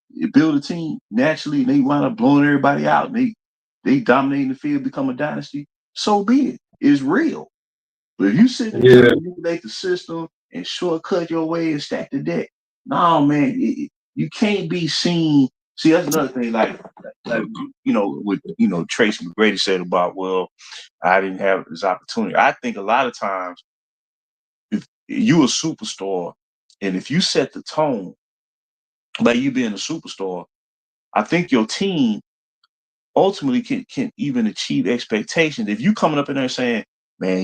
you build a team naturally, and they wind up blowing everybody out, and they dominating the field, become a dynasty, so be it. It's real. But if you sit and manipulate the system and shortcut your way and stack the deck, no, man, you can't be seen. See, that's another thing, like what Tracy McGrady said about, well, I didn't have this opportunity. I think a lot of times, if you're a superstar, and if you set the tone by you being a superstar, I think your team ultimately can even achieve expectations. If you coming up in there saying, man, I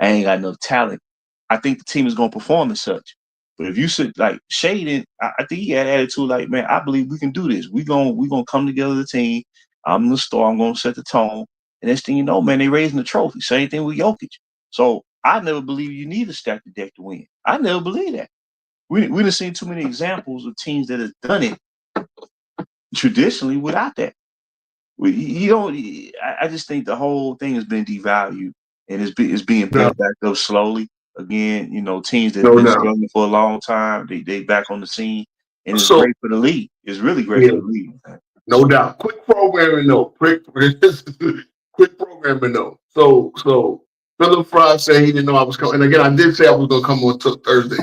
ain't got enough talent, I think the team is going to perform as such. But if you sit like Shaden, I think he had attitude like, man, I believe we can do this. We're gonna come together as a team. I'm the star. I'm gonna set the tone. And next thing you know, man, they raising the trophy. Same thing with Jokic. So I never believe you need to stack the deck to win. I never believe that. We done seen too many examples of teams that have done it traditionally without that. I just think the whole thing has been devalued and it's being built back up slowly. Again, teams that have been struggling for a long time, they back on the scene, and it's great for the league. It's really great for the league. No doubt. Quick programming note. Quick programming note. So Philip Fry said he didn't know I was coming. And again, I did say I was going to come on Thursday.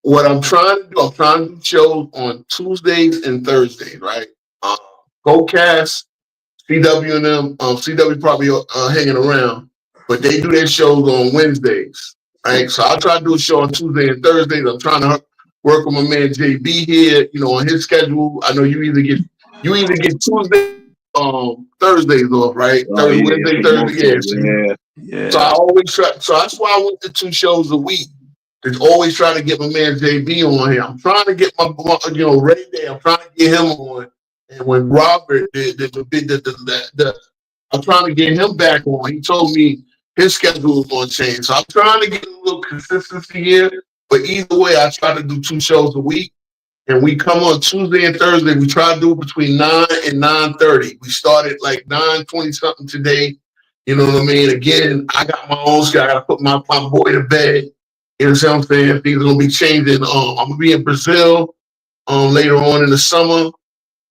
What I'm trying to do shows on Tuesdays and Thursdays, right? GoCast, CW and them, CW probably hanging around, but they do their shows on Wednesdays, right? So I'll try to do a show on Tuesday and Thursdays. I'm trying to work with my man JB here, on his schedule. I know you either get Tuesday, Thursdays off, right? Wednesday, Thursday, Yeah. So I always try. So that's why I went to 2 shows a week. It's always trying to get my man JB on here. I'm trying to get my Ray Day. I'm trying to get him on. And when Robert I'm trying to get him back on. He told me his schedule was going to change. So I'm trying to get a little consistency here. But either way, I try to do 2 shows a week. And we come on Tuesday and Thursday. We try to do it between 9 and 9:30. We started like 9:20 something today. You know what I mean? Again, I got my own schedule. I got to put my boy to bed. You know what I'm saying? Things are going to be changing. I'm going to be in Brazil later on in the summer.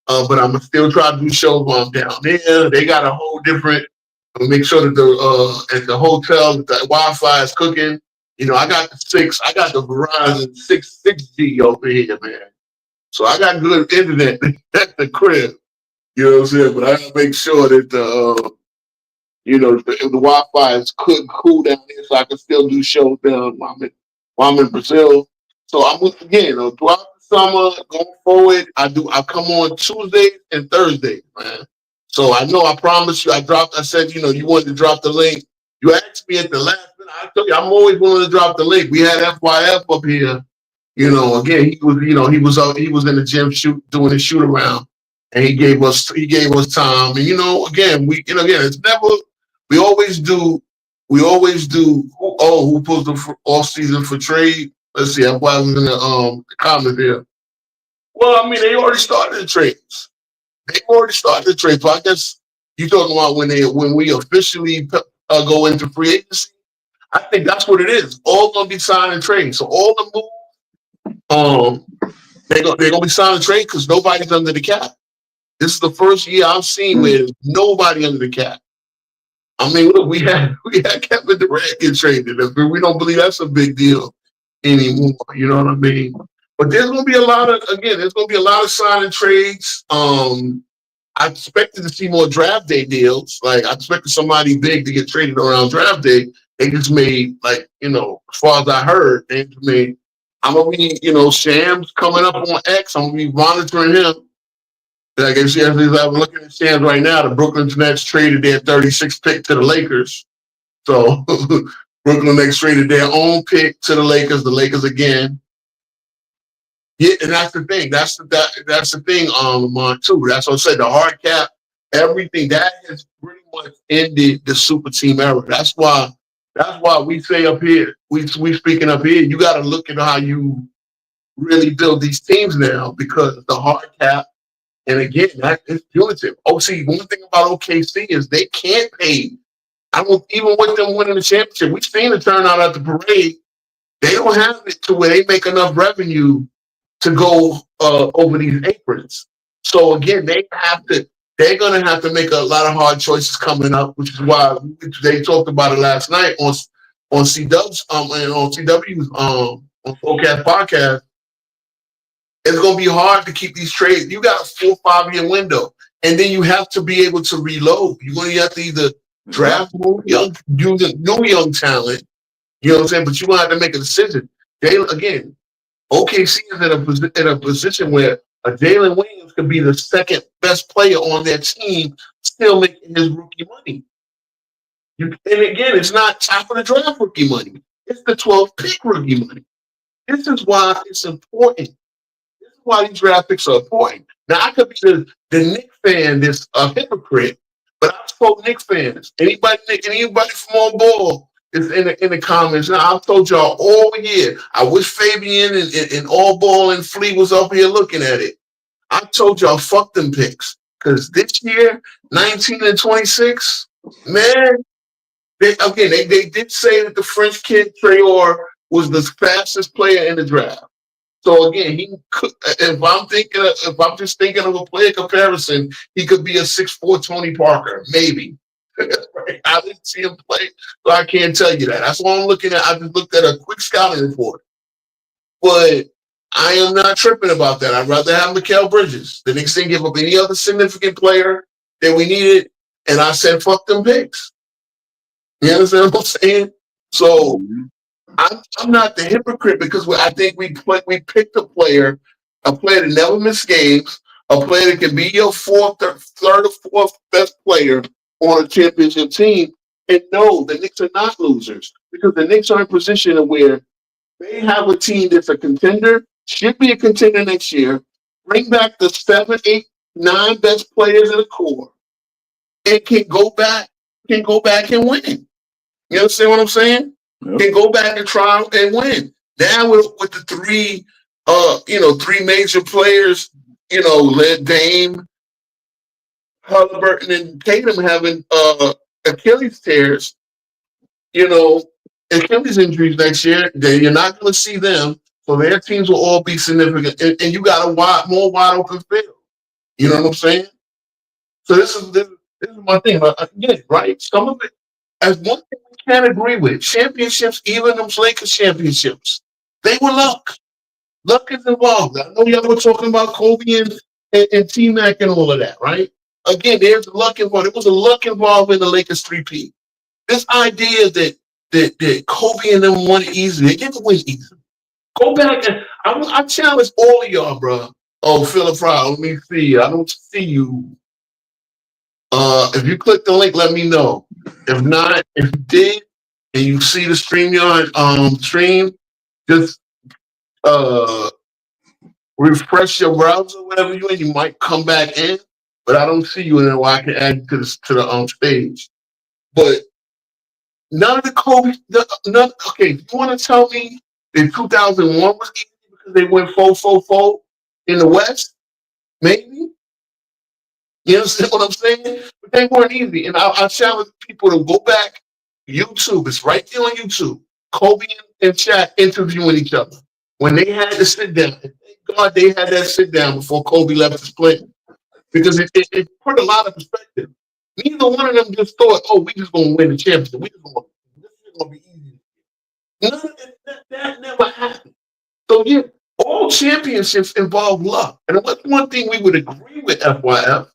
But I'm going to still try to do shows while I'm down there. They got a whole different, make sure that at the hotel, the Wi-Fi is cooking. I got the Verizon 6G over here, man. So I got good internet at the crib. You know what I'm saying? But I got to make sure that the Wi-Fi is cool down there so I can still do shows down while I'm in Brazil. So I'm again, throughout the summer, going forward, I come on Tuesdays and Thursdays, man. So I know I promised you, I said, you wanted to drop the link. You asked me at the last minute. I told you I'm always willing to drop the link. We had FYF up here. Again, he was in the gym doing his shoot around, and he gave us time. And again, it's never. We always do. Who pulls the off season for trade? Let's see. I'm was in the comments here. Well, I mean, they already started the trades. So I guess you talking about when we officially go into free agency. I think that's what it is. All gonna be signing trades. So all the moves, they're gonna be signing trade because nobody's under the cap. This is the first year I've seen where there's nobody under the cap. I mean, look, we had Kevin Durant get traded. We don't believe that's a big deal anymore. You know what I mean? But there's gonna be a lot of signing trades. I expected to see more draft day deals. Like I expected somebody big to get traded around draft day. They just made as far as I heard, they just made. I'm gonna be, Shams coming up on X. I'm gonna be monitoring him. Like I said, I'm looking at Shams right now. The Brooklyn Nets traded their 36th pick to the Lakers. So Brooklyn Nets traded their own pick to the Lakers. The Lakers again. Yeah, and that's the thing. That's the thing, Lamont, too. That's what I said. The hard cap, everything that has pretty much ended the super team era. That's why we say up here, we speaking up here, you got to look at how you really build these teams now because the hard cap, and again, that is punitive. See, one thing about OKC is they can't pay. Even with them winning the championship, we've seen the turnout at the parade. They don't have it to where they make enough revenue to go over these aprons. So again, they're going to have to make a lot of hard choices coming up, which is why they talked about it last night on C-Dub's and on CW's on OCAST podcast. It's going to be hard to keep these trades. You got a 4 or 5 year window, and then you have to be able to reload. You're going to have to either draft new young talent, you know what I'm saying? But you're going to have to make a decision. OKC is in a position where a Jalen Williams could be the second best player on their team, still making his rookie money. And again, it's not top of the draft rookie money. It's the 12th pick rookie money. This is why it's important. This is why these draft picks are important. Now, I could be the Knicks fan that's a hypocrite, but I've spoken Knicks fans. Anybody from on ball is in the comments. Now, I've told y'all all year. I wish Fabian and All Ball and Flea was up here looking at it. I told y'all, fuck them picks. Because this year, 19 and 26, man, they did say that the French kid, Traore, was the fastest player in the draft. So again, he could, if I'm just thinking of a player comparison, he could be a 6'4" Tony Parker, maybe. Right? I didn't see him play, so I can't tell you that. That's what I'm looking at. I just looked at a quick scouting report. But I am not tripping about that. I'd rather have Mikal Bridges. The Knicks didn't give up any other significant player that we needed, and I said, fuck them picks. You understand what I'm saying? So I'm not the hypocrite because I think we picked a player that never missed games, a player that can be your third or fourth best player on a championship team. And no, the Knicks are not losers because the Knicks are in a position where they have a team that's a contender, should be a contender next year, bring back the 7, 8, 9 best players in the core, and can go back and win. You understand what I'm saying? Yep. Can go back and try and win. Now with the three major players, led Dame, Halliburton, and Tatum having Achilles tears, Achilles injuries next year, then you're not going to see them. So their teams will all be significant, and you got a more wide open field. You know what I'm saying? So this is my thing. Again, right? Some of it, as one thing we can't agree with, championships, even those Lakers championships, they were luck. Luck is involved. I know y'all were talking about Kobe and T-Mac and all of that, right? Again, there's luck involved. There was a luck involved in the Lakers 3P. This idea that Kobe and them won easily, they didn't win easily. Go back and I challenge all of y'all, bro. Oh, Philip Fry, let me see. I don't see you. If you click the link, let me know. If not, if you did and you see the StreamYard stream, just refresh your browser, whatever you're in. You might come back in, but I don't see you in there where I can add you to the stage. But none of the Kobe, okay, you want to tell me that 2001 was easy because they went 4-4-4 in the West? Maybe. You understand what I'm saying? But they weren't easy. And I challenge people to go back. YouTube, it's right there on YouTube. Kobe and Shaq interviewing each other. When they had to sit down, and thank God they had that sit down before Kobe left his play. Because it put a lot of perspective. Neither one of them just thought, oh, we just going to win the championship. This is going to be easy. None of that never happened. So, yeah, all championships involve luck. And that's one thing we would agree with, FYF.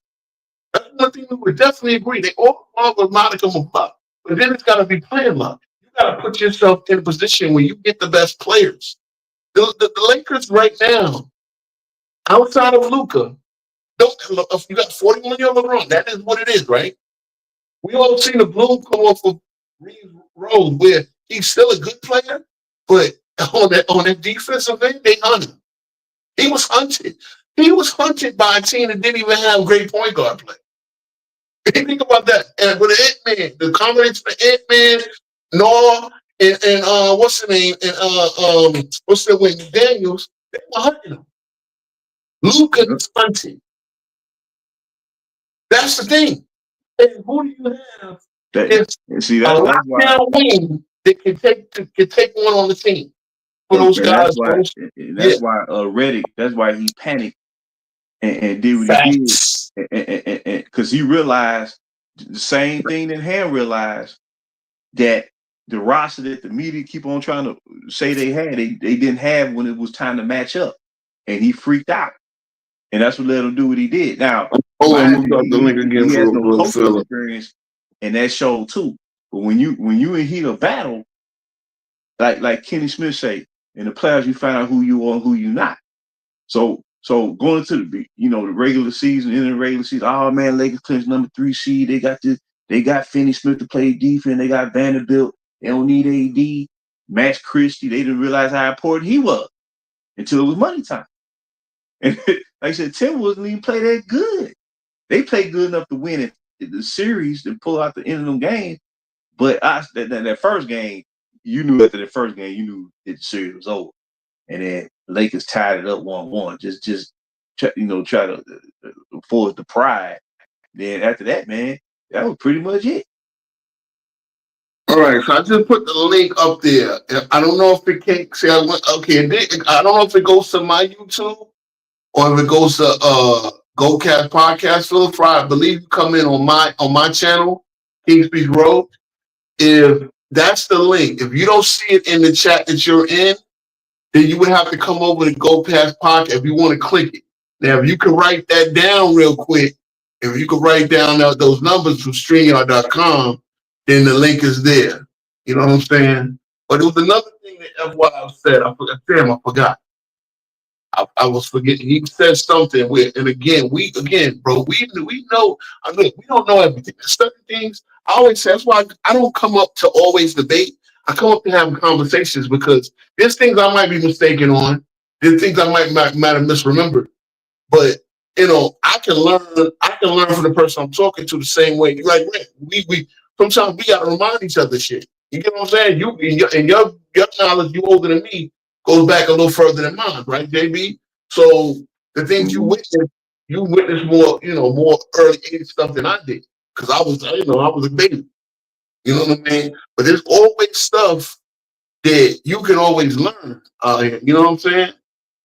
That's one thing we would definitely agree. They all involve a modicum of luck. But then it's got to be playing luck. You got to put yourself in a position where you get the best players. The Lakers right now, outside of Luka, you got 41-year-old LeBron. That is what it is, right? We all seen the bloom come off of Reeves Road, where he's still a good player, but on that defensive end, they hunt him. He was hunted. He was hunted by a team that didn't even have great point guard play. Think about that. And with the Ant-Man, the combination of Ant-Man, Noah, and what's the name? And what's the name? Daniels, they were hunting him. Luka is hunted. That's the thing. And who do you have? That's why wing that can take one on the team for those guys. That's why Reddick. That's why he panicked and did what he did, because he realized the same thing that Ham realized, that the roster that the media keep on trying to say they had, they didn't have when it was time to match up, and he freaked out, and that's what let him do what he did. Now, he has no coaching experience, and that showed too. But when you in heat of battle, like Kenny Smith say, in the playoffs, you find out who you are and who you not. So going to the regular season, in the regular season, oh man, Lakers clinch number 3 seed. They got Finney Smith to play defense. They got Vanderbilt. They don't need AD. Max Christie. They didn't realize how important he was until it was money time. And like I said, Tim wasn't even play that good. They played good enough to win the series and pull out the end of them games. But that first game, you knew after the first game, you knew that the series was over. And then Lakers tied it up 1-1. Just try to force the pride. Then after that, man, that was pretty much it. All right, so I just put the link up there. I don't know if it can see. I went okay. I don't know if it goes to my YouTube or if it goes to GoCast Podcast. Phil Fry, I believe you come in on my channel, Kings Beach Road. If that's the link, if you don't see it in the chat that you're in, then you would have to come over to GoCast Podcast if you want to click it. Now, if you can write that down real quick, if you can write down those numbers from StreamYard.com, then the link is there. You know what I'm saying? But there was another thing that FYI said. I forgot. Damn, I forgot. I was forgetting. He said something with, and bro, we know. I mean, we don't know everything. There's certain things I always say. That's why I don't come up to always debate. I come up to have conversations because there's things I might be mistaken on. There's things I might have misremembered. But I can learn from the person I'm talking to the same way. You're like, man, we sometimes we gotta remind each other shit. You get what I'm saying? You and your knowledge, you older than me, goes back a little further than mine, right, JB? So the things you witnessed more, more early age stuff than I did. Because I was a baby. You know what I mean? But there's always stuff that you can always learn. You know what I'm saying?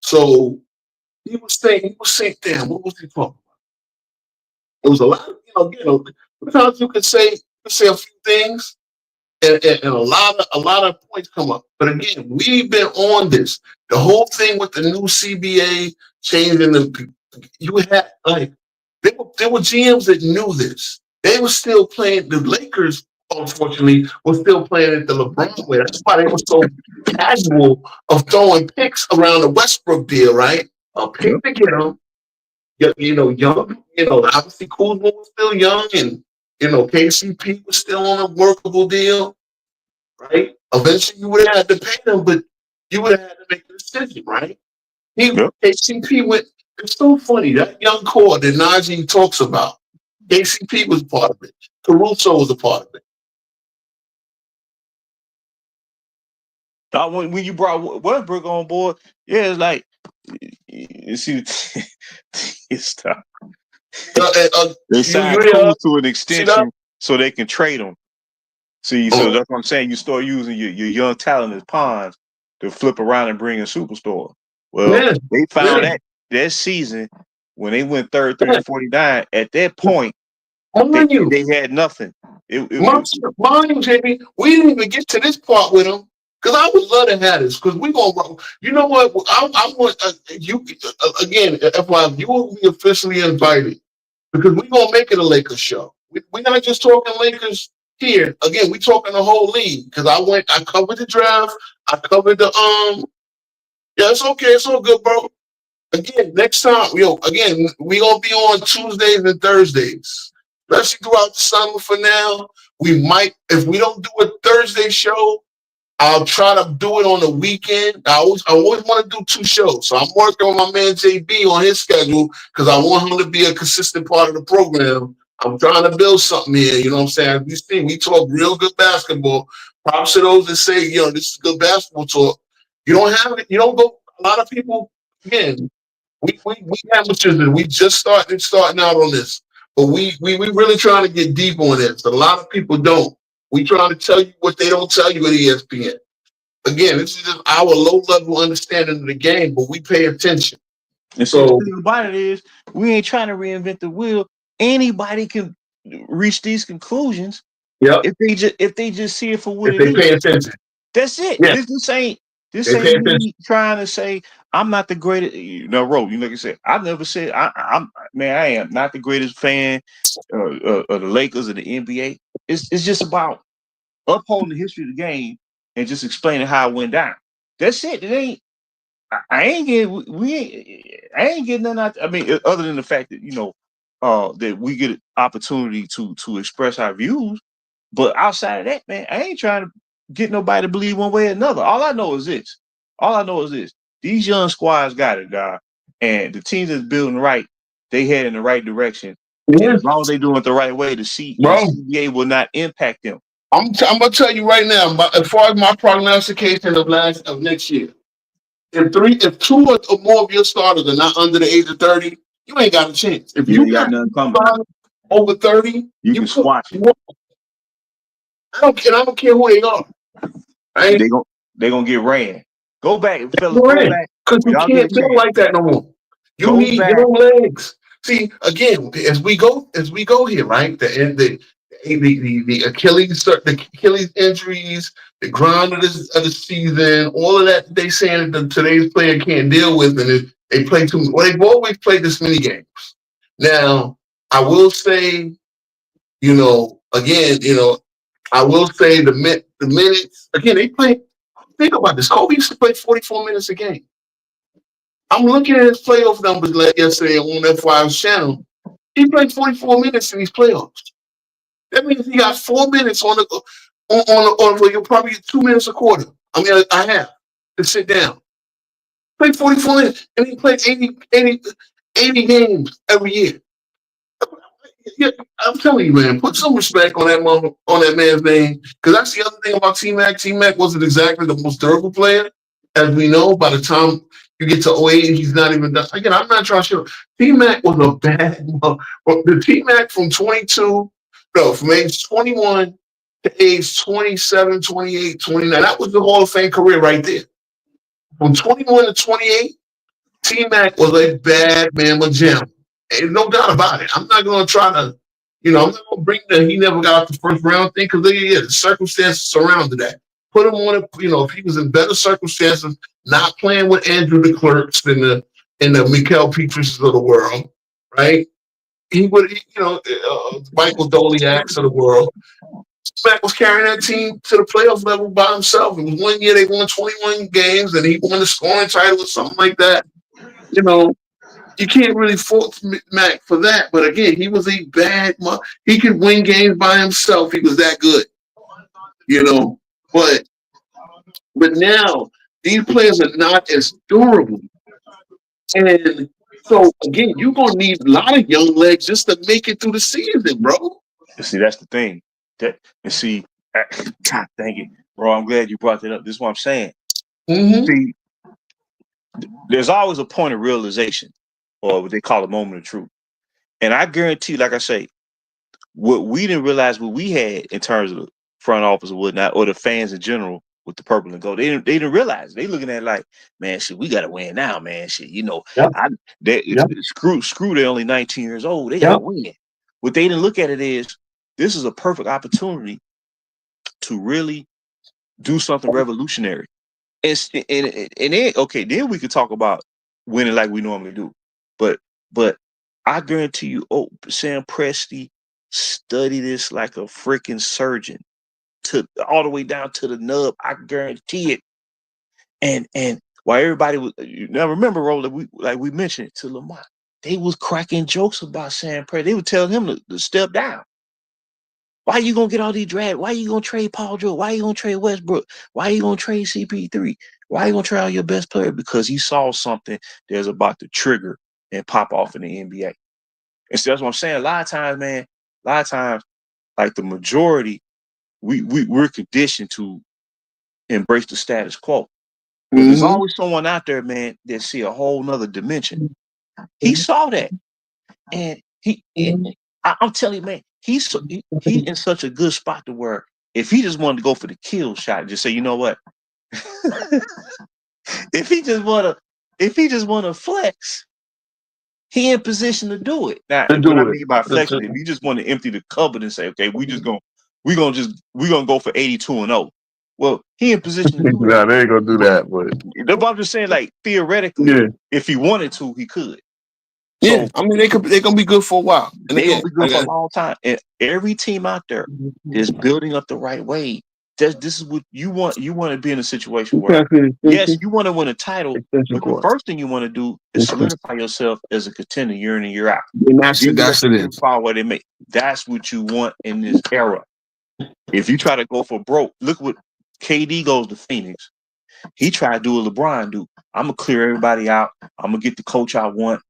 So he was saying, damn, what was he talking about? There was a lot of, sometimes you can say a few things and a lot of points come up. But again, we've been on this. The whole thing with the new CBA changing you had there were GMs that knew this. They were still playing. The Lakers, unfortunately, were still playing at the LeBron way. That's why they were so casual of throwing picks around the Westbrook deal, right? A pick to get them. Young. Obviously Kuzma was still young, and KCP was still on a workable deal, right? Eventually, you would have had to pay them, but you would have had to make a decision, right? KCP went. It's so funny that young core that Najee talks about. KCP was part of it. Caruso was a part of it. When you brought Westbrook on board, yeah, it's like you see, it's tough. They signed Kuz to an extension so they can trade him. See, so that's what I'm saying. You start using your young talent as pawns to flip around and bring in superstars. Well, they found that season when they went 30-49. At that point, they had nothing. Mind you, JB, we didn't even get to this part with them. Because I would love to have this. Because we're going to, you know what? I want you, again, FYI, you will be officially invited. Because we're going to make it a Lakers show. We're not just talking Lakers here. Again, we're talking the whole league. Because I covered the draft. I covered the, yeah, it's okay. It's all good, bro. Again, next time, we're going to be on Tuesdays and Thursdays. Especially throughout the summer for now. We might, if we don't do a Thursday show, I'll try to do it on the weekend. I always want to do 2 shows. So I'm working with my man JB on his schedule because I want him to be a consistent part of the program. I'm trying to build something here. You know what I'm saying? You see, we talk real good basketball. Props to those that say, this is good basketball talk. You don't have it. You don't go. A lot of people, again, we amateurs and we just starting out on this. But we really trying to get deep on this. A lot of people don't. We trying to tell you what they don't tell you at ESPN. Again, this is just our low-level understanding of the game, but we pay attention. And so the thing about it is, we ain't trying to reinvent the wheel. Anybody can reach these conclusions if they just see it for what it is. Pay attention. That's it. Yeah. This ain't me trying to say I'm not the greatest. Ro, like I said, I've never said I am not the greatest fan of the Lakers or the NBA. It's just about upholding the history of the game and just explaining how it went down. That's it. It ain't. I ain't getting nothing out. I mean, other than the fact that that we get an opportunity to express our views. But outside of that, man, I ain't trying to get nobody to believe one way or another. All I know is this. These young squads got it, God. And the teams that's building right, they head in the right direction. Yeah. As long as they doing it the right way, the CBA will not impact them. I'm gonna tell you right now, as far as my prognostication of next year, if 2 or more of your starters are not under the age of 30, you ain't got a chance. If you got nothing coming over 30, you can squash it. I don't care who they are. Right? They gonna get ran. Go back, fellas. Go back. Because you Y'all get a can't build chance. like that no more. You Go need back. young legs. See, again, as we go here, right? The Achilles injuries, the grind of the season, all of that they saying that today's player can't deal with, and they play too. Well, they've always played this many games. Now, I will say, I will say the minutes again. They play. Think about this. Kobe used to play 44 minutes a game. I'm looking at his playoff numbers like yesterday on F5's channel. He played 44 minutes in these playoffs. That means he got 4 minutes on well, you'll probably get 2 minutes a quarter. I mean, I have to sit down. Played 44 minutes, and he played 80 games every year. Yeah, I'm telling you, man, put some respect on that man's name, because that's the other thing about T-Mac. T-Mac wasn't exactly the most durable player, as we know. By the time you get to 08, he's not even done. Again, I'm not trying to show. T-Mac was a bad. The T-Mac from from age 21 to age 27, 28, 29, that was the Hall of Fame career right there. From 21 to 28, T-Mac was a bad mamma jam. Ain't no doubt about it. I'm not going to try to, I'm not going to bring he never got out the first round thing, because the circumstances surrounded that. Put him on if he was in better circumstances, not playing with Andrew the Clerks and the Mikael Pietriches of the world, right? He would, Michael Doliaks of the world. Mac was carrying that team to the playoff level by himself. It was 1 year they won 21 games, and he won the scoring title or something like that. You can't really fault Mac for that. But again, he was a bad. He could win games by himself. He was that good, But now these players are not as durable, and so again, you're gonna need a lot of young legs just to make it through the season, bro. See, that's the thing. God dang it, bro. I'm glad you brought that up. This is what I'm saying. Mm-hmm. See, there's always a point of realization, or what they call a moment of truth. And I guarantee, like I say, what we didn't realize what we had in terms of the front office or whatnot, or the fans in general with the purple and gold, they didn't realize. They looking at it like, man, shit, we gotta win now, man. Shit, screw. They're only 19 years old. They gotta win. What they didn't look at it is, this is a perfect opportunity to really do something revolutionary. And then, okay, then we could talk about winning like we normally do. But I guarantee you, Sam Presti studied this like a freaking surgeon, all the way down to the nub. I guarantee it. And while everybody was, now remember, Roland, we mentioned it to Lamont, they was cracking jokes about Sam Presti. They would tell him to step down. Why you gonna get all these drafts? Why you gonna trade Paul George? Why you gonna trade Westbrook? Why you gonna trade CP3? Why you gonna trade all your best player? Because he saw something that's about to trigger and pop off in the NBA. And so that's what I'm saying. A lot of times, like the majority, we're conditioned to embrace the status quo. But there's always someone out there, man, that see a whole nother dimension. He saw that, and I'm telling you, man, he's in such a good spot to where if he just wanted to go for the kill shot, just say, you know what, if he just want to flex, he in position to do it. Now, what I mean by flexing, if you just want to empty the cupboard and say, okay, we're gonna go for 82-0. Well, he in position to do it. No, they ain't gonna do that, but I'm just saying, like, theoretically, if he wanted to, he could. Yeah, so, I mean, they're gonna be good for a while. And they're gonna be good for a long time. And every team out there is building up the right way. This is what you want. You want to be in a situation where, yes, you want to win a title, but the first thing you want to do is solidify yourself as a contender year in and year out. And that's it. That's what you want in this era. If you try to go for broke, look what KD goes to Phoenix. He tried to do what LeBron do. I'm gonna clear everybody out. I'm gonna get the coach I want.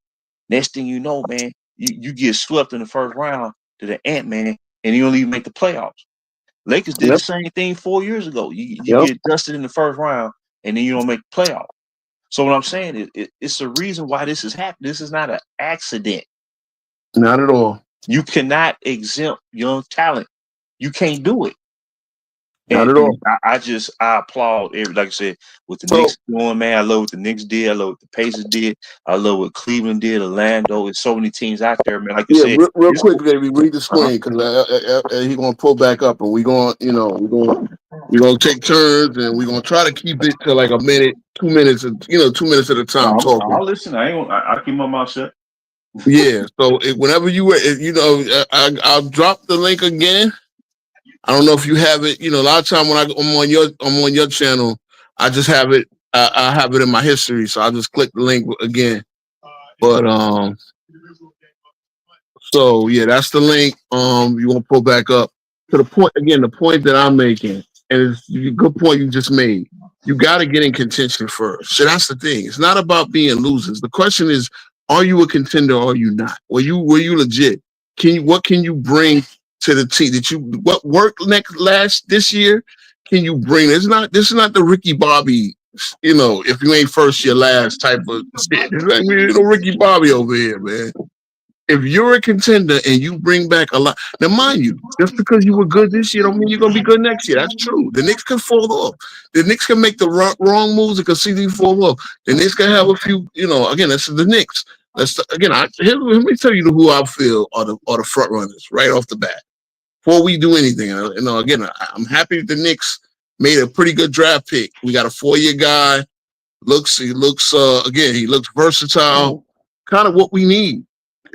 Next thing you know, man, you get swept in the first round to the Ant-Man, and you don't even make the playoffs. Lakers did the same thing 4 years ago. You get dusted in the first round, and then you don't make the playoffs. So what I'm saying is, it's the reason why this is happening. This is not an accident. Not at all. You cannot exempt young talent. You can't do it. Not at all. I applaud every, like I said, what the So- Knicks doing, man. I love what the Knicks did. I love what the Pacers did. I love what Cleveland did. Orlando. There's so many teams out there, man. Like you said, real quick, baby, read the screen because he's gonna pull back up, and we're gonna take turns, and we're gonna try to keep it to like a minute, 2 minutes, 2 minutes at a time talking. I'll listen. I'll keep my mouth shut. Yeah. So whenever I'll drop the link again. I don't know if you have it. A lot of time when I'm on your channel, I just have it. I have it in my history, so I just click the link again. But so yeah, that's the link. You want to pull back up to the point again. The point that I'm making, and it's a good point you just made. You got to get in contention first. So that's the thing. It's not about being losers. The question is, are you a contender or are you not? Were you legit? What can you bring to the team? What worked this year? Can you bring? This is not the Ricky Bobby, if you ain't first, you're last type of shit. I mean, no Ricky Bobby over here, man. If you're a contender and you bring back a lot, now mind you, just because you were good this year don't mean you're gonna be good next year. That's true. The Knicks can fall off. The Knicks can make the wrong moves and see fall off. The Knicks can have a few, again, that's the Knicks. Let me tell you who I feel are the front runners right off the bat. Before we do anything, again, I'm happy that the Knicks made a pretty good draft pick. We got a 4-year guy. He looks versatile. Kind of what we need.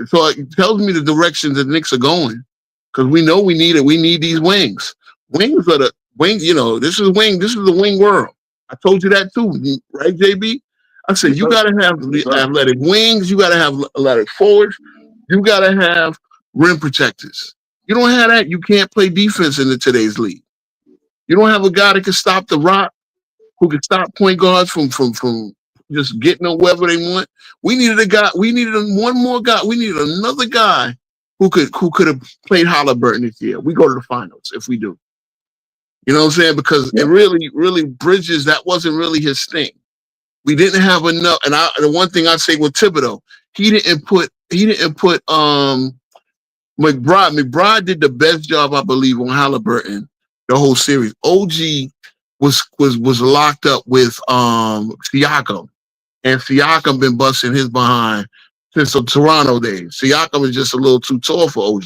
So it tells me the direction the Knicks are going, because we know we need it. We need these wings. Wings are the wing. This is wing. This is the wing world. I told you that too, right, JB? I said you got to have athletic wings. You got to have athletic forwards. You got to have rim protectors. You don't have that, you can't play defense in today's league. You don't have a guy that can stop the rock, who can stop point guards from just getting whoever they want. We needed a guy. We needed one more guy. We needed another guy who could have played Halliburton this year. We go to the finals if we do. You know what I'm saying? Because it really Bridges, that wasn't really his thing. We didn't have enough. And the one thing I'd say with Thibodeau, he didn't put McBride. McBride did the best job, I believe, on Halliburton the whole series. OG was locked up with Siakam, and Siakam been busting his behind since the Toronto days. Siakam is just a little too tall for OG.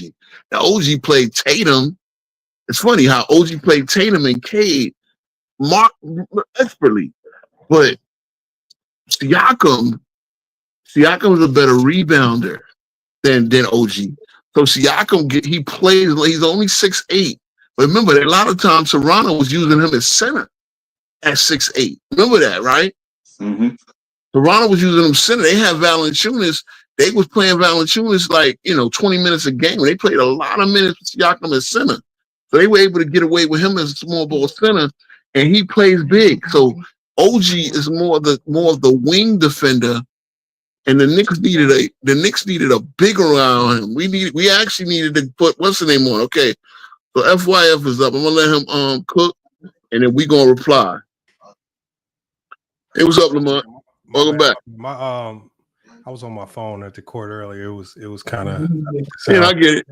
Now OG played Tatum. It's funny how OG played Tatum and Cade expertly, but Siakam is a better rebounder than OG. So Siakam, he plays, he's only 6'8". But remember that a lot of times Toronto was using him as center at 6'8". Remember that, right? Mm-hmm. Toronto was using him center. They had Valanciunas. They was playing Valanciunas 20 minutes a game. They played a lot of minutes with Siakam as center. So they were able to get away with him as a small ball center, and he plays big. So OG is more of the wing defender. And the Knicks needed a bigger on him. We actually needed to put what's the name on. Okay, so FYF is up. I'm gonna let him cook, and then we gonna reply. Hey, what's up, Lamont? Welcome back. I was on my phone at the court earlier. It was kind of yeah, I get it.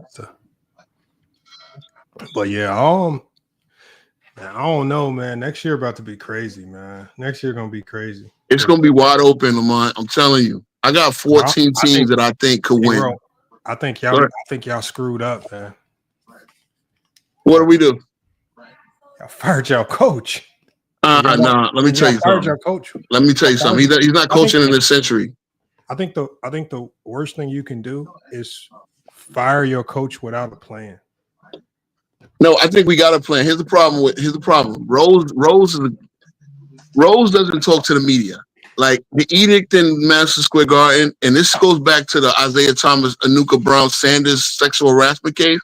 But yeah, I don't know, man. Next year about to be crazy, man. Next year gonna be crazy. It's gonna be wide open, Lamont. I'm telling you. I got 14 teams that I think could win. Bro, I think y'all screwed up, man. What do we do? Y'all fired y'all coach. Let me tell you something. Let me tell you something. He's not coaching in this century. I think the worst thing you can do is fire your coach without a plan. No, I think we got a plan. Here's the problem. Rose doesn't talk to the media. Like the edict in Madison Square Garden, and this goes back to the Isaiah Thomas, Anuka Brown Sanders sexual harassment case.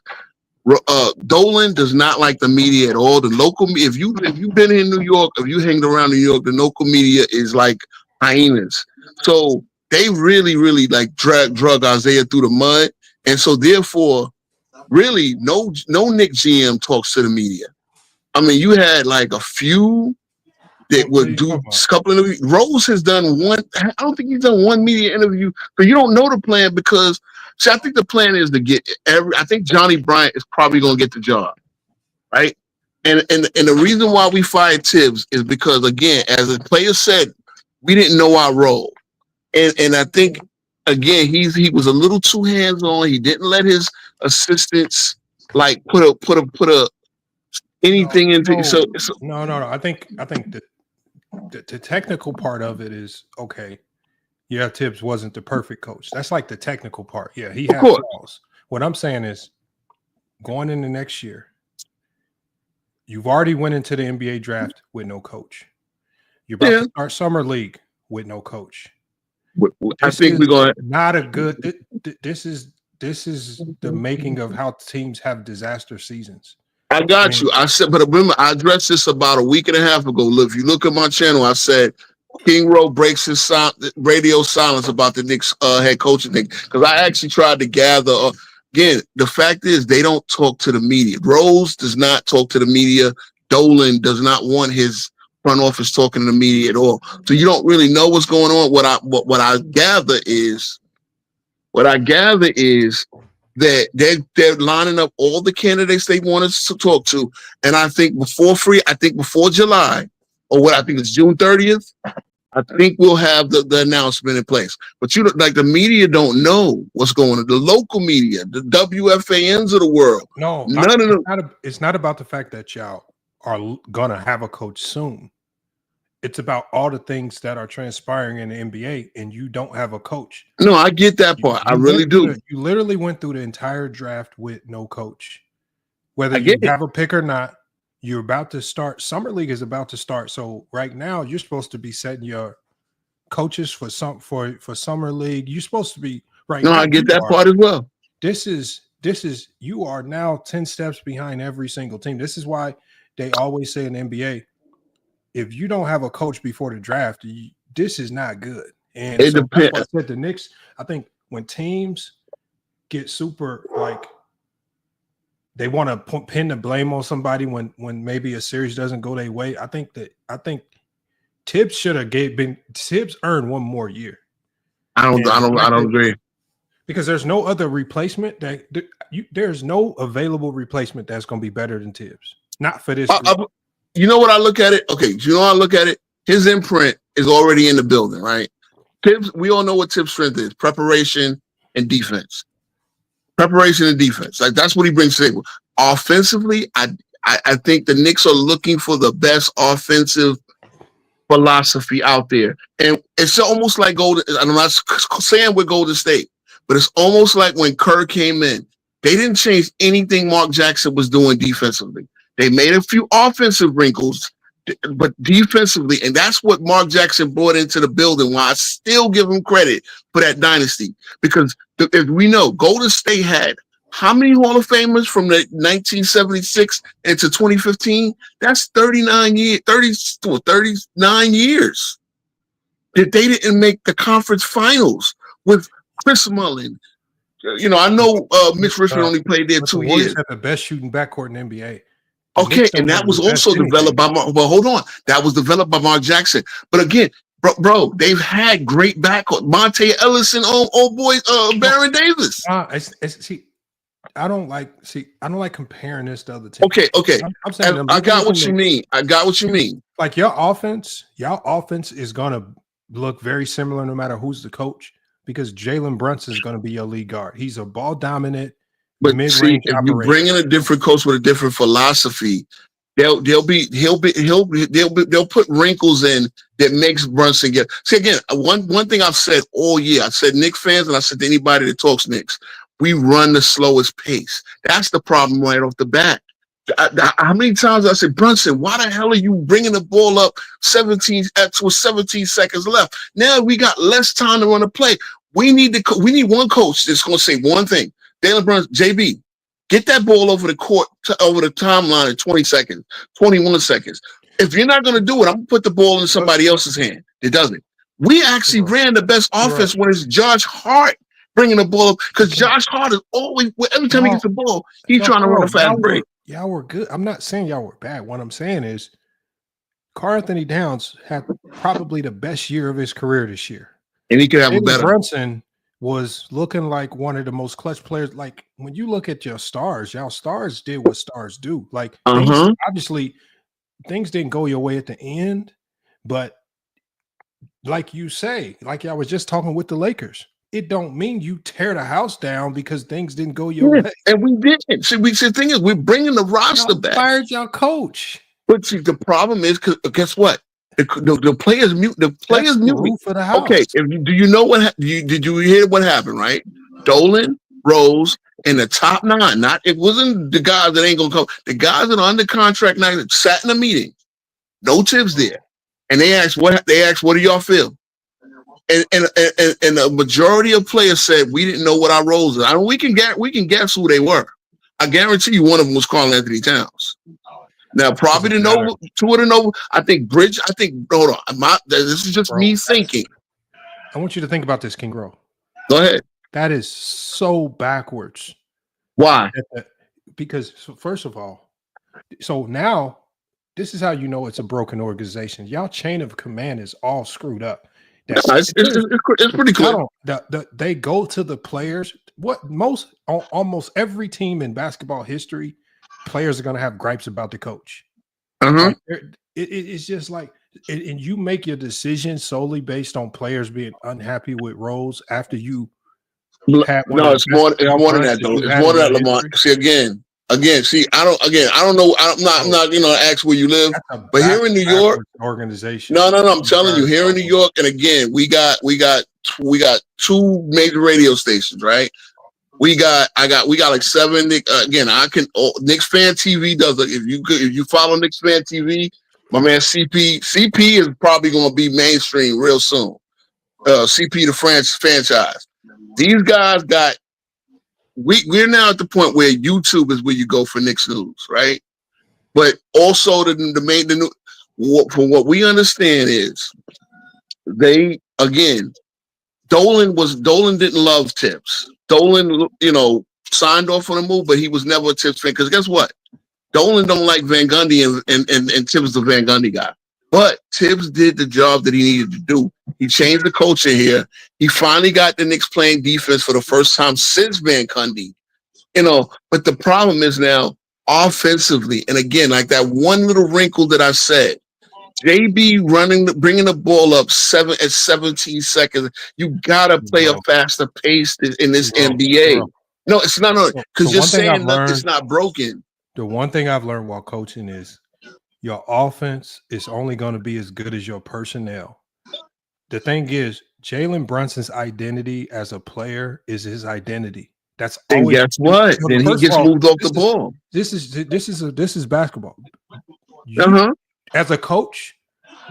Dolan does not like the media at all. The local media, if you've been in New York, if you hanged around New York, the local media is like hyenas. So they really, really like drug Isaiah through the mud, and so therefore, really, no Knicks GM talks to the media. I mean, you had like a few that would do a couple of interviews. Rose has done one. I don't think he's done one media interview. But you don't know the plan because, I think the plan is to get I think Johnny Bryant is probably going to get the job, right? And the reason why we fired Tibbs is because, again, as the player said, we didn't know our role. And I think, again, he was a little too hands-on. He didn't let his assistants like put a anything into. So no. I think the technical part of it is okay. Yeah, Tibbs wasn't the perfect coach. That's like the technical part. Yeah, he had flaws. What I'm saying is, going into next year, you've already went into the NBA draft with no coach. You're about to start summer league with no coach. I think we're going not a good. This is the making of how teams have disaster seasons. I got you. I said, but remember, I addressed this about a week and a half ago. Look, if you look at my channel, I said King Rowe breaks his radio silence about the Knicks head coaching thing, because I actually tried to gather. Again, the fact is they don't talk to the media. Rose does not talk to the media. Dolan does not want his front office talking to the media at all. So you don't really know what's going on. What I gather is that they're lining up all the candidates they want us to talk to. And I think before July, or what I think is June 30th, I think we'll have the announcement in place. But the media don't know what's going on. The local media, the WFANs of the world. No, none of them. It's not about the fact that y'all are gonna have a coach soon. It's about all the things that are transpiring in the NBA, and you don't have a coach. No, I get that part. I really do. You literally went through the entire draft with no coach. Whether you have a pick or not, you're about to start. Summer League is about to start. So right now, you're supposed to be setting your coaches for Summer League. You're supposed to be right. No, I get that part as well. This is you are now 10 steps behind every single team. This is why they always say in the NBA, if you don't have a coach before the draft, this is not good. And it depends. I said the Knicks, I think when teams get super like they want to pin the blame on somebody when maybe a series doesn't go their way, I think Tibbs should have Tibbs earned one more year. I don't agree. Because there's no other replacement there's no available replacement that's going to be better than Tibbs. Not for this. You know what I look at it? Okay, you know how I look at it? His imprint is already in the building, right? Tibbs, we all know what Tibbs' strength is: preparation and defense. Preparation and defense. Like that's what he brings to the table. Offensively, I think the Knicks are looking for the best offensive philosophy out there. And it's almost like I'm not saying we're Golden State, but it's almost like when Kerr came in, they didn't change anything Mark Jackson was doing defensively. They made a few offensive wrinkles, but defensively, and that's what Mark Jackson brought into the building. Why I still give him credit for that dynasty, because if we know Golden State had how many Hall of Famers from the 1976 into 2015? That's 39 years that they didn't make the conference finals with Chris Mullin. You know, I know Mitch Richmond only played there 2 years. Had the best shooting backcourt in the NBA. Okay, and that was also developed by that was developed by Mark Jackson. But again, bro, they've had great backcourt. Monte Ellis and old boy Baron Davis. I don't like comparing this to other teams. Okay. I'm saying I got what you mean. Like your offense is gonna look very similar no matter who's the coach, because Jalen Brunson is gonna be your lead guard. He's a ball dominant. But see, if you bring in a different coach with a different philosophy, they'll put wrinkles in that makes Brunson get. See, again, one thing I've said all year, I said Knicks fans, and I said to anybody that talks Knicks, we run the slowest pace. That's the problem right off the bat. How many times I said, Brunson, why the hell are you bringing the ball up 17 seconds left? Now we got less time to run a play. We need one coach that's going to say one thing. Jalen Brunson, JB, get that ball over the court, over the timeline in 20 seconds, 21 seconds. If you're not going to do it, I'm going to put the ball in somebody else's hand. It doesn't. We actually ran the best offense when it's Josh Hart bringing the ball up, because Josh Hart is always, every time he gets the ball, he's trying to run a fast break. Y'all were good. I'm not saying y'all were bad. What I'm saying is Karl-Anthony Towns had probably the best year of his career this year. And he could have a better. Brunson was looking like one of the most clutch players. Like when you look at your stars, y'all stars did what stars do. Like obviously things didn't go your way at the end, but like you say, like I was just talking with the Lakers, it don't mean you tear the house down because things didn't go your way. And we didn't. See, the thing is, we're bringing the roster back. Fired your coach. But see, the problem is, because guess what? The players mute. The players mute. For the house. Okay, do you know what? Did you hear what happened? Right, Dolan, Rose, and the top 9. Not it wasn't the guys that ain't gonna come. The guys that are under contract now that sat in a meeting, no Tibbs there, and they asked what do y'all feel? And the majority of players said we didn't know what our roles are. I mean, we can guess who they were. I guarantee you one of them was Karl Anthony Towns. Now, probably to know 2 of the know. I think Bridge. Hold on. This is just me thinking. I want you to think about this, King Grow. Go ahead. That is so backwards. Why? Because first of all, so now this is how you know it's a broken organization. Y'all chain of command is all screwed up. It's pretty clear. They go to the players. Almost every team in basketball history, players are going to have gripes about the coach. Like it's just like, and you make your decision solely based on players being unhappy with Rose after you. It's more than that though. It's more than that, Lamont. See again. See, I don't know. I'm not. Ask where you live, but here in New York, organization. No. I'm telling you, here in New York, and again, we got 2 major radio stations, right? We got like 7. Knicks Fan TV does it. If you follow Knicks Fan TV, my man CP is probably going to be mainstream real soon. CP the franchise. These guys got. We're now at the point where YouTube is where you go for Knicks news, right? But also from what we understand is Dolan didn't love Tibbs. Dolan, signed off on the move, but he was never a Tibbs fan because guess what? Dolan don't like Van Gundy and Tibbs the Van Gundy guy. But Tibbs did the job that he needed to do. He changed the culture here. He finally got the Knicks playing defense for the first time since Van Gundy. But the problem is now offensively, and again, like that one little wrinkle that I said, JB bringing the ball up 17 seconds. You gotta play a faster pace in this NBA. No, it's not because you're saying that it's not broken. The one thing I've learned while coaching is your offense is only going to be as good as your personnel. The thing is, Jalen Brunson's identity as a player is his identity. That's always. And guess what? Then he gets moved off the ball. This is basketball. As a coach,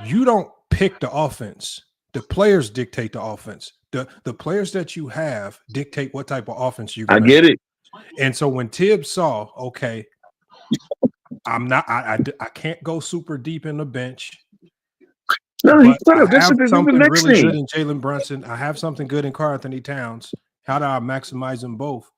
you don't pick the offense. The players dictate the offense. The players that you have dictate what type of offense you're going to get it. And so when Tibbs saw, okay, I can't go super deep in the bench. No, I have something really good in Jalen Brunson. I have something good in Karl Anthony Towns. How do I maximize them both?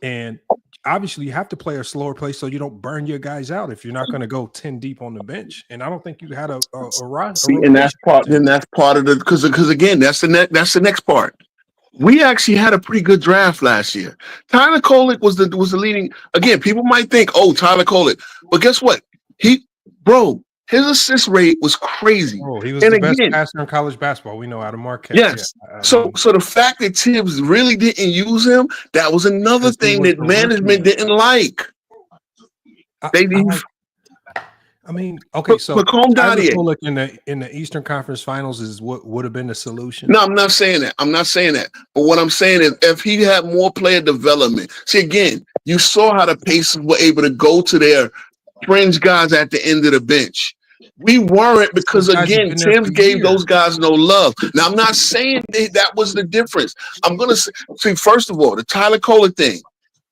And obviously, you have to play a slower pace so you don't burn your guys out if you're not going to go 10 deep on the bench. And I don't think you had a run. And that's part of the because again, that's the next part. We actually had a pretty good draft last year. Tyler Kolek was the leading. Again, people might think, oh, Tyler Kolek, but guess what? His assist rate was crazy. Oh, he was the best passer in college basketball. We know out of Marquette. Yes. Yeah. So the fact that Tibbs really didn't use him, that was another thing that management didn't like. Okay, so calm down here. In the Eastern Conference Finals is what would have been the solution. No, I'm not saying that. But what I'm saying is, if he had more player development, see again, you saw how the Pacers were able to go to their fringe guys at the end of the bench. We weren't because again, Tibbs gave those guys no love. Now, I'm not saying that was the difference. I'm gonna say, first of all, the Tyler Kolek thing.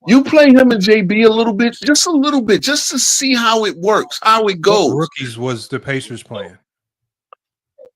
You play him and JB a little bit, just to see how it works, how it goes. What rookies was the Pacers playing?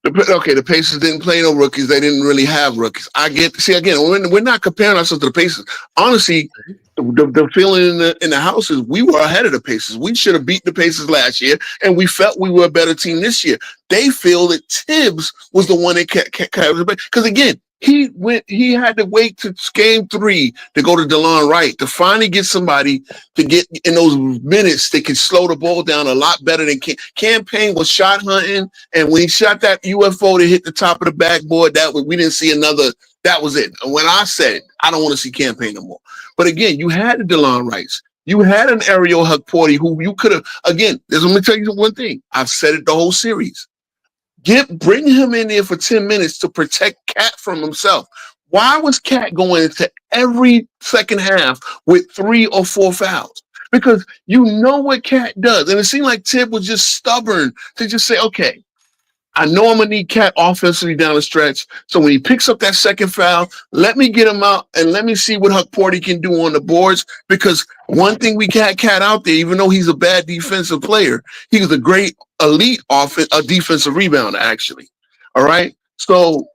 The Pacers didn't play no rookies. They didn't really have rookies. We're not comparing ourselves to the Pacers. Honestly, the feeling in the house is we were ahead of the Pacers. We should have beat the Pacers last year, and we felt we were a better team this year. They feel that Tibbs was the one that kept because again, He had to wait to game 3 to go to DeLon Wright to finally get somebody to get in those minutes that could slow the ball down a lot better than Cam Payne was shot hunting, and when he shot that UFO to hit the top of the backboard, we didn't see another. That was it. And when I said I don't want to see Cam Payne no more, but again, you had the DeLon Wrights. You had an Ariel Hukporti who you could have. Again, let me tell you one thing. I've said it the whole series. Bring him in there for 10 minutes to protect Cat from himself. Why was Cat going into every second half with 3 or 4 fouls? Because you know what Cat does. And it seemed like Tibb was just stubborn to just say, okay, I know I'm going to need Cat offensively down the stretch. So when he picks up that second foul, let me get him out and let me see what Hukporti can do on the boards. Because one thing we got Cat out there, even though he's a bad defensive player, he was a great elite defensive rebounder, actually. All right. So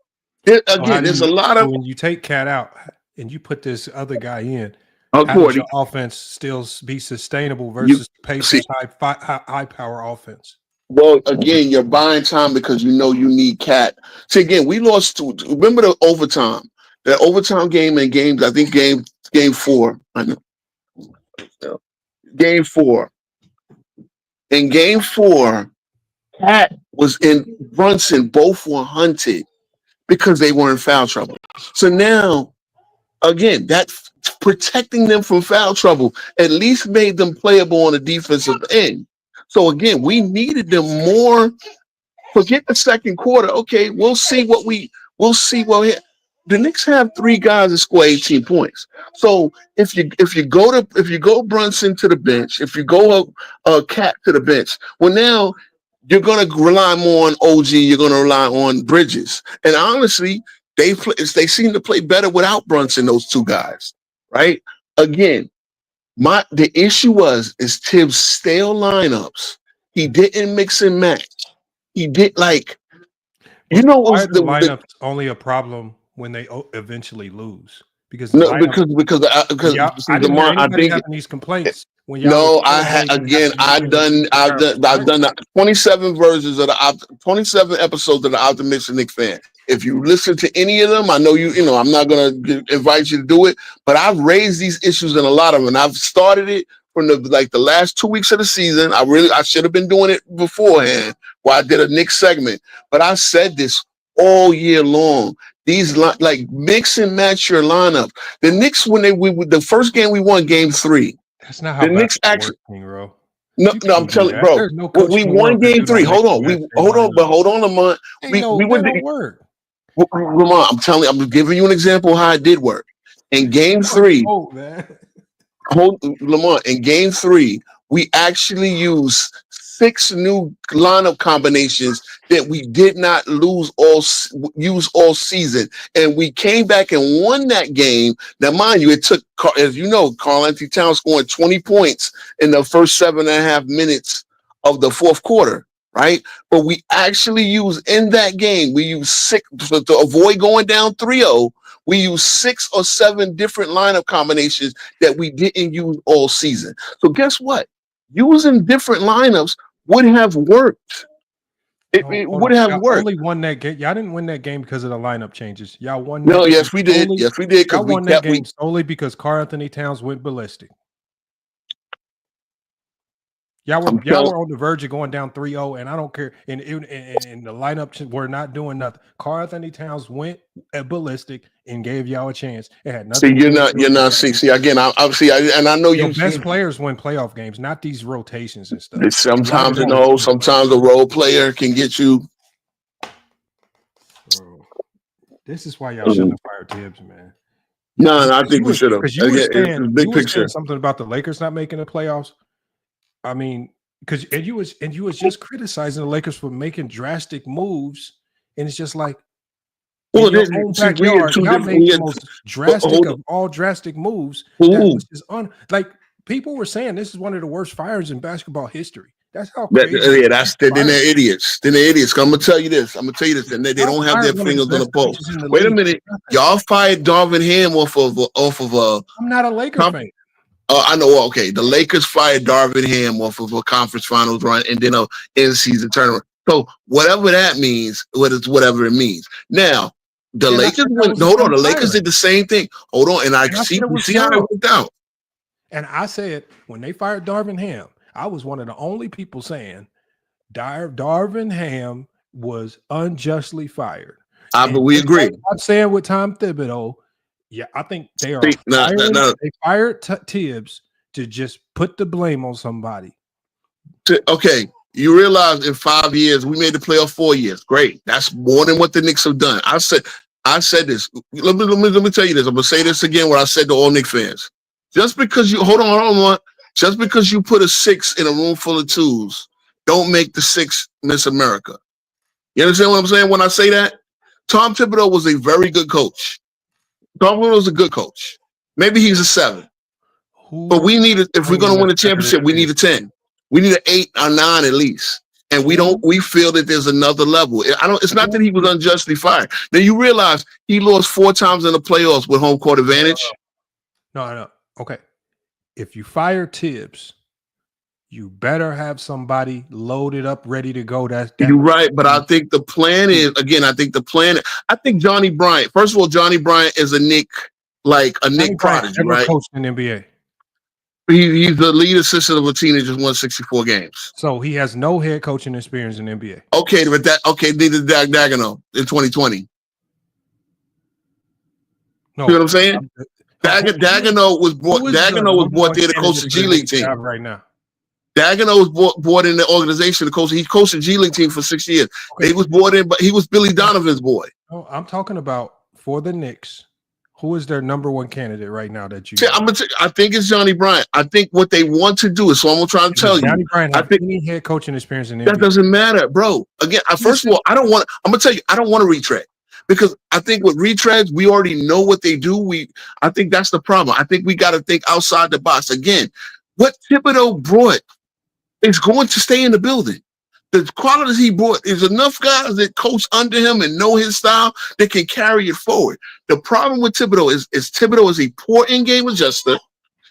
there's a lot of. When you take Cat out and you put this other guy in, Hukporti, how does your offense still be sustainable versus Pacers high power offense? Well, again, you're buying time because you know you need Cat. See, again, we lost to. Remember the overtime? That overtime game in games. I think game 4. I know. Game 4. In game 4, Cat was in Brunson. Both were hunted because they were in foul trouble. So now, again, that's protecting them from foul trouble. At least made them playable on the defensive end. So again, we needed them more. Forget the second quarter. Okay, we'll see what the Knicks have 3 guys that score 18 points. So if you go Brunson to the bench, if you go Cat to the bench, well now you're gonna rely more on OG. You're gonna rely on Bridges. And honestly, they seem to play better without Brunson. Those 2 guys, right? Again. The issue is Tibbs' stale lineups. He didn't mix and match. He did why are the lineups only a problem when they eventually lose? Because I think having these complaints. I've done 27 versions of 27 episodes of the Optimistic Knicks Fan. If you listen to any of them, I know I'm not going to invite you to do it, but I've raised these issues in a lot of them. And I've started it from the last 2 weeks of the season. I should have been doing it beforehand while I did a Knicks segment, but I said this all year long. These mix and match your lineup. The Knicks, when the first game we won, game 3. That's not how the Knicks actually. Bro. No, I'm telling you, bro. We won game 3. Hold on, hold on a month. We went to work. Lamont, I'm giving you an example of how it did work. In game 3, Lamont, in game 3, we actually used 6 new lineup combinations that we did not use all season. And we came back and won that game. Now, mind you, it took, as you know, Karl-Anthony Towns scoring 20 points in the first 7.5 minutes of the fourth quarter. Right, but we actually used in that game. We used 6 to avoid going down 3-0. We used 6 or 7 different lineup combinations that we didn't use all season. So guess what? Using different lineups would have worked. It would have worked. Only won that game. Y'all didn't win that game because of the lineup changes. Y'all won. No, yes, we did. Yes, we did. Y'all won that game solely because Karl-Anthony Towns went ballistic. Y'all were on the verge of going down 3-0, and I don't care. And the lineup were not doing nothing. Karl-Anthony Towns went ballistic and gave y'all a chance. It had nothing. See, you're not. See again. I know your best players win playoff games, not these rotations and stuff. Sometimes sometimes a role player can get you. Bro, this is why y'all shouldn't have fired Tibbs, man. No, I think we should have. Because you were saying something about the Lakers not making the playoffs. I mean, because you was just criticizing the Lakers for making drastic moves, and it's just like, well, in your own backyard, y'all made the most drastic of all drastic moves. That was just people were saying this is one of the worst fires in basketball history. That's how crazy. Then they're idiots. I'm gonna tell you this. And they don't have their fingers on the pulse. Wait a minute, y'all fired Darvin Ham off of. I'm not a Lakers fan. I know. Okay, the Lakers fired Darvin Ham off of a conference finals run and then a in-season tournament. So whatever that means, whatever it means. Now, The And I Lakers said that went. was Hold on, the Lakers firing. did the same thing. Hold on, and I And I see said it was how it dumb. worked out. And I said when they fired Darvin Ham, I was one of the only people saying Darvin Ham was unjustly fired. But we just agree. like I'm saying with Tom Thibodeau, yeah, I think they are See, no. They fired Tibbs to just put the blame on somebody. Okay, you realize in 5 years we made the playoff 4 years. Great, that's more than what the Knicks have done. I said this. Let me tell you this. I'm gonna say this again. What I said to all Knicks fans. Just because you hold on. Just because you put a 6 in a room full of 2s, don't make the 6 Miss America. You understand what I'm saying when I say that? Tom Thibodeau was a very good coach. Tom Thibodeau was a good coach. Maybe he's a 7. But we need it if we're going to win a championship. We need a 10. We need an 8 or 9 at least. And we don't. We feel that there's another level. It's not that he was unjustly fired. Now you realize he lost 4 times in the playoffs with home court advantage. No. Okay. If you fire Tibbs, you better have somebody loaded up, ready to go. You're right, but I think the plan is I think Johnny Bryant. First of all, Johnny Bryant is a Nick prodigy, right? Coached in the NBA. He's the lead assistant of a team that just won 64 games. So he has no head coaching experience in the NBA. Okay, but neither did Daigneault in 2020. No, you know what I'm saying? Daigneault was brought there to coach the G League team right now. Daigneault was brought in the organization to coach. He coached the G League team for 6 years. Okay. He was brought in, but he was Billy Donovan's boy. No, I'm talking about for the Knicks. Who is their number 1 candidate right now that you? See, I think it's Johnny Bryant. I think what they want to do is, so I'm gonna try to tell you. Johnny Bryant have any head coaching experience in the that NBA? Doesn't matter, bro. Again, first of all, I'm gonna tell you, I don't want to retread because I think with retreads, we already know what they do. I think that's the problem. I think we got to think outside the box. Again, what Thibodeau brought is going to stay in the building. The qualities he brought is enough guys that coach under him and know his style that can carry it forward. The problem with Thibodeau is Thibodeau is a poor in-game adjuster.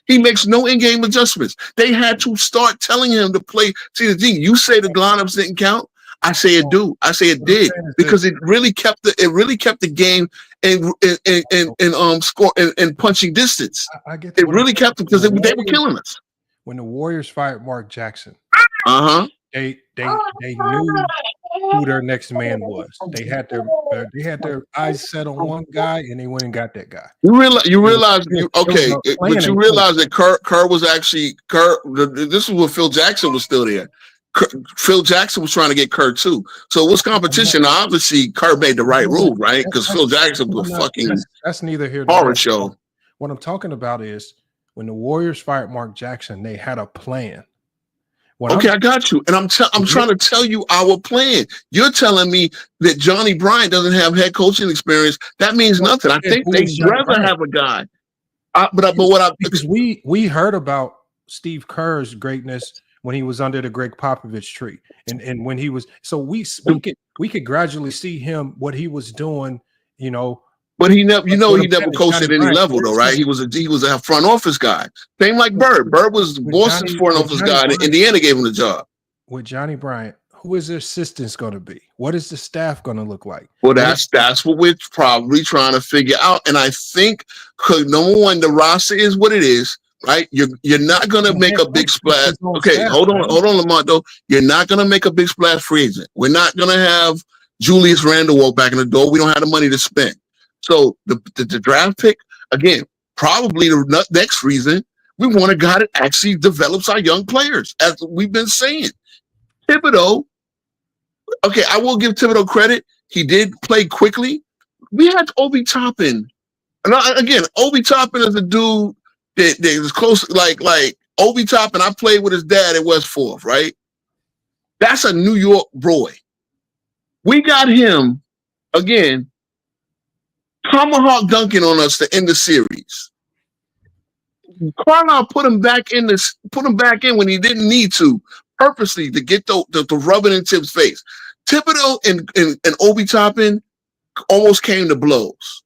He makes no in-game adjustments. They had to start telling him to play. See, the thing, you say the lineups didn't count. I say it do. I say it did because it really kept the game and score and punching distance. I get it really kept them because they were killing us. When the Warriors fired Mark Jackson, they knew who their next man was. They had their eyes set on one guy, and they went and got that guy. You realize that Kerr was actually Kerr. This is when Phil Jackson was still there. Phil Jackson was trying to get Kerr too. So it was competition. Obviously, Kerr made the right move, right? Because Phil Jackson was that's neither here nor horror show. What I'm talking about is when the Warriors fired Mark Jackson, they had a plan. I got you, and I'm trying to tell you our plan. You're telling me that Johnny Bryant doesn't have head coaching experience. That means nothing. I think they'd rather have a guy. Because we heard about Steve Kerr's greatness when he was under the Greg Popovich tree, and when he was we could gradually see him what he was doing, you know. But he never coached at any level though, right? He was a front office guy. Same like Bird. Bird was Boston's front office guy, and Indiana gave him the job. With Johnny Bryant, who is the assistants going to be? What is the staff going to look like? Well, that's what we're probably trying to figure out. And I think number one, the roster is what it is, right? You're not going to make a big splash. Okay, hold on, Lamont. Though you're not going to make a big splash free agent. We're not going to have Julius Randle walk back in the door. We don't have the money to spend. So the draft pick, again, probably the next reason, we want a guy that actually develops our young players, as we've been saying. Thibodeau, okay, I will give Thibodeau credit. He did play quickly. We had Obi Toppin. And again, Obi Toppin is a dude that is close, like Obi Toppin. I played with his dad at West Fourth, right? That's a New York boy. We got him, again, tomahawk dunking on us to end the series. Carlisle put him back in when he didn't need to, purposely to get the rubbing in Tibbs' face. Thibodeau and Obi Toppin almost came to blows.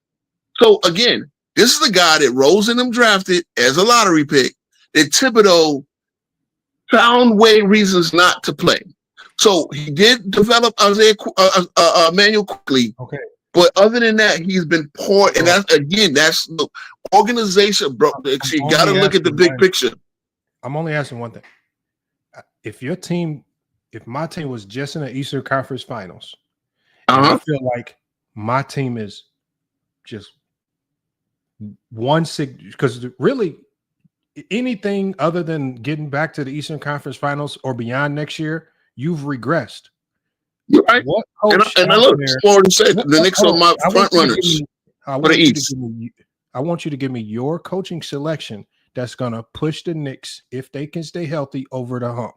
So again, this is the guy that Rose and them drafted as a lottery pick that Thibodeau found reasons not to play. So he did develop Emmanuel quickly. Okay. But other than that, he's been poor. And that's the organization, bro. You got to look at the big picture. I'm only asking one thing. If my team was just in the Eastern Conference Finals, and I feel like my team is just 1-6, because really anything other than getting back to the Eastern Conference Finals or beyond next year, you've regressed. You're right. And I look, the Knicks are my front runners for the East. I want you to give me your coaching selection that's going to push the Knicks, if they can stay healthy, over the hump.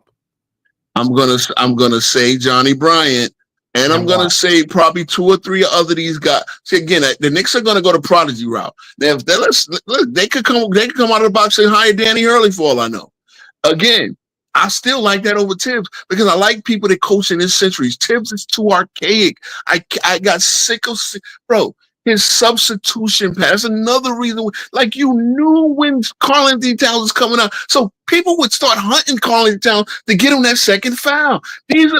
I'm gonna say Johnny Bryant, and I'm gonna say probably 2 or 3 other these guys. See, again, the Knicks are gonna go the prodigy route. Now, if they could come out of the box and hire Danny Hurley for all I know. Again, I still like that over Tibbs because I like people that coach in this centuries. Tibbs is too archaic. I got sick of, bro. His substitution pass. Another reason, like you knew when Karl-Anthony Towns was coming out, so people would start hunting Karl-Anthony Towns to get him that second foul. These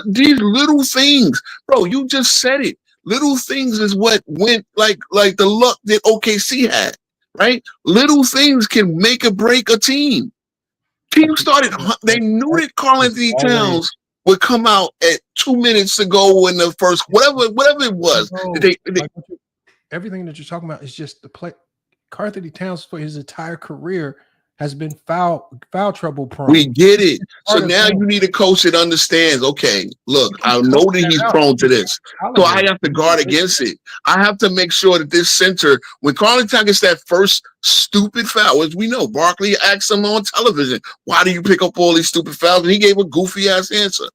little things, bro. You just said it. Little things is what went like the luck that OKC had, right? Little things can make or break a team. Team started. They knew that Karl-Anthony Towns would come out at 2 minutes to go in the first, whatever it was. Everything that you're talking about is just the play. Karl-Anthony Towns for his entire career has been foul trouble prone. We get it. So now you need a coach that understands, okay, look, I know that he's prone to this. So I have to guard against it. I have to make sure that this center, when Karl-Anthony Towns gets that first stupid foul, as we know, Barkley asked him on television, why do you pick up all these stupid fouls? And he gave a goofy ass answer.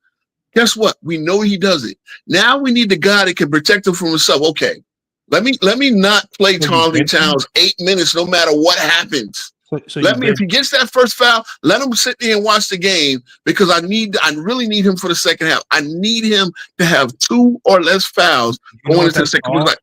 Guess what? We know he does it. Now we need the guy that can protect him from himself. Okay. Let me not play Karl-Anthony Towns 8 minutes, no matter what happens. If he gets that first foul, let him sit there and watch the game because I really need him for the second half. I need him to have 2 or less fouls going into the second half.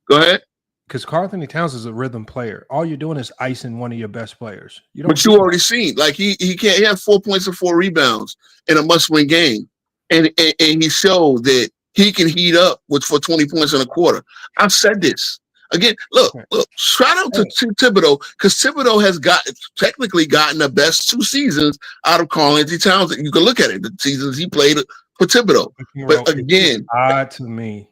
Go ahead. Because Karl-Anthony Towns is a rhythm player. All you're doing is icing one of your best players. But you already seen, like he had 4 points and 4 rebounds in a must-win game, and he showed that he can heat up for 20 points in a quarter. I've said this. Again, look, shout out to Thibodeau, because Thibodeau has technically gotten the best 2 seasons out of Karl-Anthony Towns. You can look at it, the seasons he played for Thibodeau. But again, it's odd to me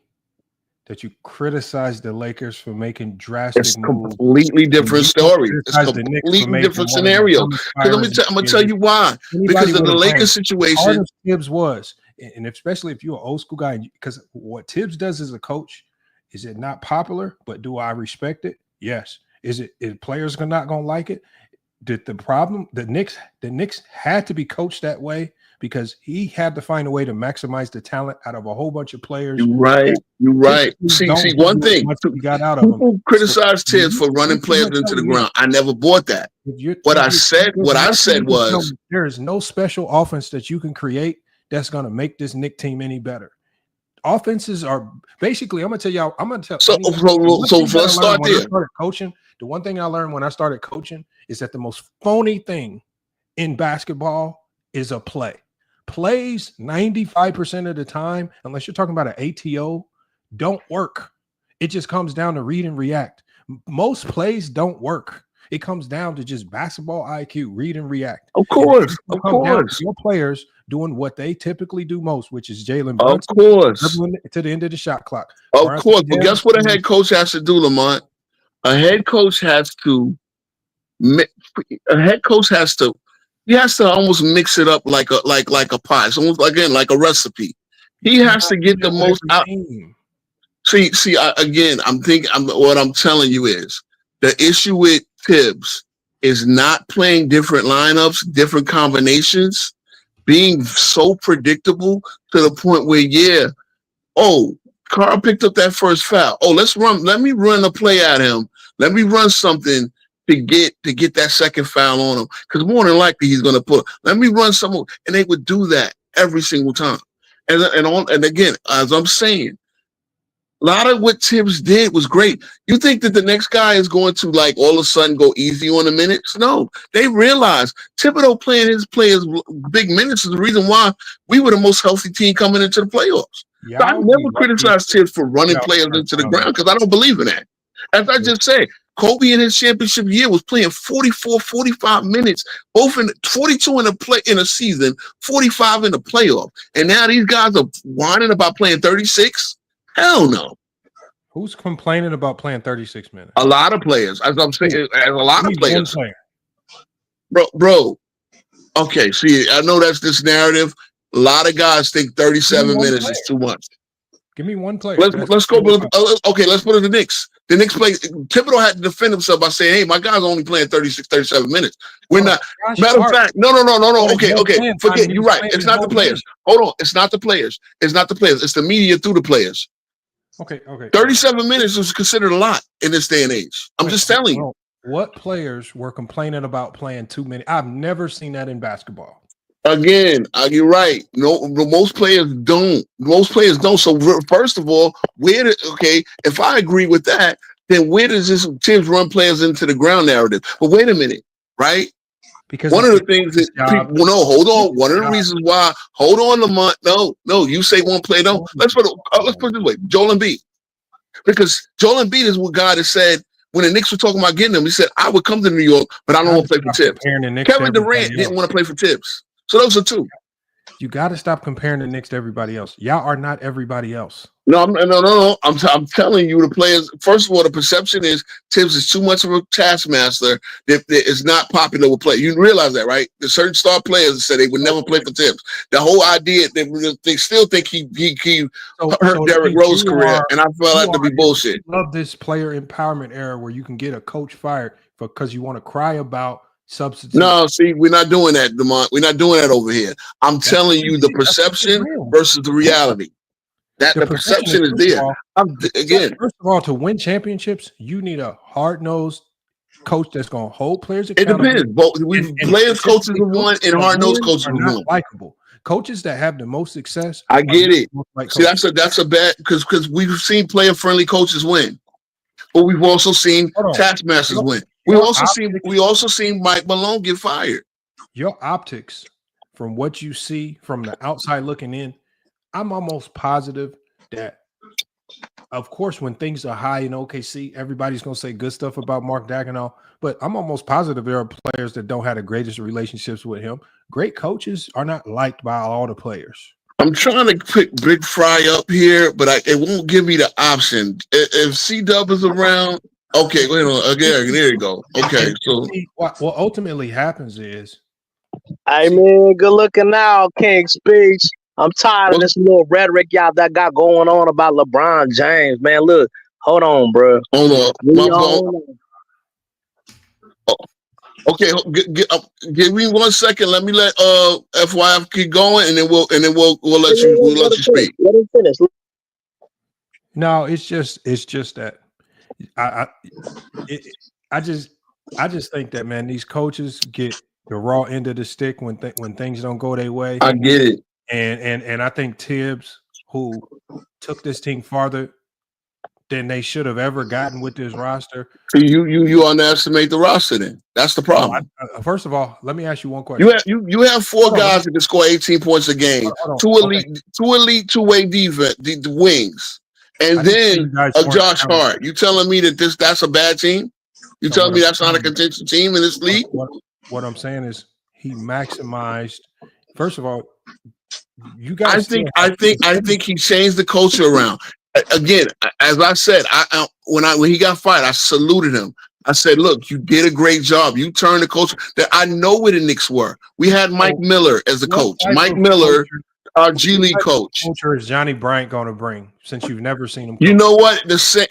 that you criticize the Lakers for making drastic moves. It's a completely different story. It's a completely different scenario. Because I'm going to tell you why. Because of the Lakers situation. Tibbs was. And especially if you're an old school guy, because what Tibbs does as a coach, is it not popular? But do I respect it? Yes. Is players not going to like it? The Knicks had to be coached that way because he had to find a way to maximize the talent out of a whole bunch of players. You're right. See, one thing. People criticize Tibbs for running players into the ground. I never bought that. What I said was there is no special offense that you can create that's going to make this Knicks team any better. Offenses are basically, I'm going to tell y'all, So let's start there. The one thing I learned when I started coaching is that the most phony thing in basketball is a play. Plays 95% of the time, unless you're talking about an ATO, don't work. It just comes down to read and react. Most plays don't work. It comes down to just basketball IQ, read and react. Of course. Your players doing what they typically do most, which is Jalen Brunson. Of course. To the end of the shot clock. Of course. But guess what a head coach has to do, Lamont? A head coach has to almost mix it up like a pie. It's almost like a recipe. He has to get the most out. See, what I'm telling you is the issue with Tibbs is not playing different lineups, different combinations, being so predictable to the point where, Carl picked up that first foul. Let me run a play at him. Let me run something to get that second foul on him. Because more than likely he's gonna put. Let me run some more. And they would do that every single time. And again, as I'm saying, a lot of what Tibbs did was great. You think that the next guy is going to all of a sudden go easy on the minutes? No, they realize Thibodeau playing his players big minutes is the reason why we were the most healthy team coming into the playoffs. So I never criticize Tibbs for running players into the ground because I don't believe in that. As I just said, Kobe in his championship year was playing 44, 45 minutes, both in 42 in a season, 45 in the playoff. And now these guys are whining about playing 36. Hell no. Who's complaining about playing 36 minutes? A lot of players. As I'm saying, a lot of players. Bro. Okay, see, I know that's this narrative. A lot of guys think 37 minutes is too much. Give me one player. Let's go. Okay, let's put it to the Knicks. The Knicks play. Thibodeau had to defend himself by saying, "Hey, my guy's only playing 36, 37 minutes. We're not." Matter of fact, no. Okay. Forget. You're right. It's not the players. Hold on. It's not the players. It's the media through the players. Okay. 37 minutes is considered a lot in this day and age. I'm just telling you. What players were complaining about playing too many? I've never seen that in basketball. Again, you're right. No, most players don't. So first of all, if I agree with that, then where does this Tibbs run players into the ground narrative? But wait a minute, right? Because one of the things that people hold on. One of the reasons why, hold on, Lamont. No, you say one play. No, let's put it this way. Joel Embiid, because Joel Embiid is one guy that said when the Knicks were talking about getting him, he said, "I would come to New York, but I don't want to play for Tibbs." Kevin Durant didn't want to play for Tibbs. So those are two. You got to stop comparing the Knicks to everybody else. Y'all are not everybody else. No. I'm telling you, the players. First of all, the perception is Tibbs is too much of a taskmaster that is not popular with players. You realize that, right? There's certain star players said they would never play for Tibbs. The whole idea that they still think he hurt Derrick Rose's career, and I felt that to be bullshit. I love this player empowerment era where you can get a coach fired because you want to cry about substitute. No, see, we're not doing that, Demont. We're not doing that over here. I'm telling you the perception versus the reality. That the perception is there. First of all, to win championships, you need a hard-nosed coach that's going to hold players accountable. It depends. Both players, coaches have won, and hard-nosed coaches have won. Likable coaches that have the most success. I get it. See, that's a bad because we've seen player-friendly coaches win, but we've also seen taskmasters win. We also seen Mike Malone get fired. Your optics, from what you see from the outside looking in, I'm almost positive that, of course, when things are high in OKC, everybody's going to say good stuff about Mark Daigneault, but I'm almost positive there are players that don't have the greatest relationships with him. Great coaches are not liked by all the players. I'm trying to pick Big Fry up here, but it won't give me the option. If C-Dub is around, okay, wait on. There you go. Okay, so what ultimately happens is, hey man, good looking out, King Speech. I'm tired of this little rhetoric y'all that got going on about LeBron James, man. Look, hold on, bro. Hold on. Okay, give me 1 second. Let me let FYF keep going, and then we'll let you speak. Let him finish. No, it's just that I just think that, man, these coaches get the raw end of the stick when things don't go their way. I get it. And I think Tibbs, who took this team farther than they should have ever gotten with this roster. So you underestimate the roster then. That's the problem. First of all, let me ask you one question. You have four guys that can score 18 points a game. Two elite two-way defense, the wings. And then Josh Hart. You telling me that that's a bad team? You telling me that's not a contention team in this league? What I'm saying is he maximized. First of all, you guys. I think he changed the culture around. Again, as I said, when he got fired, I saluted him. I said, "Look, you did a great job. You turned the culture." That I know where the Knicks were. We had Mike Miller as the coach. Mike Miller, our G League coach. Culture is Johnny Bryant going to bring since you've never seen him? You know what? The Saint.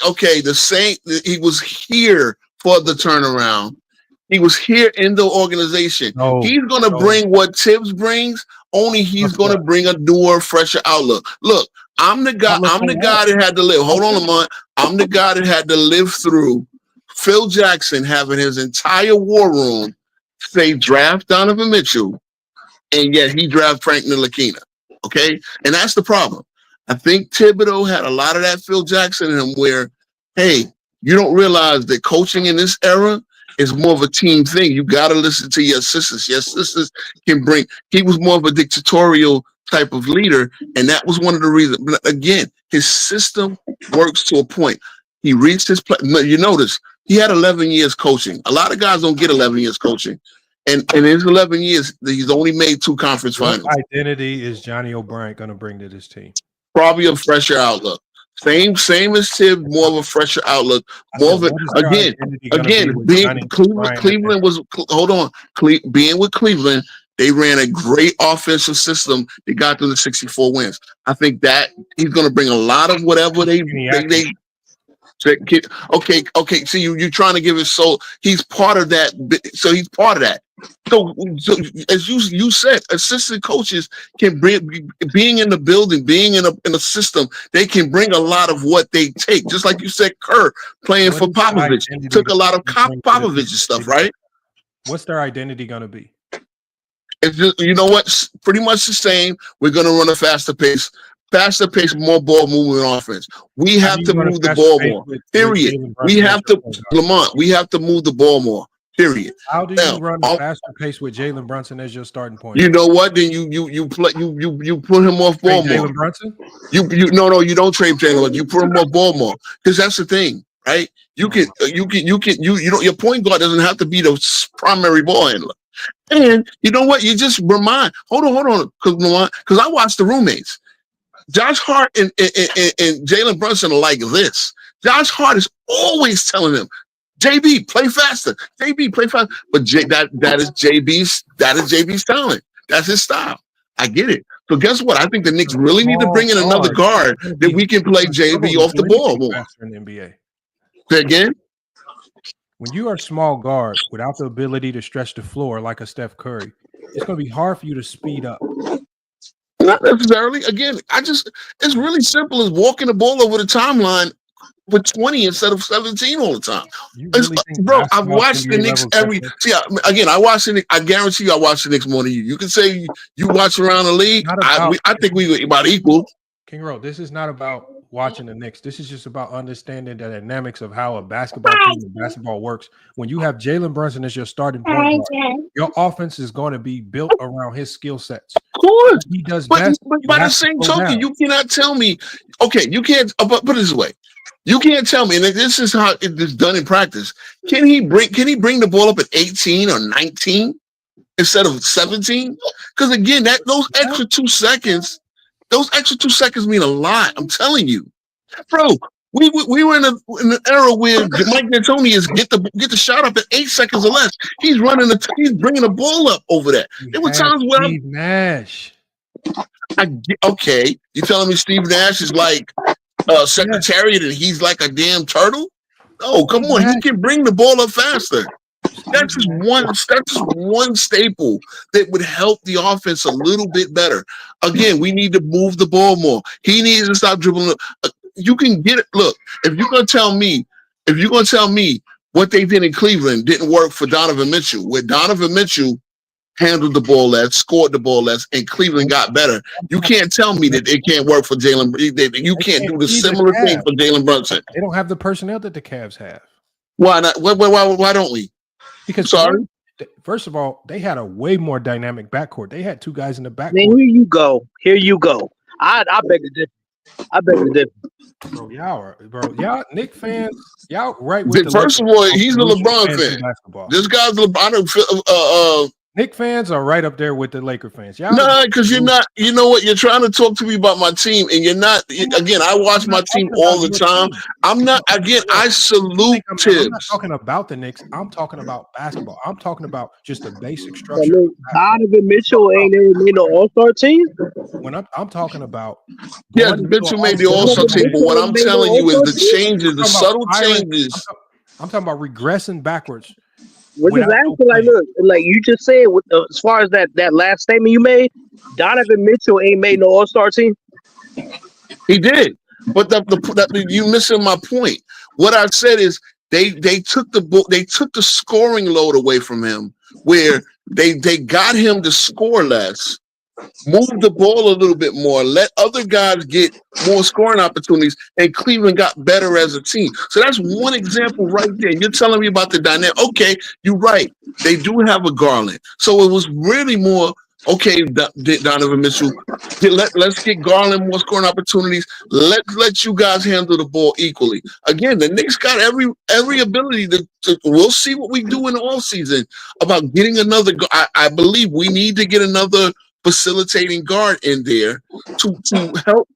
He was here for the turnaround. He was here in the organization. He's going to bring what Tibbs brings. Only he's going to bring a newer, fresher outlook. Look, I'm the guy that had to live. Hold on a moment. I'm the guy that had to live through Phil Jackson having his entire war room say draft Donovan Mitchell, and yet he drafted Frank Ntilikina. Okay, and that's the problem. I think Thibodeau had a lot of that Phil Jackson in him, where, hey, you don't realize that coaching in this era is more of a team thing. You got to listen to your assistants. Your assistants can bring. He was more of a dictatorial type of leader, and that was one of the reasons. But again, his system works to a point. He reached his play. You notice he had 11 years coaching. A lot of guys don't get 11 years coaching, and in his 11 years, he's only made 2 conference finals. What identity is Johnny O'Brien going to bring to this team? Probably a fresher outlook. Same as Tibbs, more of a fresher outlook. More of it again. Being Cleveland was hold on. Being with Cleveland, they ran a great offensive system. They got to the 64 wins. I think that he's going to bring a lot of whatever they. Okay. So you're trying to give it. So he's part of that. So he's part of that. So as you said, assistant coaches can bring, being in the building, being in a system, they can bring a lot of what they take. Just like you said, Kerr playing for Popovich took a lot of Popovich stuff, right? What's their identity going to be? It's just, you know what? Pretty much the same. We're going to run a faster pace, more ball movement offense. We have to move the ball more. Period. We have to, Lamont. We have to move the ball more. Period. How do you run a faster pace with Jalen Brunson as your starting point? You know what? Then you put him off ball more. Jalen Brunson? You don't trade Jalen. You put him off ball more, because that's the thing, right? You know your point guard doesn't have to be the primary ball handler. And you know what? You just remind. Hold on, because I watched the roommates. Josh Hart and Jalen Brunson are like this. Josh Hart is always telling him, JB, play faster. JB, play faster. But that is JB's talent. That's his style. I get it. So guess what? I think the Knicks really need to bring in another guard that we can play JB off the ball more. In the NBA. Say again? When you are a small guard without the ability to stretch the floor like a Steph Curry, it's going to be hard for you to speed up. Not necessarily. Again, it's really simple as walking the ball over the timeline with 20 instead of 17 all the time. Bro, I've watched the Knicks I guarantee you I watch the Knicks more than you. You can say you watch around the league. I think we were about equal. King Rowe, this is not about watching the Knicks. This is just about understanding the dynamics of how a basketball team and basketball works. When you have Jalen Brunson as your starting point guard, your offense is going to be built around his skill sets. Of course. He does best. But by the same token, you cannot tell me, okay, you can't put it this way. You can't tell me, and this is how it is done in practice. Can he bring the ball up at 18 or 19 instead of 17? Because again, those extra 2 seconds mean a lot. I'm telling you, bro. We were in an era where Mike D'Antoni is get the shot up at 8 seconds or less. He's he's bringing the ball up over that. There were times where Steve Nash. Okay, you telling me Steve Nash is like Secretariat and he's like a damn turtle? Oh, come on, he can bring the ball up faster. That's just one staple that would help the offense a little bit better. Again, we need to move the ball more. He needs to stop dribbling. You can get it. Look, if you're gonna tell me what they did in Cleveland didn't work for Donovan Mitchell, where Donovan Mitchell handled the ball less, scored the ball less, and Cleveland got better. You can't tell me that it can't work for Jalen. You can't do the similar thing for Jalen Brunson. They don't have the personnel that the Cavs have. Why not? Why don't we? Because first of all, they had a way more dynamic backcourt. They had 2 guys in the backcourt. Man, here you go. I beg to differ. Bro, y'all Knicks fans, y'all right with First of all, he's a LeBron fan. This guy's LeBron. Knicks fans are right up there with the Laker fans. No, because you're not. You know what? You're trying to talk to me about my team, and you're not. Again, I watch my team all the time. I'm not. Again, I salute Tibbs. I'm not talking about the Knicks. I'm talking about basketball. I'm talking about just the basic structure. Donovan Mitchell ain't ever made no All-Star team. When I'm talking about, Mitchell made the All-Star team, but what I'm telling you is the changes, the subtle changes. I'm talking about regressing backwards. We're just asking, like you just said, as far as that last statement you made, Donovan Mitchell ain't made no All-Star team. He did, but you missing my point. What I said is they took the scoring load away from him, where they got him to score less, move the ball a little bit more, let other guys get more scoring opportunities, and Cleveland got better as a team. So that's one example right there. You're telling me about the dynamic. Okay, you're right. They do have a Garland. So it was really more, Okay, Donovan Mitchell. Let's get Garland more scoring opportunities. Let you guys handle the ball equally. Again, the Knicks got every ability to. We'll see what we do in the offseason about getting another. I believe we need to get another facilitating guard in there to help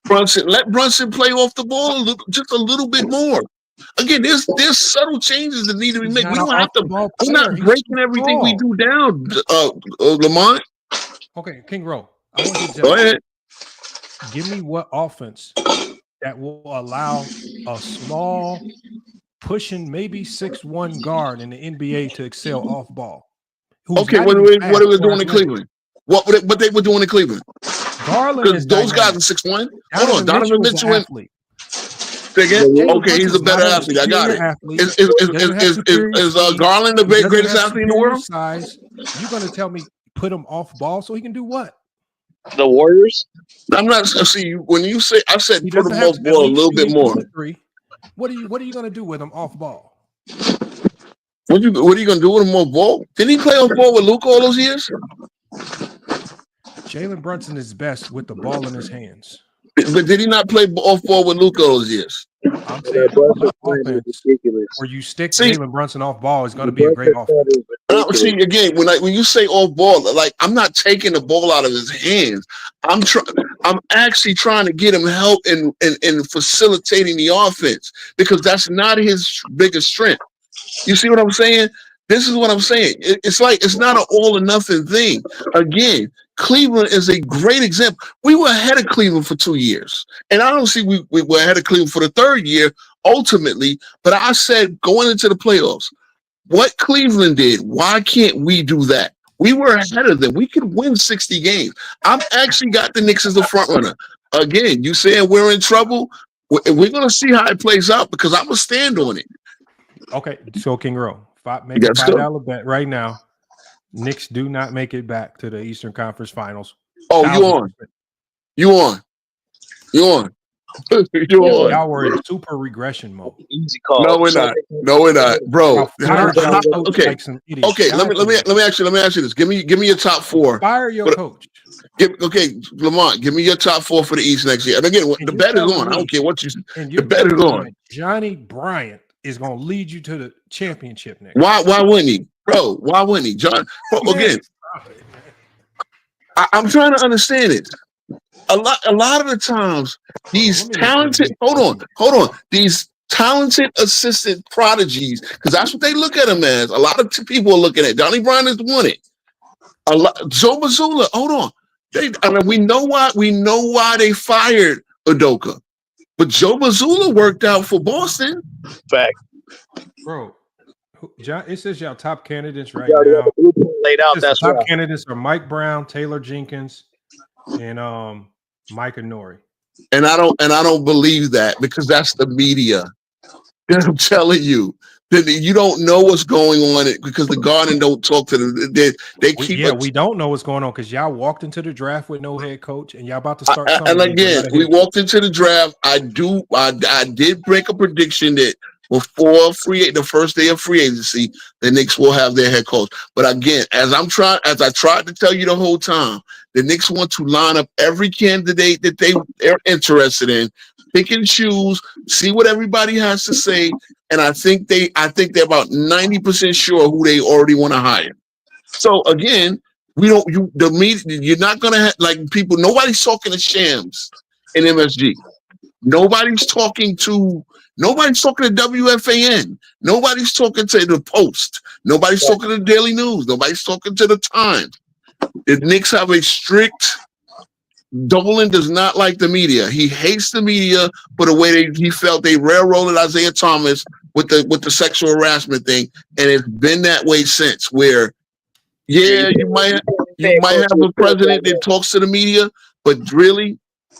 Brunson. Let Brunson play off the ball just a little bit more. Again, there's subtle changes that need to be made. We don't have to. I'm not breaking everything we do down, Lamont. Okay, King Rowe. I want you to Go ahead. Give me what offense that will allow a small, pushing maybe 6'1" guard in the NBA to excel off ball. Okay, what are we doing in Cleveland? What they were doing in Cleveland? Garland is those guys are 6'1". Hold on, Donovan Mitchell. Okay, he's a better athlete. I got it. Is Garland the greatest athlete in the world? Size. You're going to tell me put him off ball so he can do what? The Warriors? I'm not. See, when you say, I said put him off ball a little bit more. What are you going to do with him off ball? What are you going to do with him off ball? Didn't he play off ball with Luka all those years? Jalen Brunson is best with the ball in his hands. But did he not play off ball with Luka all those years? I'm saying offense, where you stick Jalen Brunson off ball is going to be a great offense. See, again, when you say off ball, like I'm not taking the ball out of his hands. I'm actually trying to get him help in facilitating the offense because that's not his biggest strength. You see what I'm saying? This is what I'm saying. It's like it's not an all or nothing thing. Again, Cleveland is a great example. We were ahead of Cleveland for 2 years, and I don't see we were ahead of Cleveland for the third year ultimately. But I said going into the playoffs, what Cleveland did, why can't we do that? We were ahead of them. We could win 60 games. I've actually got the Knicks as the front runner. Again, you saying we're in trouble? We're going to see how it plays out because I'm going to stand on it. Okay, so King Rowe, make a $5 bet right now. Knicks do not make it back to the Eastern Conference Finals. Oh, you on? You on? Y'all were in super regression mode. Easy call. No, we're not, bro. Okay. Let me ask you this. Give me your top four. Fire your coach. Lamont, give me your top four for the East next year. And again, the bet is on. I don't care what you say. The bet is on. Johnny Bryant is going to lead you to the championship next. Why wouldn't he, bro? Why wouldn't he, John? Again, I'm trying to understand it. A lot of the times, these talented. Hold on. These talented assistant prodigies, because that's what they look at him as. A lot of people are looking at Johnny Bryant has won it. Joe Mazzulla. Hold on. We know why they fired Udoka. But Joe Mazzulla worked out for Boston. Fact. Bro, John, it says y'all top candidates right now. Laid out, that's top candidates are Mike Brown, Taylor Jenkins, and Micah Nori. And I don't believe that because that's the media. I'm telling you. You don't know what's going on because the Garden don't talk to them. We don't know what's going on because y'all walked into the draft with no head coach and y'all about to start. And again, we walked into the draft. I did break a prediction that before the first day of free agency, the Knicks will have their head coach. But again, as I tried to tell you the whole time, the Knicks want to line up every candidate that they're interested in, pick and choose, see what everybody has to say. And I think they're about 90% sure who they already want to hire. So again, you're not gonna have like people. Nobody's talking to Shams in MSG. Nobody's talking to WFAN. Nobody's talking to the Post. Nobody's talking to the Daily News. Nobody's talking to the Times. The Knicks have a strict. Dolan does not like the media. He hates the media for the way he felt they railroaded Isaiah Thomas with the sexual harassment thing, and it's been that way since. Where, you might have a president that talks to the media, but really,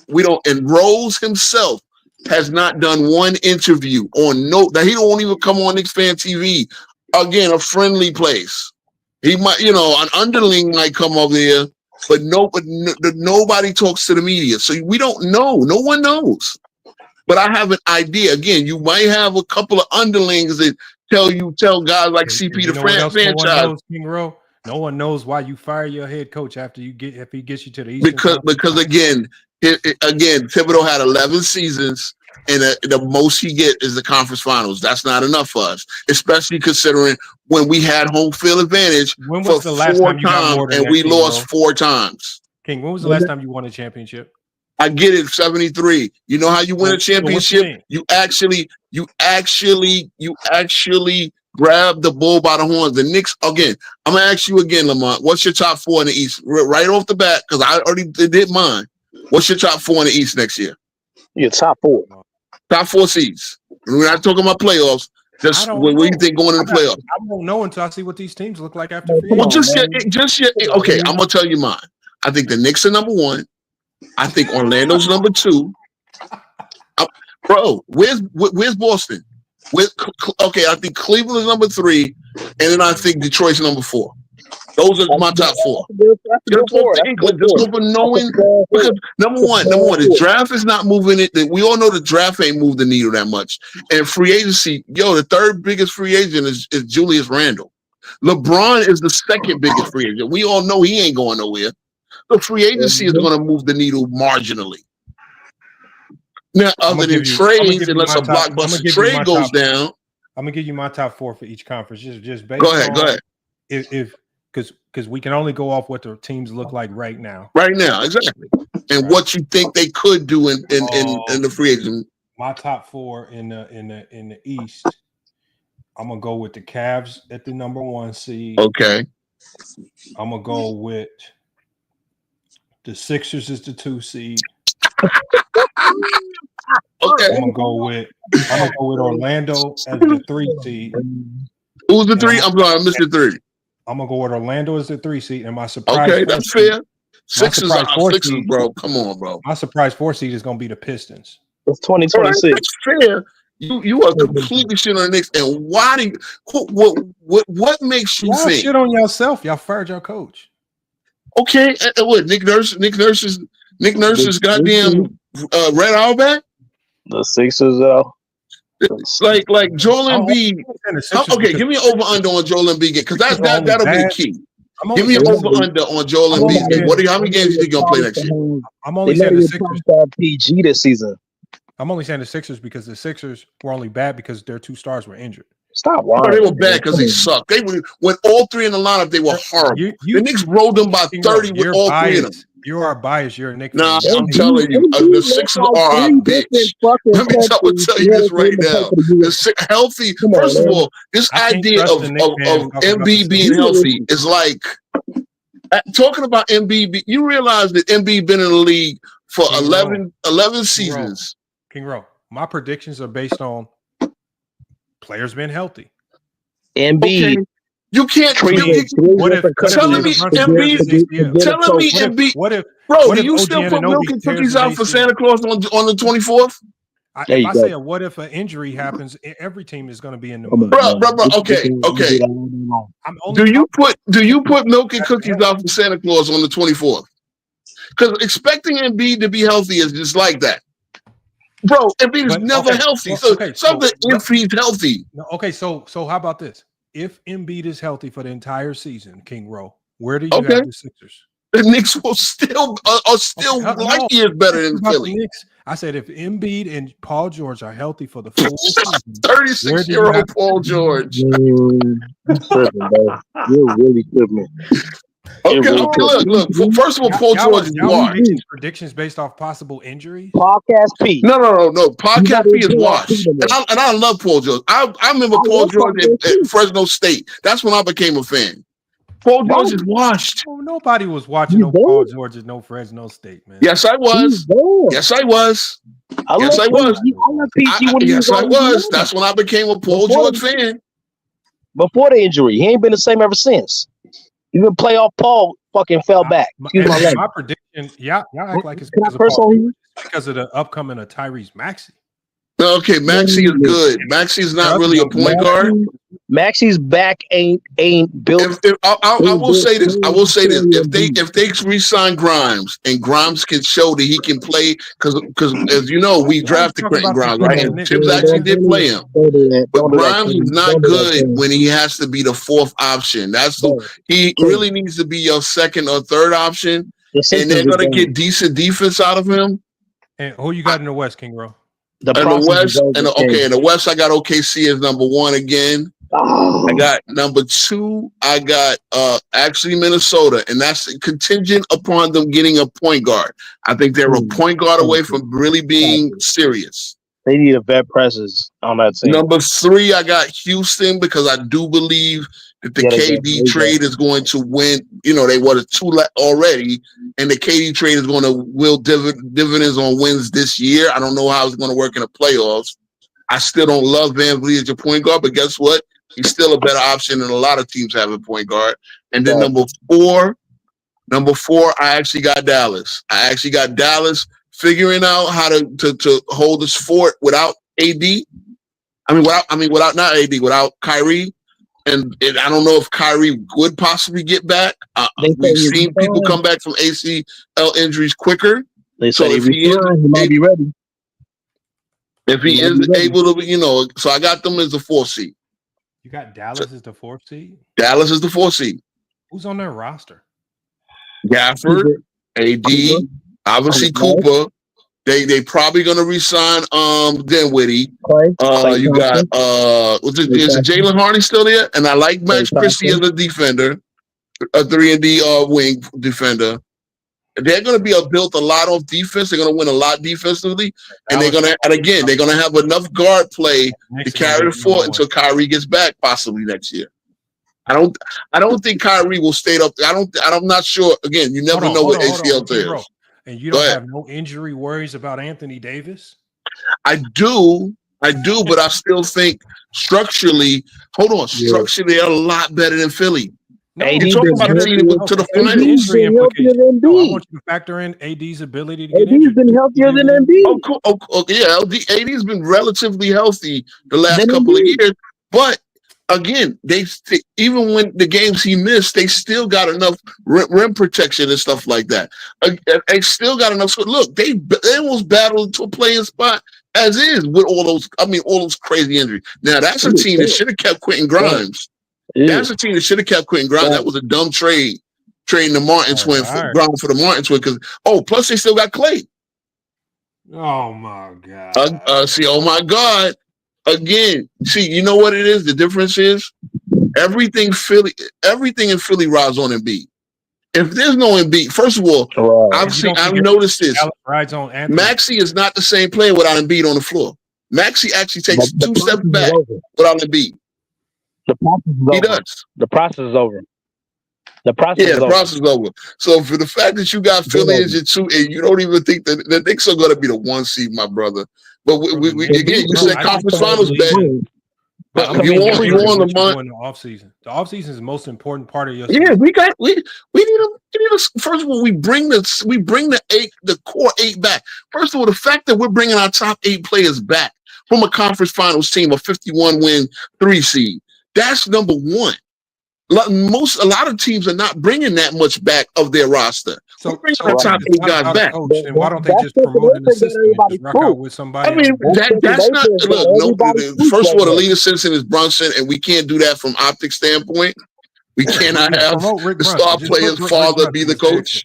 we don't. And Rose himself has not done one interview on that he don't even come on Knicks Fan TV. Again, a friendly place. He might, an underling might come over there. But nobody talks to the media. So we don't know. No one knows. But I have an idea. Again, you might have a couple of underlings that tell guys like CP the franchise. King Rowe, No one knows why you fire your head coach after you get if he gets you to the Eastern because again, Thibodeau had 11 seasons, and the most he get is the conference finals. That's not enough for us, especially considering when we had home field advantage when was the last time you got more than and that, we King, lost bro? 4 times. King, when was the last time you won a championship? I get it, 73. You know how you win a championship? You actually grab the bull by the horns. The Knicks, again, I'm gonna ask you again, Lamont. What's your top 4 in the East? Right off the bat, because I already did mine. What's your top 4 in the East next year? Your top 4. Top 4 seeds. We're not talking about playoffs. Just what do you think going in the playoffs? I won't know until I see what these teams look like after. Well, okay. I'm gonna tell you mine. I think the Knicks are number 1. I think Orlando's number 2. Bro, where's Boston? I think Cleveland is number 3, and then I think Detroit's number 4. Those are my top 4. Just for knowing, because number one, the draft is not moving it. We all know the draft ain't moved the needle that much. And free agency, the third biggest free agent is Julius Randle. LeBron is the second biggest free agent. We all know he ain't going nowhere. The free agency is going to move the needle marginally. Now, other than trades, unless a blockbuster trade goes down. I'm gonna give you my top 4 for each conference. Just based go ahead. Because we can only go off what the teams look like right now. Right now, exactly. And what you think they could do in the free agent. My top 4 in the East. I'm gonna go with the Cavs at the number 1 seed. Okay. I'm gonna go with the Sixers as the 2 seed. Okay. I'm gonna go with Orlando as the 3 seed. Who's the 3? I'm sorry, I missed the 3. I'm gonna go with Orlando as the 3 seed, and my surprise. Okay, that's fair. Sixers, bro. Come on, bro. My surprise 4 seed is gonna be the Pistons. It's 2026. That's fair. You are completely shit on the Knicks, and why do you? What makes you think? Shit on yourself? Y'all fired your coach. Okay, what? Nick Nurse is goddamn Red Auerbach. The Sixers, like Joel Embiid. Okay, give me an over under on Joel Embiid because that'll be the key. Give me an over under on Joel Embiid. How many games do you think he'll play next year? I'm only saying the Sixers. PG this season. I'm only saying the Sixers because the Sixers were only bad because their 2 stars were injured. Stop lying. They were bad because they sucked. They when all 3 in the lineup, they were horrible. The Knicks rolled them by 30 with all 3 of them. You are biased. You're a Knicks. Nah, I'm telling you, the Sixers are a bitch. Let me tell you this right now. Healthy. First of all, this idea of Embiid being healthy is like talking about Embiid. You realize that Embiid been in the league for 11 seasons. King Rowe, my predictions are based on players being healthy. Embiid. Okay. You can't. Telling me Embiid. Bro, do you still put milk and cookies out for Santa Claus on the 24th? If I say what if an injury happens, every team is going to be in the mud. Bro. Okay. Do you put milk and cookies out for Santa Claus on the 24th? Because expecting Embiid to be healthy is just like that. Bro, Embiid is never healthy. Something if he's healthy. Okay, so how about this? If Embiid is healthy for the entire season, King Rowe, where do you have the Sixers? The Knicks will still light years better than Philly. I said if Embiid and Paul George are healthy for the full season, 36-year-old Paul George. You're really tripping. Okay, look. First of all, Paul George is washed. Predictions based off possible injuries. Podcast P. No. Podcast P is washed. And I love Paul George. I remember Paul George at Fresno State. That's when I became a fan. Paul George is washed. Oh, nobody was watching Paul George at Fresno State, man. Yes, I was. Yes, I was. That's when I became a Paul George fan. Before the injury, he ain't been the same ever since. Even playoff Paul fucking fell back. My prediction, y'all act like it's because of the upcoming of Tyrese Maxey. Okay, Maxey is good. Maxey is not really a point guard. Maxey's back ain't built. I will say this. I will say this. If they re-sign Grimes and Grimes can show that he can play, because as you know, we drafted Quentin Grimes, right? And Tibbs actually did play him. But Grimes is not good when he has to be the fourth option. He really needs to be your second or third option, and they're gonna get decent defense out of him. And who you got in the West, King Bro? In the West, I got OKC as number 1 again. I got number 2. I got actually Minnesota, and that's contingent upon them getting a point guard. I think they're a point guard away from really being serious. They need a vet presence on that team. Number 3, I got Houston, because I do believe that the KD trade is going to win. You know, they were 2 already, and the KD trade is going to will dividends on wins this year. I don't know how it's going to work in the playoffs. I still don't love VanVleet as your point guard, but guess what? He's still a better option than a lot of teams have a point guard. And then number four, I actually got Dallas. Figuring out how to hold this fort without AD. Without Kyrie. And I don't know if Kyrie would possibly get back. We've seen people come back from ACL injuries quicker. So if he might be ready. If he is able to, so I got them as the 4th seed. You got Dallas as the 4th seed? Dallas is the 4th seed. Who's on their roster? Gafford, AD, obviously Cooper. They probably gonna re-sign Dinwiddie. You got is Jalen Hardy still there? And I like Max Christie as a defender, a 3-and-D wing defender. They're gonna be built a lot on defense. They're gonna win a lot defensively, and they're gonna have enough guard play to carry the fort until Kyrie gets back, possibly next year. I don't think Kyrie will stay up. I'm not sure. Again, you never know what ACL tears. And you don't have no injury worries about Anthony Davis? I do, but I still think structurally, they're a lot better than Philly. No, you're talking about to the finals. I want you to factor in AD's ability to get injured. AD's been healthier than Embiid. Oh, cool. Yeah, AD's been relatively healthy the last couple of years, but again, even when the games he missed, they still got enough rim protection and stuff like that. They still got enough. So look, they almost battled to a playing spot as is with all those crazy injuries. Now that's a team that should have kept Quentin Grimes. That's a team that should have kept Quentin Grimes. That was a dumb trade, trading the Martin twin for Grimes for the Martin twin. Because plus they still got Clay. Oh my God. Oh my God. Again, you know what it is? The difference is everything in Philly rides on Embiid. If there's no Embiid, first of all, I've noticed this. Maxey is not the same player without Embiid on the floor. Maxey actually takes 2 steps back without Embiid. He does. The process is over. The process is over. So for the fact that you got Philly as your 2, and you don't even think that the Knicks are going to be the 1 seed, my brother. But again, you said conference finals, man. But you on the month. In the offseason. The offseason is the most important part of your season. Yeah, we need them. First of all, we bring the core 8 back. First of all, the fact that we're bringing our top 8 players back from a conference finals team, a 51-win 3 seed. That's number 1. A lot of teams are not bringing that much back of their roster. So we're bringing our top 8 guys back. And why don't they just promote in the system and just rock out with somebody? I mean, that's not. Look, first of all, the lead assistant is Brunson, and we can't do that from optic standpoint. We cannot have the star player's father be the coach.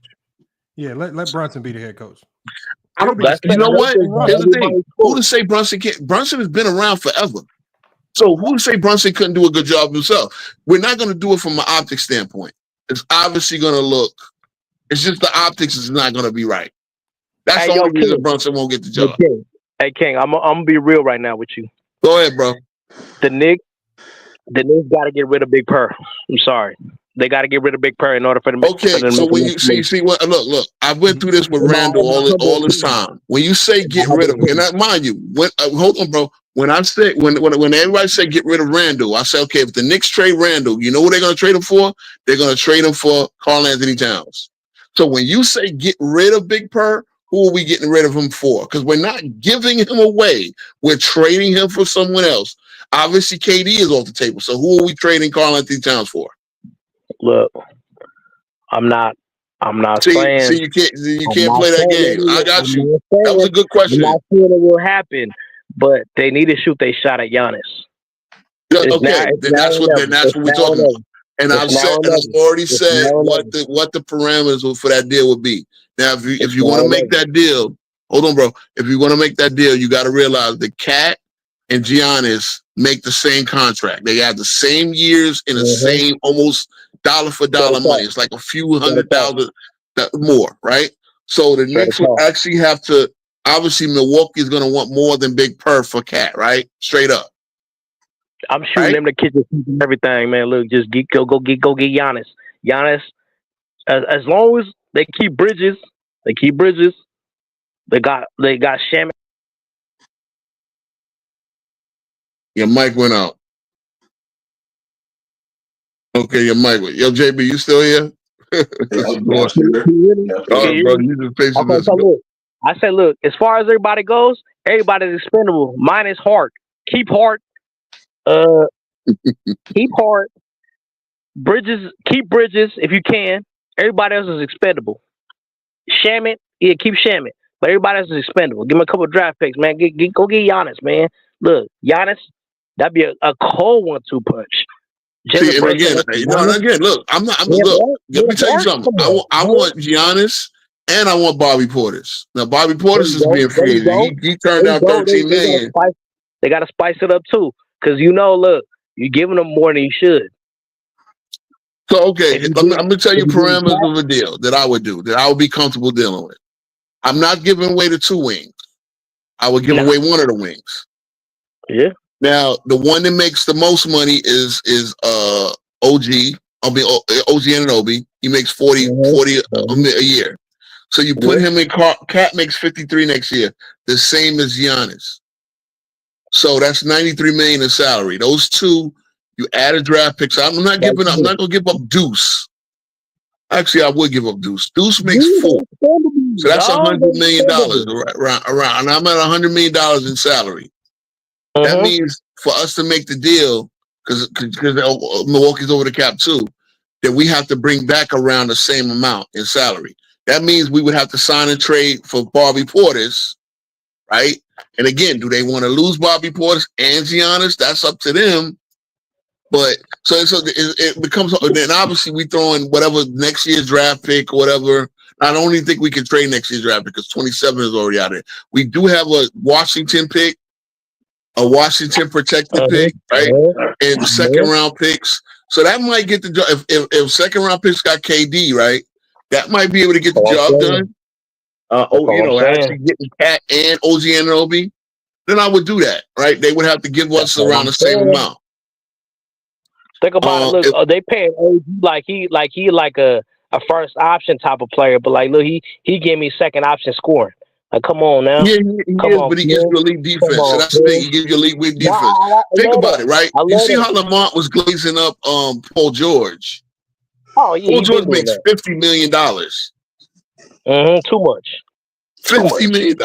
Yeah, let Brunson be the head coach. You know what? Here's the thing. Who to say Brunson can't? Brunson has been around forever. So who to say Brunson couldn't do a good job himself? We're not going to do it from an optic standpoint. It's obviously going to look. It's just the optics is not going to be right. That's the only reason Brunson won't get the job. Hey, King, I'm gonna be real right now with you. Go ahead, bro. The Knicks got to get rid of Big Purr. I'm sorry. They got to get rid of Big Purr in order for them. Okay, so when you see what? Look. I went through this with Randall all this time. When you say get rid of, and mind you, hold on, bro. When I say when everybody say get rid of Randall, I say okay. If the Knicks trade Randall, you know what they're going to trade him for? They're going to trade him for Karl Anthony Towns. So when you say get rid of Big Purr, who are we getting rid of him for? Because we're not giving him away. We're trading him for someone else. Obviously, KD is off the table. So who are we trading Karl-Anthony Towns for? Look, I'm not saying. See, you can't play that game. I got you. That was a good question. I'm not saying it will happen, but they need to shoot their shot at Giannis. Okay, then that's what we're talking about. And I've already said what the parameters for that deal would be. Now, if you want to make that deal, hold on, bro. If you want to make that deal, you got to realize that Cat and Giannis make the same contract. They have the same years and the same almost dollar for dollar money. It's like a few $100,000 more, right? So the Knicks will actually have to. Obviously, Milwaukee is going to want more than Big Purr for Cat, right? Straight up. I'm shooting them the kitchen and everything, man. Look, just go get Giannis. Giannis, as long as they keep Bridges. They got Shaman. Your mic went out. Okay, your mic went. Yo, JB, you still here? Oh, bro, you just patient this. I said, look, as far as everybody goes, everybody's expendable. Mine is Hart. Keep Hart. Keep Hart. Bridges. Keep Bridges if you can. Everybody else is expendable. Shaman, keep Shaman. But everybody else is expendable. Give him a couple of draft picks, man. Go get Giannis, man. Look, Giannis, that'd be a cold 1-2 punch. See, and again, look, look, let me tell you something. I want Giannis and I want Bobby Portis. Now, Bobby Portis is being free agent. He turned down $13 million. They got to spice it up too, because look, you're giving them more than you should. So, okay, I'm going to tell you parameters of a deal that I would do, that I would be comfortable dealing with. I'm not giving away the 2 wings. I would give away one of the wings. Yeah. Now, the one that makes the most money is OG. OG Anunoby. He makes 40 a year. So you put him in. Cat makes 53 next year, the same as Giannis. So that's $93 million in salary. Those two, you add a draft pick. So I'm not giving up. I'm not gonna give up Deuce. Actually, I would give up Deuce. Deuce makes 4, so that's $100 million around. And I'm at $100 million in salary. That means for us to make the deal, because Milwaukee's over the cap too, that we have to bring back around the same amount in salary. That means we would have to sign and trade for Bobby Portis, right? And again, do they want to lose Bobby Portis and Giannis? That's up to them. But so it becomes, then obviously we throw in whatever next year's draft pick or whatever. I don't even think we can trade next year's draft pick because 27 is already out there. We do have a Washington pick, a Washington protected pick, right? And second round picks. So that might get the job. If second round picks got KD, right? That might be able to get the job done. Actually getting Cat and OG Anunoby, then I would do that, right? They would have to give us around the same amount. Think about it. Look, they paying OG like a first option type of player, but like, look, he gave me second option scoring. Like, come on now. Yeah, but he gives you elite defense. So that's the thing. He gives you elite defense. Think about it, right? You see how Lamont was glazing up Paul George. Oh, yeah. Paul George makes $50 million. Too much. $50 million.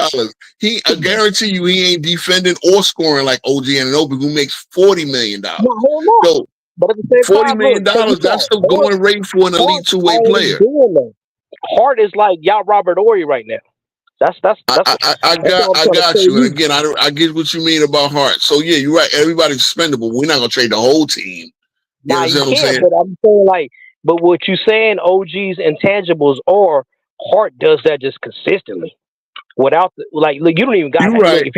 I guarantee you he ain't defending or scoring like OG Anunoby, who makes $40 million. So, but at the same $40 million, that's still going rate for an elite 2-way player. Hart is like y'all Robert Horry right now. I got you. And again, I get what you mean about Hart. So yeah, you're right. Everybody's expendable. We're not gonna trade the whole team. You understand what I'm saying? But I'm saying like, but what you saying, OG's intangibles, or Hart does that just consistently. Without you don't even got. You're right.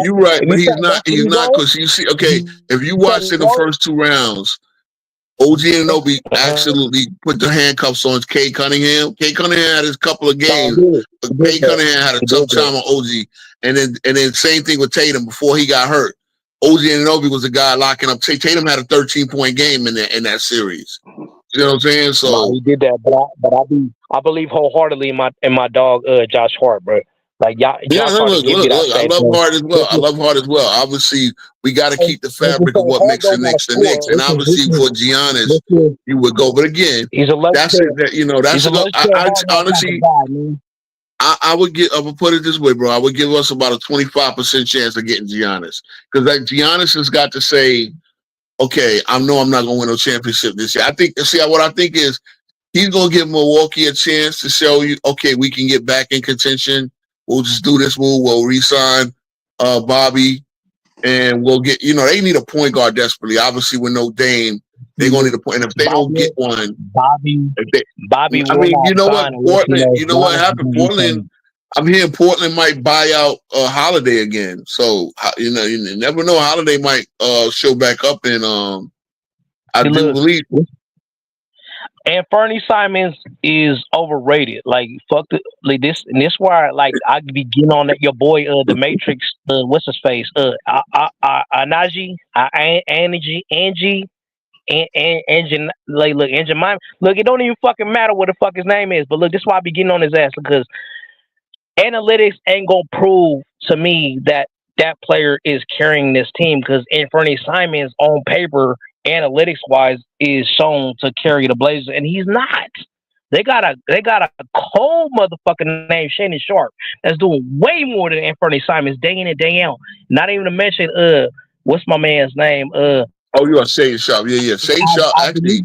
You're right, but he's not. He's not, because you see. Okay, if you watch in the first 2 rounds, OG Anunoby absolutely put the handcuffs on Cade Cunningham. Cade Cunningham had his couple of games, but Cade Cunningham had a tough time on OG. And then same thing with Tatum before he got hurt. OG Anunoby was the guy locking up. Tatum had a 13-point game in that series. You know what I'm saying? So he did that, but I believe wholeheartedly in my dog Josh Hart, bro. Like look, I love Hart as well. I love Hart as well. Obviously, we got to keep the fabric of what makes the Knicks the Knicks. And obviously, for Giannis, you would go. But again, honestly, I would put it this way, bro. I would give us about a 25% chance of getting Giannis, because like Giannis has got to say, okay, I know I'm not going to win no championship this year. I think, what I think is he's going to give Milwaukee a chance to show you, okay, we can get back in contention. We'll just do this move. We'll re-sign Bobby, and we'll get, they need a point guard desperately. Obviously, with no Dame, they're going to need a point. And if they don't get one, Bobby. I mean, you know what, Portland, you know what happened? Portland, I'm hearing Portland might buy out Holiday again. So, you never know. Holiday might show back up, and I do believe. And Fernie Simons is overrated. Like, fuck the, like this, and this why like I be getting on that your boy the Matrix. What's his face? Anaji, Angie. Engine, like, look, Engine Mime. Look, it don't even fucking matter what the fuck his name is. But look, this is why I be getting on his ass, because analytics ain't gonna prove to me that that player is carrying this team. Because Fernie Simons on paper, analytics wise, is shown to carry the Blazers, and he's not. They got a cold motherfucking name, Shannon Sharp, that's doing way more than Fernie Simons day in and day out. Not even to mention what's my man's name? Oh, you are Shane Sharp. Yeah. Shane Sharp, actually,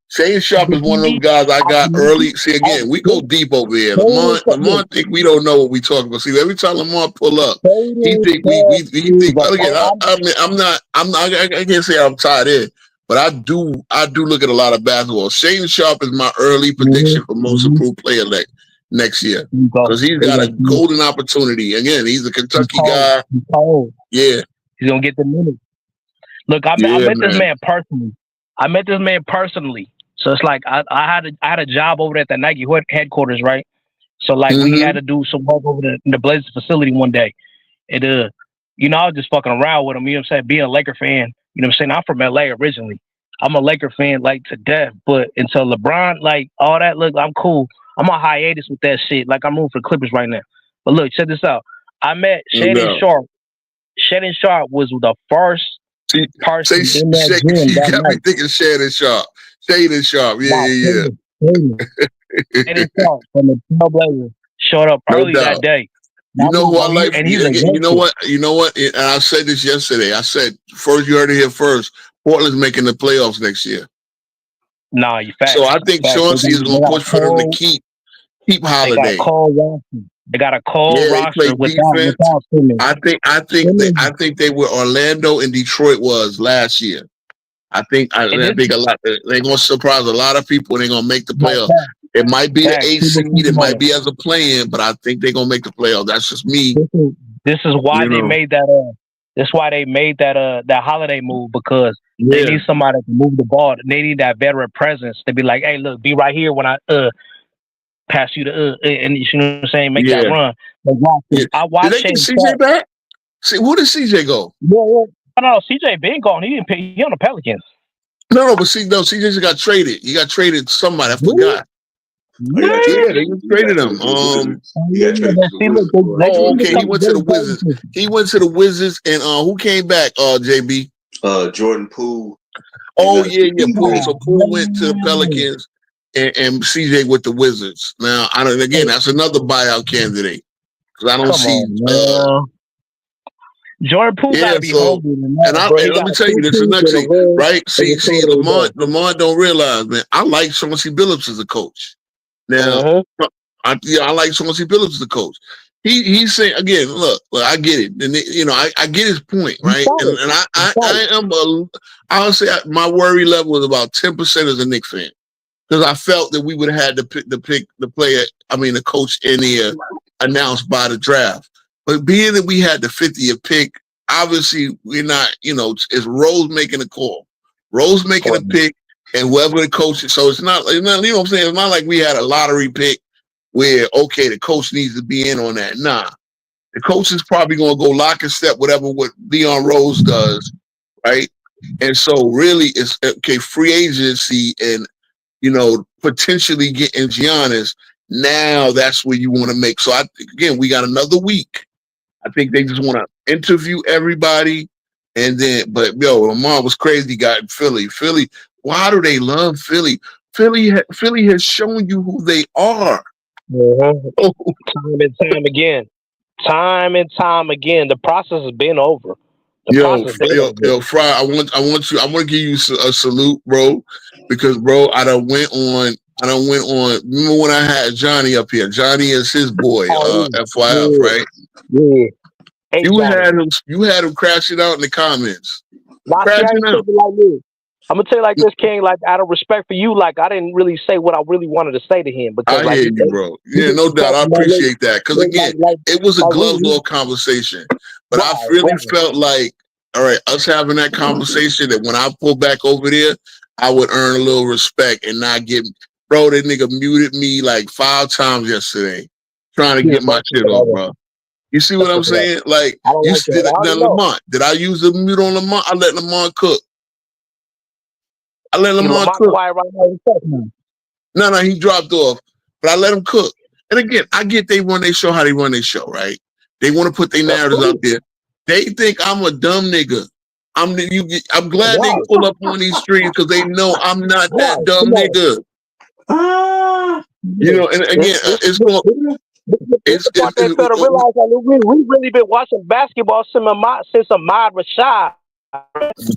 Shane Sharp is one of those guys I got early. See, again, we go deep over here. Lamont think we don't know what we talking about. See, every time Lamont pull up, he think we think. But again, I can't say I'm tied in, but I do look at a lot of basketball. Shane Sharp is my early prediction for most improved player next year, because he's got a golden opportunity. Again, he's a Kentucky guy. Yeah, he's gonna get the minutes. Look, I met this man personally. So it's like I had a job over at the Nike headquarters, right? So like we had to do some work over the Blazers facility one day. And I was just fucking around with him, you know what I'm saying? Being a Laker fan, you know what I'm saying? I'm from LA originally. I'm a Laker fan like to death, but until LeBron, like all that, look, I'm cool. I'm on hiatus with that shit. Like I'm rooting for the Clippers right now. But look, check this out. I met Shannon Sharp. Shannon Sharp was the first person in that gym. You got me thinking Shannon Sharp. Shannon Sharp, yeah. Shannon Sharp from the Trailblazers showed up early that day. You know who I like? And you know what? And I said this yesterday. I said, first, you heard it here first. Portland's making the playoffs next year. Nah, you fact. So I think Chauncey is going to push for them to keep Holiday. They got a cold roster without Simmons. I think they were Orlando and Detroit was last year. I think a lot. They're going to surprise a lot of people, and they're going to make the playoffs. It might be an 8 seed, it might be as a play-in, but I think they're going to make the playoffs. That's just me. This is why they made that. That's why they made that Holiday move, because they need somebody to move the ball. They need that veteran presence to be like, hey, look, be right here when I pass you the and you know what I'm saying, make that run. I watched. Did they get CJ back? See, where did CJ go? No, CJ been gone. He didn't pay. He on the Pelicans. No, but CJ just got traded. He got traded to somebody. I forgot. Yeah, they just traded him. Okay. He went to the Wizards. He went to the Wizards, and who came back? JB. Jordan Poole. Oh yeah, Poole. So Poole went to the Pelicans, and CJ with the Wizards. Now, that's another buyout candidate, because I don't see. Jordan Poole gotta be hungry. And let me tell you, this is next thing, right? See, Lamont don't realize, man. I like Chauncey Billups as a coach. Now, I like Chauncey Billups as a coach. He's saying again, look, I get it, and I get his point, right? And I'll say my worry level is about 10% as a Knicks fan, because I felt that we would have had to pick the coach in the announced by the draft. But being that we had the 50th pick, obviously we're not, it's Rose making a call. Rose making a pick, and whoever the coach is. So it's not, you know what I'm saying? It's not like we had a lottery pick where, okay, the coach needs to be in on that. Nah. The coach is probably going to go lock and step whatever what Leon Rose does, right? And so really it's, okay, free agency and, potentially getting Giannis. Now that's where you want to make. So again, we got another week. I think they just want to interview everybody, but Lamar was crazy guy in Philly. Philly, why do they love Philly? Philly has shown you who they are. Oh, Time and time again. Time and time again. The process has been over. Fry, I want to give you a salute, bro, because bro, I done went on. Remember when I had Johnny up here? Johnny is his boy, FYF, right? Yeah. Hey, You had him crashing out in the comments. I'm gonna tell you like this, King. Like, out of respect for you, like, I didn't really say what I really wanted to say to him because I hear you, bro. Yeah, no doubt. I appreciate that because again, it was a glove law conversation, but I really felt like, all right, us having that conversation, that when I pull back over there, I would earn a little respect and not get. Bro, that nigga muted me like 5 times yesterday, trying to get my shit off, bro. You see what I'm saying? Like, Lamont. Did I use the mute on Lamont? I let Lamont cook. cook. No, he dropped off, but I let him cook. And again, I get they run their show how they run their show, right? They want to put their narratives out there. They think I'm a dumb nigga. I'm glad they pull up on these streams because they know I'm not that dumb nigga. You know, and again, it's going. Realize that we really been watching basketball since Ahmad Rashad.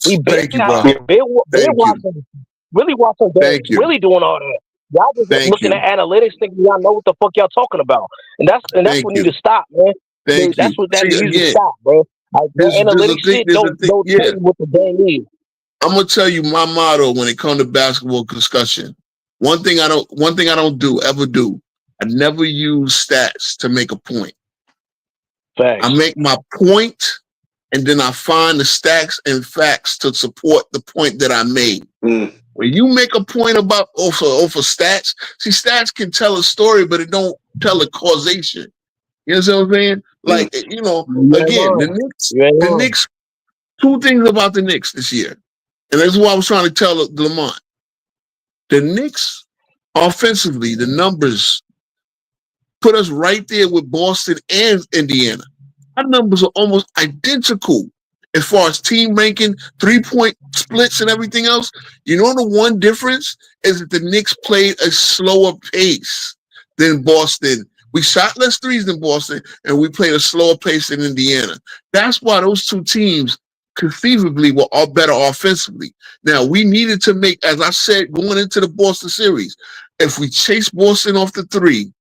We been watching, really doing all that. Y'all just looking at analytics, thinking y'all know what the fuck y'all talking about, and that's what need to stop, man. That's what needs to stop, bro. Like, the analytics shit don't tell you what the game is. I'm gonna tell you my motto when it comes to basketball discussion. One thing I don't ever do. I never use stats to make a point. Thanks. I make my point, and then I find the stats and facts to support the point that I made. When you make a point about over stats, see, stats can tell a story, but it don't tell a causation. You know what I'm saying? Like, you know, again, the Knicks, 2 things about the Knicks this year. And that's what I was trying to tell Lamont. The Knicks, offensively, the numbers put us right there with Boston and Indiana. Our numbers are almost identical as far as team ranking, 3-point splits, and everything else. You know, the one difference is that the Knicks played a slower pace than Boston. We shot less threes than Boston, and we played a slower pace than Indiana. That's why those 2 teams conceivably were all better offensively. Now, we needed to make, as I said, going into the Boston series, if we chase Boston off the 3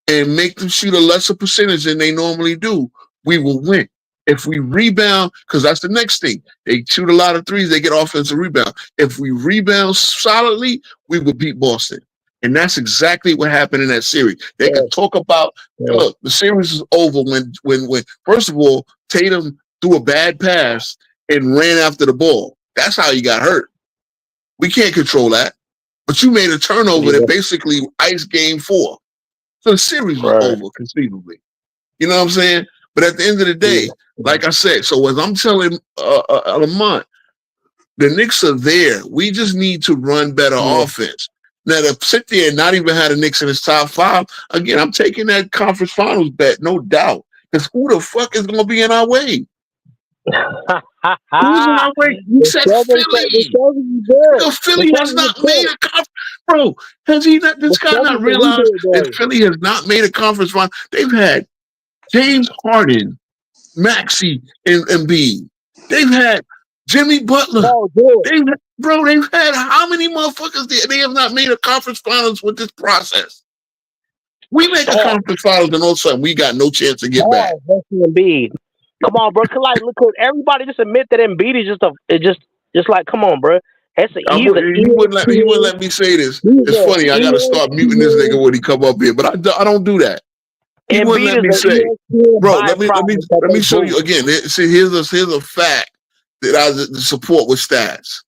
and make them shoot a lesser percentage than they normally do, we will win. If we rebound, because that's the next thing. They shoot a lot of threes, they get offensive rebound. If we rebound solidly, we will beat Boston. And that's exactly what happened in that series. They can talk about, look, the series is over when first of all, Tatum threw a bad pass and ran after the ball. That's how he got hurt. We can't control that. But you made a turnover that basically iced game 4. So the series was over, conceivably. You know what I'm saying? But at the end of the day, like I said, so as I'm telling Lamont, the Knicks are there. We just need to run better offense. Now, to sit there and not even have the Knicks in his top 5, again, I'm taking that conference finals bet, no doubt. Because who the fuck is going to be in our way? Who's in our way? You said Philly. Philly has not made a conference. Bro, has he not? This guy not realized that Philly has not made a conference final? They've had James Harden, Maxey, and Embiid. They've had Jimmy Butler. They've had how many motherfuckers they have not made a conference finals with this process? We make a conference finals and all of a sudden we got no chance to get back. Embiid. Come on, bro. Look, everybody just admit that Embiid is just like, come on, bro. He wouldn't let me say this. It's funny. I gotta start muting this nigga when he come up here, but I don't do that. He wouldn't let me say, bro. Let me show you again. See, here's a fact that I support with stats.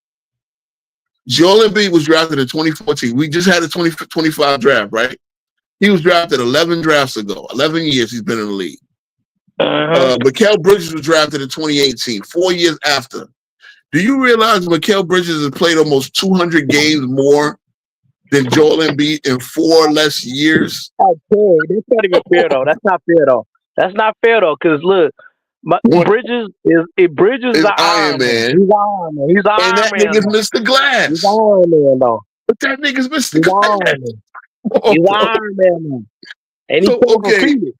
Joel Embiid was drafted in 2014. We just had a 2025 draft, right? He was drafted 11 drafts ago. 11 years he's been in the league. Mikal Bridges was drafted in 2018, 4 years after. Do you realize Mikal Bridges has played almost 200 games more than Joel Embiid in 4 less years? Okay, that's not even fair though. That's not fair though. Because look, Bridges is Iron Man. He's Iron Man. And that nigga's Mr. Glass. He's Iron Man though. But that nigga's Mr. Glass. on, He's bro. Iron Man now. And he So can't okay, repeat it.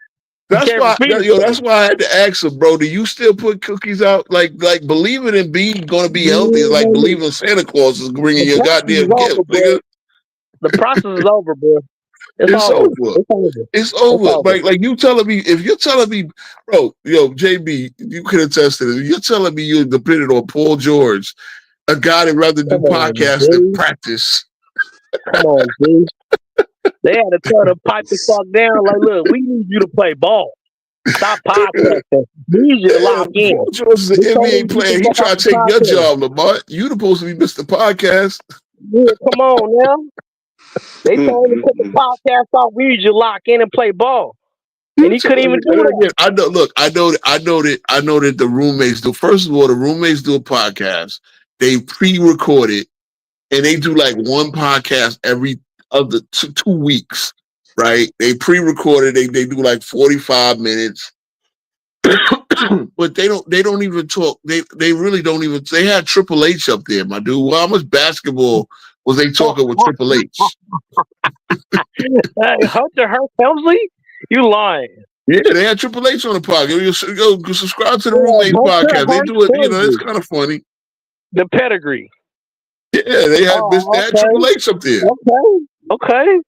that's can't why repeat it. yo, that's why I had to ask him, bro. Do you still put cookies out? Like believing in being gonna be healthy is like believing Santa Claus is bringing The your process is goddamn over, gift, bro. nigga. The process is over, bro. It's It's over. over. It's over. It's It's over. over. Like you telling me, if you're telling me, bro, yo, JB, you can attest to this. You're telling me you're dependent on Paul George, a guy that rather do Come on, podcasts than G. practice. Come on, G. They had to tell the pipe the fuck down. Like, look, we need you to play ball. Stop podcasting. We need you to Damn, lock in. Paul George is an We told NBA you player. He to fuck tried off to the take your podcast. job, Lamar. You supposed to be Mr. Podcast. Yeah, come on now. They told him to put the podcast off. We need you to lock in and play ball. And he couldn't even do that. Again, I know. Look, I know that the roommates do. First of all, the roommates do a podcast. They pre-record it, and they do like one podcast every other 2 weeks, right? They pre-record it. They do like 45 minutes, but they don't even talk. They really don't even. They had Triple H up there, my dude. Well, how much basketball was they talking with Triple H? Hey, Hunter Hearst Helmsley? You lying. Yeah, they had Triple H on the podcast. Go subscribe to the Roommates Hunter podcast. They do it, Hearst it's Helmsley. kind of funny. The pedigree. Yeah, they had Triple H up there. Okay.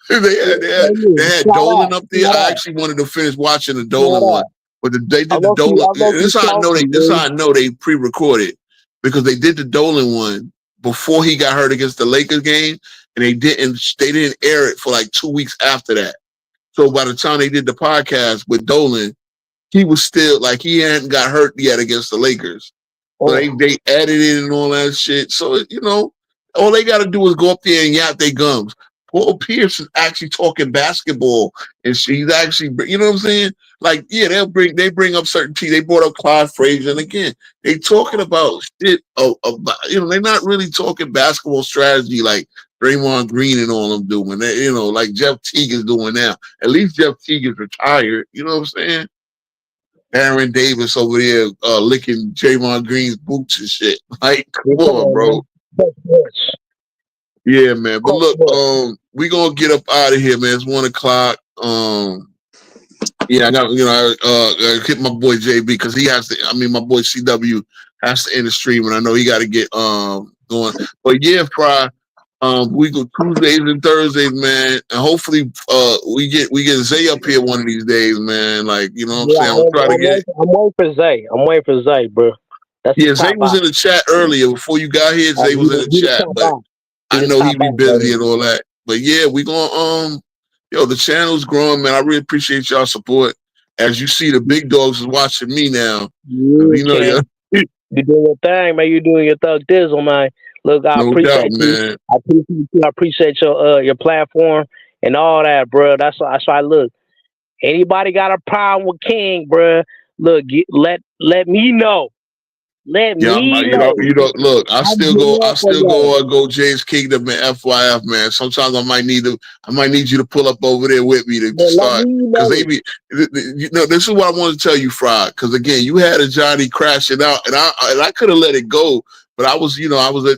They had Shout Dolan out. up there. Shout I out. actually wanted to finish watching the Dolan Shout one, out. but they did I the love you. Dolan. I love This you, how I know they. Chelsea, This dude. how I know they pre-recorded, because they did the Dolan one before he got hurt against the Lakers game, and they didn't air it for like 2 weeks after that. So by the time they did the podcast with Dolan, he was still like he hadn't got hurt yet against the Lakers. So they edited and all that shit. So all they got to do is go up there and yap their gums. Paul Pierce is actually talking basketball, and she's actually, you know what I'm saying? Like, yeah, they bring up certain teams. They brought up Clyde Frazier, and again, they talking about shit. About, they're not really talking basketball strategy like Draymond Green and all them doing. They, like Jeff Teague is doing now. At least Jeff Teague is retired. You know what I'm saying? Aaron Davis over there licking Draymond Green's boots and shit. Like, come on, bro. Yeah, man. But look, we gonna get up out of here, man. It's 1 o'clock. Yeah, I got I hit my boy JB because he has to. I mean, my boy CW has to end the stream, and I know he got to get going. But yeah, Fry. We go Tuesdays and Thursdays, man, and hopefully we get Zay up here one of these days, man. Like, you know what I'm saying? I'm trying to get. I'm waiting for Zay. I'm waiting for Zay, bro. Yeah, Zay was in the chat earlier before you got here. Zay was in the chat, but I know he be busy and all that. But yeah, we gonna the channel's growing, man. I really appreciate y'all support. As you see, the big dogs is watching me now. You know, you doing your thing, man. You doing your thug dizzle, man. Look, I appreciate you. Man. I appreciate your platform and all that, bro. That's why. Look, anybody got a problem with King, bro? Look, let me know. Let me know. Look, I still go James Kingdom and FYF, man. Sometimes I might need you to pull up over there with me to start, because this is what I want to tell you, Fry. Because again, you had a Johnny crashing out, and I could have let it go, but I was at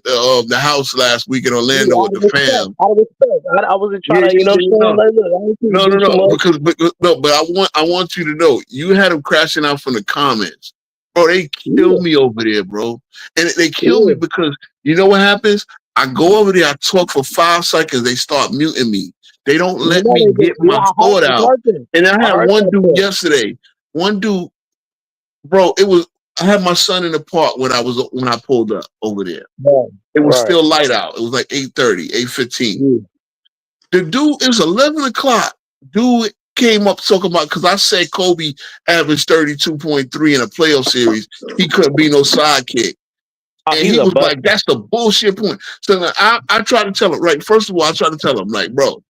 the house last week in Orlando with the fam. I wasn't trying to, No, but I want you to know, you had him crashing out from the comments. Bro, they kill me over there, bro. And they kill me because you know what happens? I go over there, I talk for 5 seconds, they start muting me. They don't let me get my thought out. And I had one dude yesterday. One dude, bro, I had my son in the park when I pulled up over there. It was still light out. It was like 8:30, 8:15. The dude, it was 11 o'clock. Dude came up talking about, because I said Kobe averaged 32.3 in a playoff series. He couldn't be no sidekick. And he was like, that's a bullshit point. So I try to tell him, right, first of all, I try to tell him, like, bro,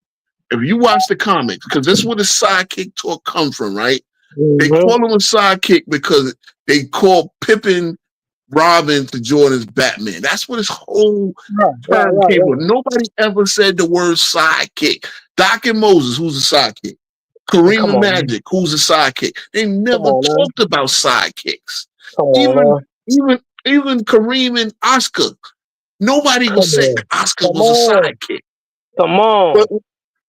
if you watch the comics, because this is where the sidekick talk comes from, right? They call him a sidekick because they call Pippen Robin to Jordan's Batman. That's what his whole term came from. Nobody ever said the word sidekick. Doc and Moses, who's a sidekick? Kareem and Magic, who's a sidekick? They never talked about sidekicks. Even Kareem and Oscar. Nobody was saying Oscar was a sidekick. Come on.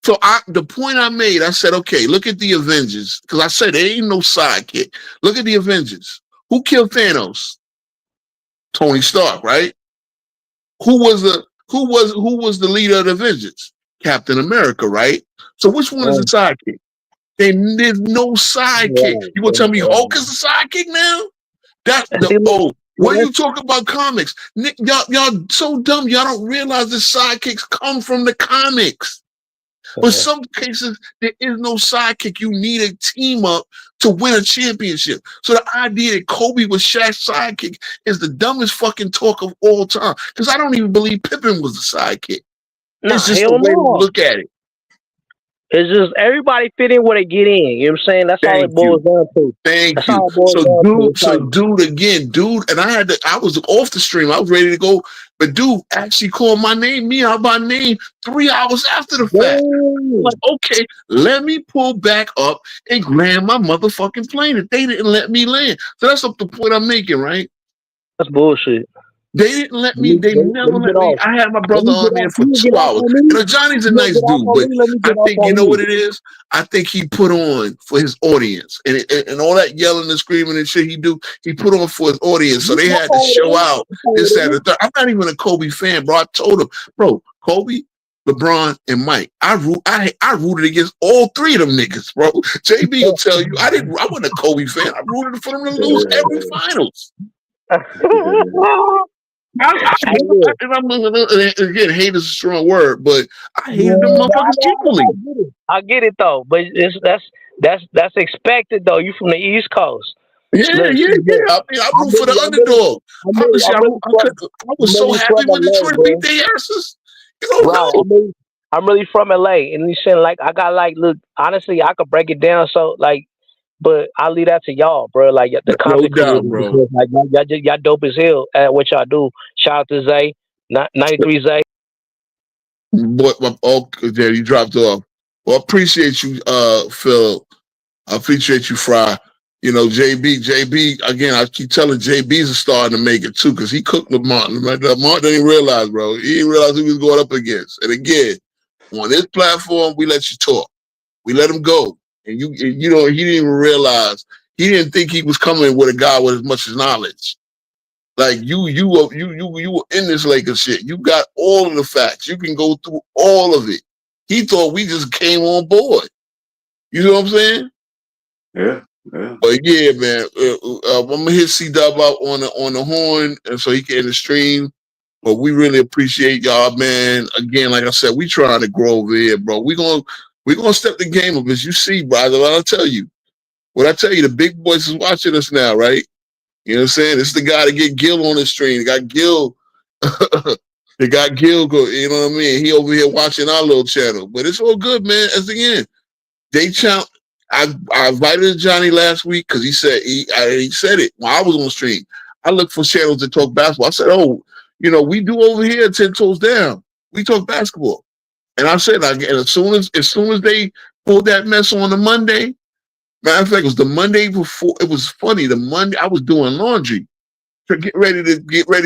So the point I made, I said, okay, look at the Avengers, because I said there ain't no sidekick. Look at the Avengers. Who killed Thanos? Tony Stark, right? Who was the leader of the Avengers? Captain America, right? So which one is the sidekick? There's no sidekick. You gonna tell me Hulk is the sidekick now? When you talk about comics, Nick, y'all so dumb. Y'all don't realize the sidekicks come from the comics. But some cases, there is no sidekick. You need a team up to win a championship. So the idea that Kobe was Shaq's sidekick is the dumbest fucking talk of all time. Because I don't even believe Pippen was the sidekick. It's just the way we look at it. It's just everybody fit in where they get in. You know what I'm saying? That's all it boils down to. Thank you. So dude, and I was off the stream. I was ready to go, but dude actually called me out by name 3 hours after the fact. I'm like, okay, let me pull back up and land my motherfucking plane. If they didn't let me land. So that's up the point I'm making, right? That's bullshit. They didn't let me. They never let me. I had my brother on there for 2 hours. Johnny's a nice dude, but I think you know what it is. I think he put on for his audience, and all that yelling and screaming and shit he do. He put on for his audience, so they had to show out this, that, and the third. I'm not even a Kobe fan, bro. I told him, bro, Kobe, LeBron, and Mike. I rooted against all three of them niggas, bro. JB will tell you, I wasn't a Kobe fan. I rooted for them to lose every finals. Again, hate is a strong word, but I hated them motherfuckers equally. I get it though, but that's expected though. You from the East Coast. Yeah. I mean, I root for the underdog. Honestly, I was so happy when Detroit beat their asses. You don't know. I'm really from LA, and you saying like I got like look. Honestly, I could break it down so like. But I'll leave that to y'all, bro. Like the content creators, like y'all dope as hell at what y'all do. Shout out to Zay, 93 Zay. Boy, there you dropped off. Well, I appreciate you, Phil. I appreciate you, Fry. You know, JB. Again, I keep telling JB's starting to make it too, because he cooked Lamont. Lamont didn't realize, bro. He didn't realize who he was going up against. And again, on this platform, we let you talk. We let him go. And you know, he didn't even realize. He didn't think he was coming with a guy with as much as knowledge. Like you were in this Lakers shit. You got all of the facts. You can go through all of it. He thought we just came on board. You know what I'm saying? Yeah. But yeah, man, I'm gonna hit C-Dub out on the horn, and so he can in the stream. But we really appreciate y'all, man. Again, like I said, we trying to grow over here, bro. We're gonna step the game up, as you see, brother. I'll tell you. What I tell you, the big boys is watching us now, right? You know what I'm saying? This is the guy to get Gil on the stream. They got Gil. They got Gil go, you know what I mean? He over here watching our little channel. But it's all good, man. As again, I invited Johnny last week because he said it when I was on the stream. I looked for channels to talk basketball. I said, we do over here 10 toes down. We talk basketball. And I said, as soon as they pulled that mess on the Monday, matter of fact, it was the Monday before. It was funny. The Monday I was doing laundry to get ready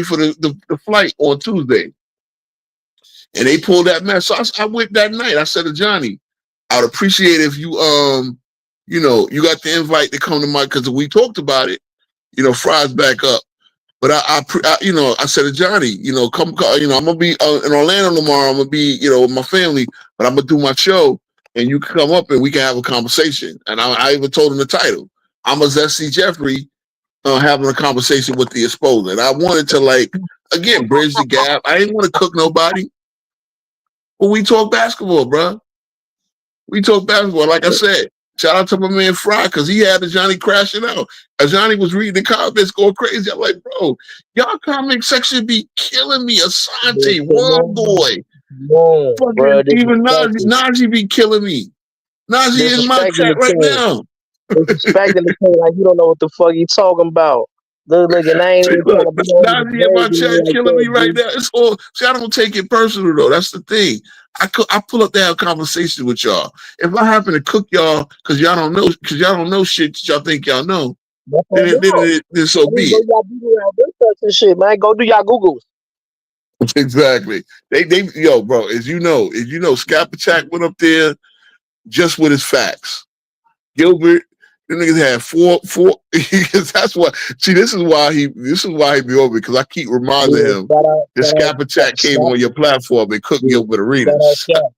for the flight on Tuesday, and they pulled that mess. So I went that night. I said to Johnny, I would appreciate if you you got the invite to come to my, because we talked about it. Fry's back up. But I said to Johnny, come, I'm gonna be in Orlando tomorrow. I'm gonna be, with my family, but I'm gonna do my show, and you can come up and we can have a conversation. And I even told him the title. I'm a Zesty Jeffrey having a conversation with the exposer. And I wanted to again bridge the gap. I didn't want to cook nobody, but we talk basketball, bro. We talk basketball. Like I said, shout out to my man Fry, because he had the Johnny crashing out. As Johnny was reading the comments going crazy, I'm like, bro, y'all comment section be killing me. Asante, World Boy. Fucking even Najee be killing me. Najee in my chat right now. Disrespecting the thing like you don't know what the fuck you talking about. Looking, I ain't Najee in my chat killing me right now. It's all. See, I don't take it personal though. That's the thing. I pull up to have conversations with y'all. If I happen to cook y'all because y'all don't know shit that y'all think y'all know, then so be it. Y'all do shit, man. Go do y'all Googles. Exactly. Yo, bro, as you know, Skapachak went up there just with his facts. Gilbert, the niggas had four. That's why. See, this is why he be over, because I keep reminding him that Skapachak came on your platform and cooked Gilbert Arenas. Scap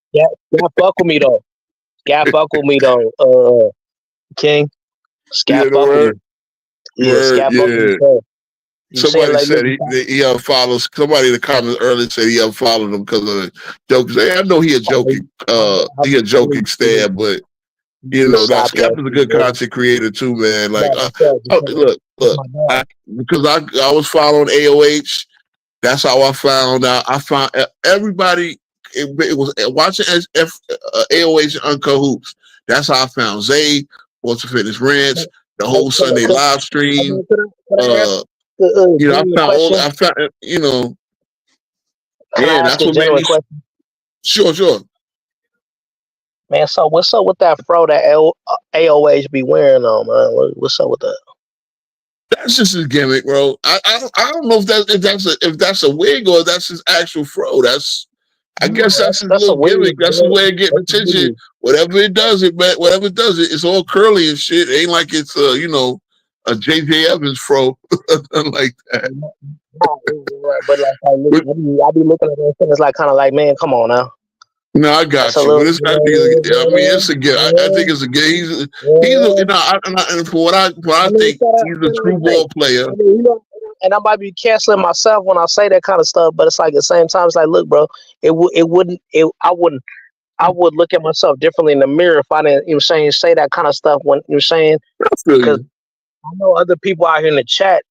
fuck with me though. Scap fuck with me though. King. Scap fuck with me. Yeah, Scap fuck with me. So. Somebody said he unfollowed. Somebody in the comments earlier said he unfollowed him because of the jokes. I know he a joking stab, but you know that Scap is a good content creator too, man. Like, look, because I was following AOH. That's how I found out. I found everybody. It was watching AOH and Uncahoots. That's how I found Zay, Sports and Fitness Ranch, the whole Sunday live stream. You know, I found, you know, yeah, that's what made me. Sure. Man, so what's up with that fro that AOH be wearing on, man? What's up with that? That's just his gimmick, bro. I don't know if that's a wig or that's his actual fro. I guess that's his little gimmick. That's his way of getting attention. Whatever it does, it's all curly and shit. It ain't like it's you know, a J.J. Evans fro like that. But like, I be looking at it and it's like kind of like, man, come on now. No, I got you. I mean, it's a gift. I think it's a gift. He's you know, and for what I think, he's a true ball player. And I might be canceling myself when I say that kind of stuff, but it's like at the same time, it's like, look, bro, I would look at myself differently in the mirror if I didn't, you know, say that kind of stuff when you're saying, because I know other people out here in the chat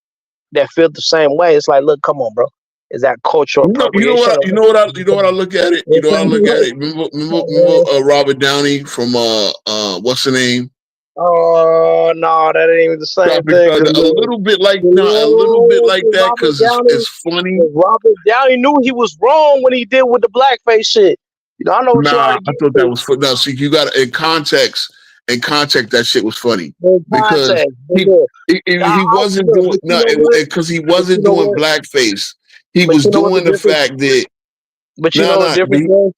that feel the same way. It's like, look, come on, bro. Is that cultural appropriation? You know what I look at it? You know what I look at it? Remember Robert Downey from what's the name? Oh no, that ain't even the same thing. A little bit like that because it's funny. Robert Downey knew he was wrong when he did with the blackface shit. You know, I know what I thought that was funny. Now, see, you got in context, that shit was funny because he wasn't doing because he wasn't doing blackface. He was doing the fact that. But you know the difference is?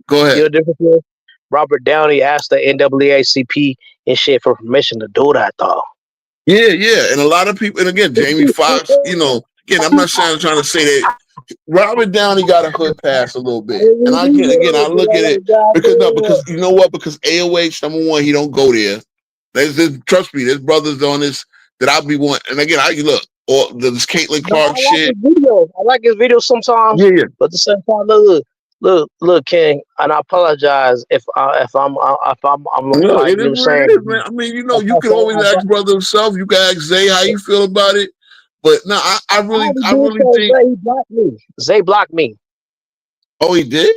Go ahead. You know the difference is? Robert Downey asked the NAACP and shit for permission to do that, though. Yeah, and a lot of people, and again, Jamie Foxx. You know, again, I'm not trying to say that Robert Downey got a hood pass a little bit, and I look at it because you know what? Because AOH, number one, he don't go there. Trust me, there's brothers on this that I'll be wanting. And again, look. Or this Caitlin Clark shit. I like his videos sometimes. Yeah. But at the same time, look, King, and I apologize if I'm no, like, it is what it is, man. I mean, you know, you can always ask brother himself. You can ask Zay how you feel about it. But no, I really think Zay blocked me. Oh, he did?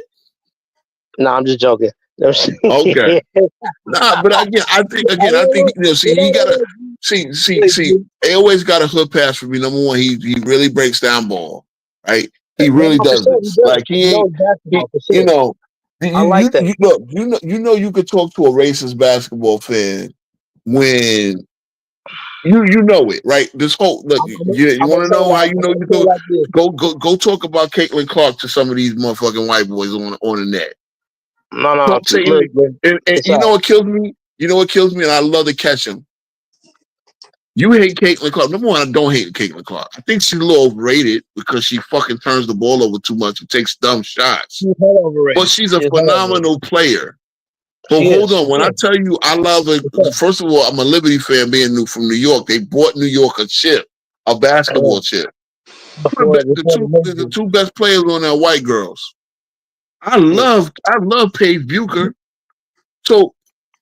No, I'm just joking. Okay. Nah, but I think you know, see, he gotta see. AOH got a hood pass for me. Number one, he really breaks down ball, right? He really does this. Like he ain't, you know. I like that. Look, you know, you could talk to a racist basketball fan when you know it, right? This whole look, you want to know how you know you go talk about Caitlin Clark to some of these motherfucking white boys on the net. No. And you know what kills me? You know what kills me? And I love to catch him. You hate Caitlin Clark. Number one, I don't hate Caitlin Clark. I think she's a little overrated because she fucking turns the ball over too much and takes dumb shots. But she's a phenomenal player. But hold on, when I tell you I love her, first of all, I'm a Liberty fan being from New York. They bought New York a basketball chip. The two best players on there are white girls. I love Paige Bucher. So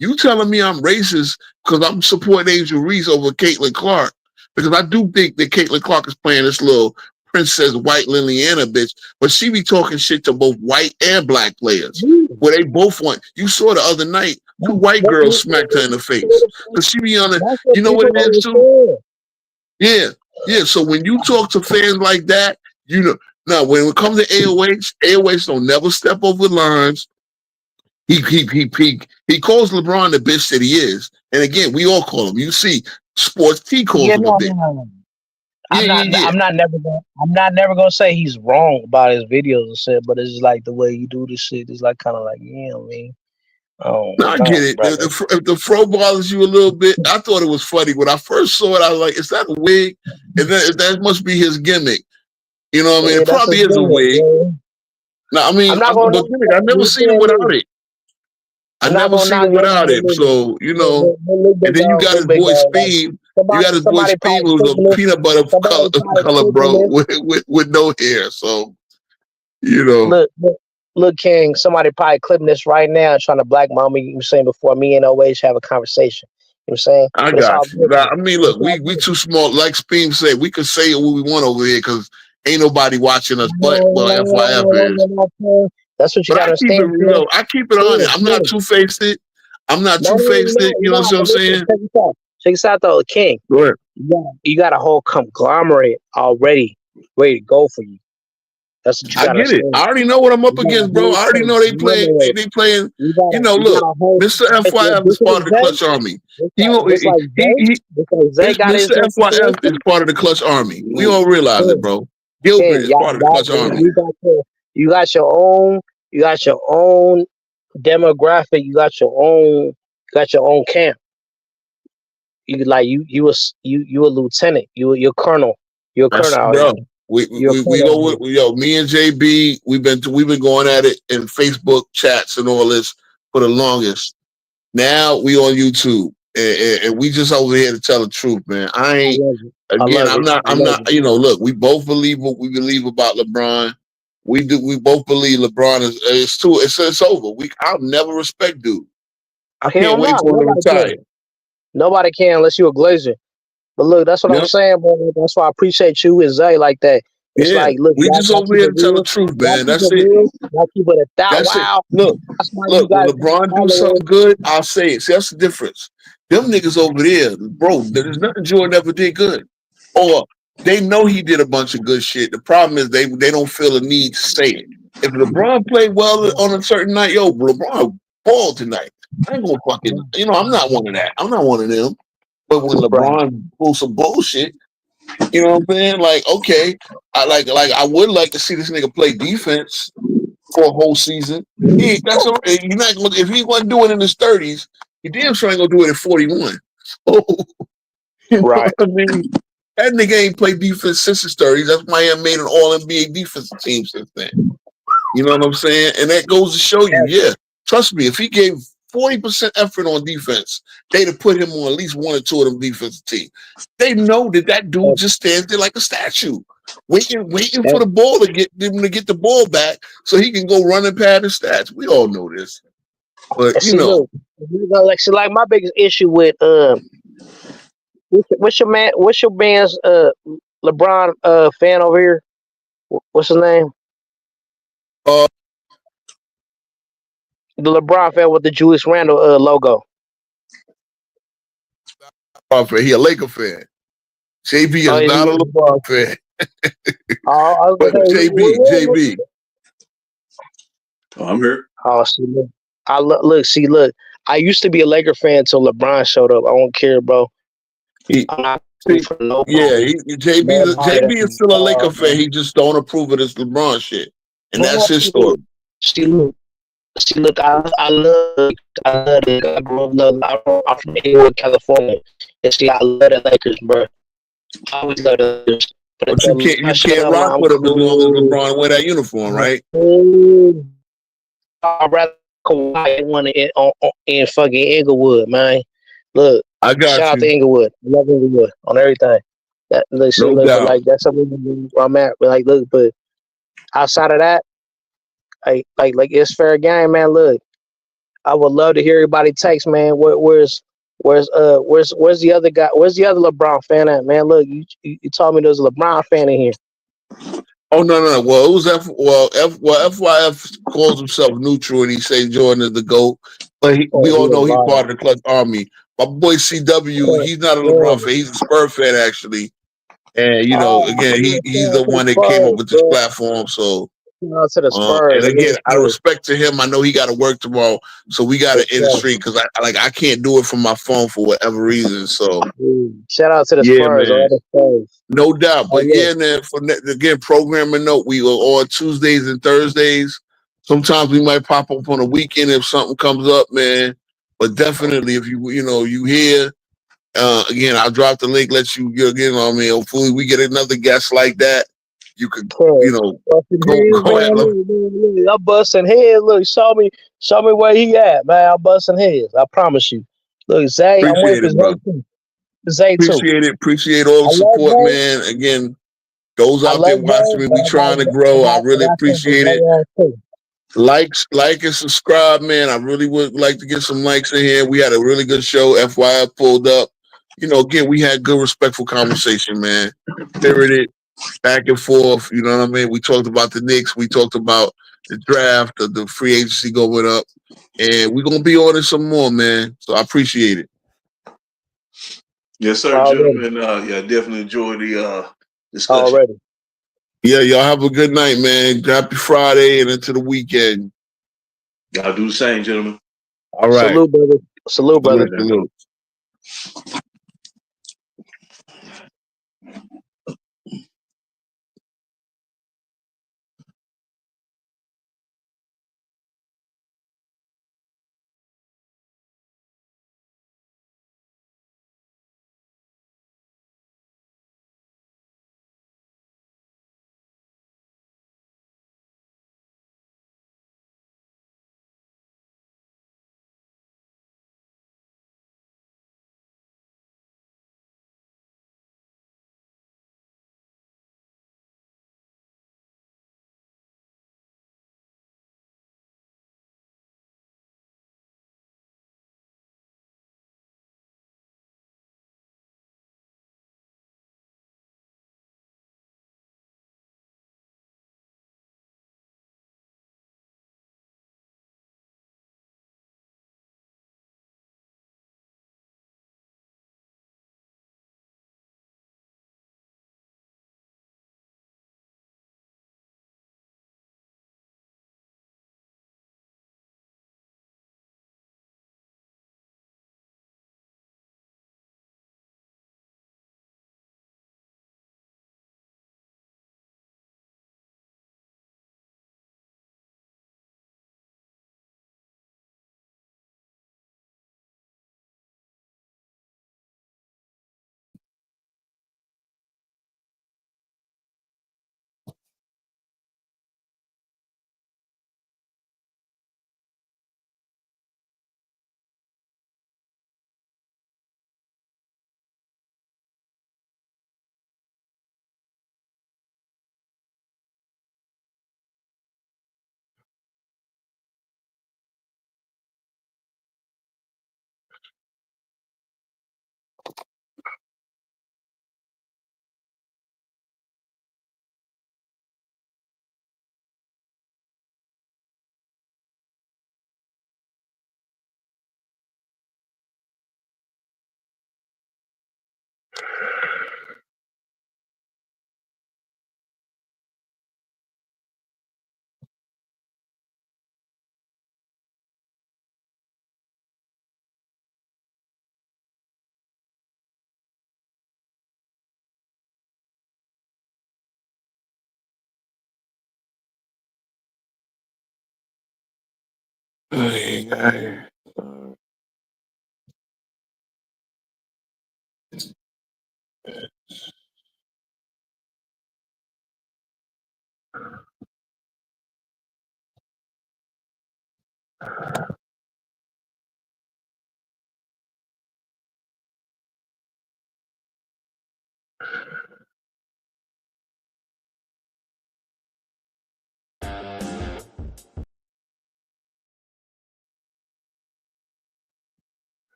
you telling me I'm racist because I'm supporting Angel Reese over Caitlin Clark? Because I do think that Caitlin Clark is playing this little princess white Liliana bitch, but she be talking shit to both white and black players. Where they both want. You saw the other night, two white girls smacked her in the face. Because she be on it. You know what it is too? Yeah. So when you talk to fans like that, you know. Now, when it comes to AOH don't never step over lines. He calls LeBron the bitch that he is. And again, we all call him. You see, Sports T calls him a bitch. I'm not never gonna say he's wrong about his videos and shit, but it's just like the way you do this shit is like kind of like, you know what I mean? Oh, No, I get it. If the fro bothers you a little bit, I thought it was funny when I first saw it. I was like, "Is that a wig?" And then that must be his gimmick. You know what I mean? Yeah, It that's probably his is a gimmick, wig. man. No, I mean, I'm not gonna. I've never seen him without it. I I'm not never gonna seen knock him without it. look, So you look, know, look, look, and big then you dog, got his look, big boy dog. Like, Speed. You got his boy somebody Speed probably who's a clipping this. peanut butter Somebody probably color clipping bro this. with no hair. So you know, Look, King. Somebody probably clipping this right now, and trying to blackmail me. You were saying before me and always have a conversation. You know what I'm saying? I But it's all got you. good. Nah, I mean, look, It's all we good. too small. Like Speed said, we could say what we want over here because ain't nobody watching us. But well, FYF is. That's what you But gotta I keep it understand. real. I keep it honest. I'm not two faced. I'm not two faced. You know what I'm saying? Check this out, though, King. Go ahead. You got a whole conglomerate already ready to go for you. That's what you I gotta get it. understand. I already know what I'm up against, bro. I already know they playing. They playing. You know, look, Mr. FYF is part of the Clutch Army. Mr. FYF is part of the Clutch Army. We don't realize it, bro. Gilbert is part of the Clutch Army. You got your own. You got your own demographic. You got your own camp. You like you a lieutenant. You're colonel. You're a colonel. Out Bro. here. We go with me and JB. We've been going at it in Facebook chats and all this for the longest. Now we on YouTube and we just over here to tell the truth, man. I'm not. You know, look, we both believe what we believe about LeBron. We both believe LeBron is it's over. I'll never respect dude. I can't wait for him to retire. Nobody can unless you're a Glazer. But look, that's what I'm saying, bro. That's why I appreciate you and Zay like that. It's like, look, we just over here to tell the truth, man. That's it. Y'all keep it That's wow. it. Look, when LeBron do something good, I'll say it. See, that's the difference. Them niggas over there, bro, there's nothing Jordan ever did good. Or they know he did a bunch of good shit. The problem is they don't feel the need to say it. If LeBron played well on a certain night, LeBron balled tonight. I ain't gonna fucking, I'm not one of that. I'm not one of them. But when LeBron pulls some bullshit, you know what I'm saying? Like, okay, I would like to see this nigga play defense for a whole season. You're not gonna, if he wasn't doing it in his 30s, he damn sure ain't gonna do it at 41. So, right. I mean, that nigga ain't played defense since his 30s. That's why he made an all-NBA defensive team since then. You know what I'm saying? And that goes to show you, trust me, if he gave 40% effort on defense, they'd have put him on at least one or two of them defensive teams. They know that dude just stands there like a statue, waiting for the ball to get the ball back so he can go run and pad his stats. We all know this, but look, like my biggest issue with what's your man's LeBron fan over here? What's his name? The LeBron fan with the Julius Randle logo. He a Laker fan. JB is not a LeBron fan. But JB. Oh, I'm here. Oh, see, look. I used to be a Laker fan until LeBron showed up. I don't care, bro. JB is still a Laker fan. He just don't approve of this LeBron shit, and that's his story. See, look, I love it. I grew up, I'm from Inglewood, California. And see, I love the Lakers, bro. I always love the Lakers. But you can't rock with him as long as LeBron wear that uniform, right? I'd rather Kawhi one in fucking Inglewood, man. Look, I got shout out to Inglewood. I love Inglewood on everything. Like that's something where I'm at. Like, look, but outside of that, like it's fair game, man. Look, I would love to hear everybody takes, man. Where's the other guy? Where's the other LeBron fan at, man? Look, you told me there's a LeBron fan in here. Oh no. Well, it was FYF calls himself neutral and he says Jordan is the GOAT. But we all know he's part of the Clutch Army. My boy CW, he's not a LeBron fan, he's a Spurs fan actually. And again, he's the one that came up with this platform. So Shout out to the And Spurs. I again, mean, out of respect to him, I know he got to work tomorrow, so we got to end the yeah. stream because I can't do it from my phone for whatever reason. So Shout out to the yeah, Spurs. man, All the Spurs. no doubt. Oh But yeah. yeah, man, again, programming note, we are on Tuesdays and Thursdays. Sometimes we might pop up on a weekend if something comes up, man. But definitely, if you hear. Again, I'll drop the link. Let you get on me. Hopefully, we get another guest like that. You could, Busting heads, go ahead. man. Look, I'm busting heads. Look, show me where he at, man. I'm busting heads. I promise you. Look, Zay, I'm Appreciate waiting it, for bro. Zay too. Zay too. Appreciate it. Appreciate all the I love support, Zay. man. Again, those I out love there watching Zay, me, but we trying to grow. I really I think appreciate Zay it. on too. Like and subscribe, man. I really would like to get some likes in here. We had a really good show. FYI pulled up. Again, we had good, respectful conversation, man. Spirited, back and forth. You know what I mean? We talked about the Knicks. We talked about the draft, the free agency going up. And we're going to be on it some more, man. So I appreciate it. Yes, sir, gentlemen. Yeah, definitely enjoy the discussion. Already. Yeah, y'all have a good night, man. Happy Friday and into the weekend. Y'all do the same, gentlemen. All right. Salute, brother. Salute, brother. Salute.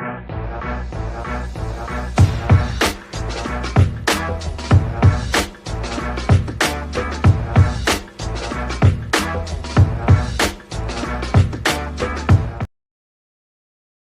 man.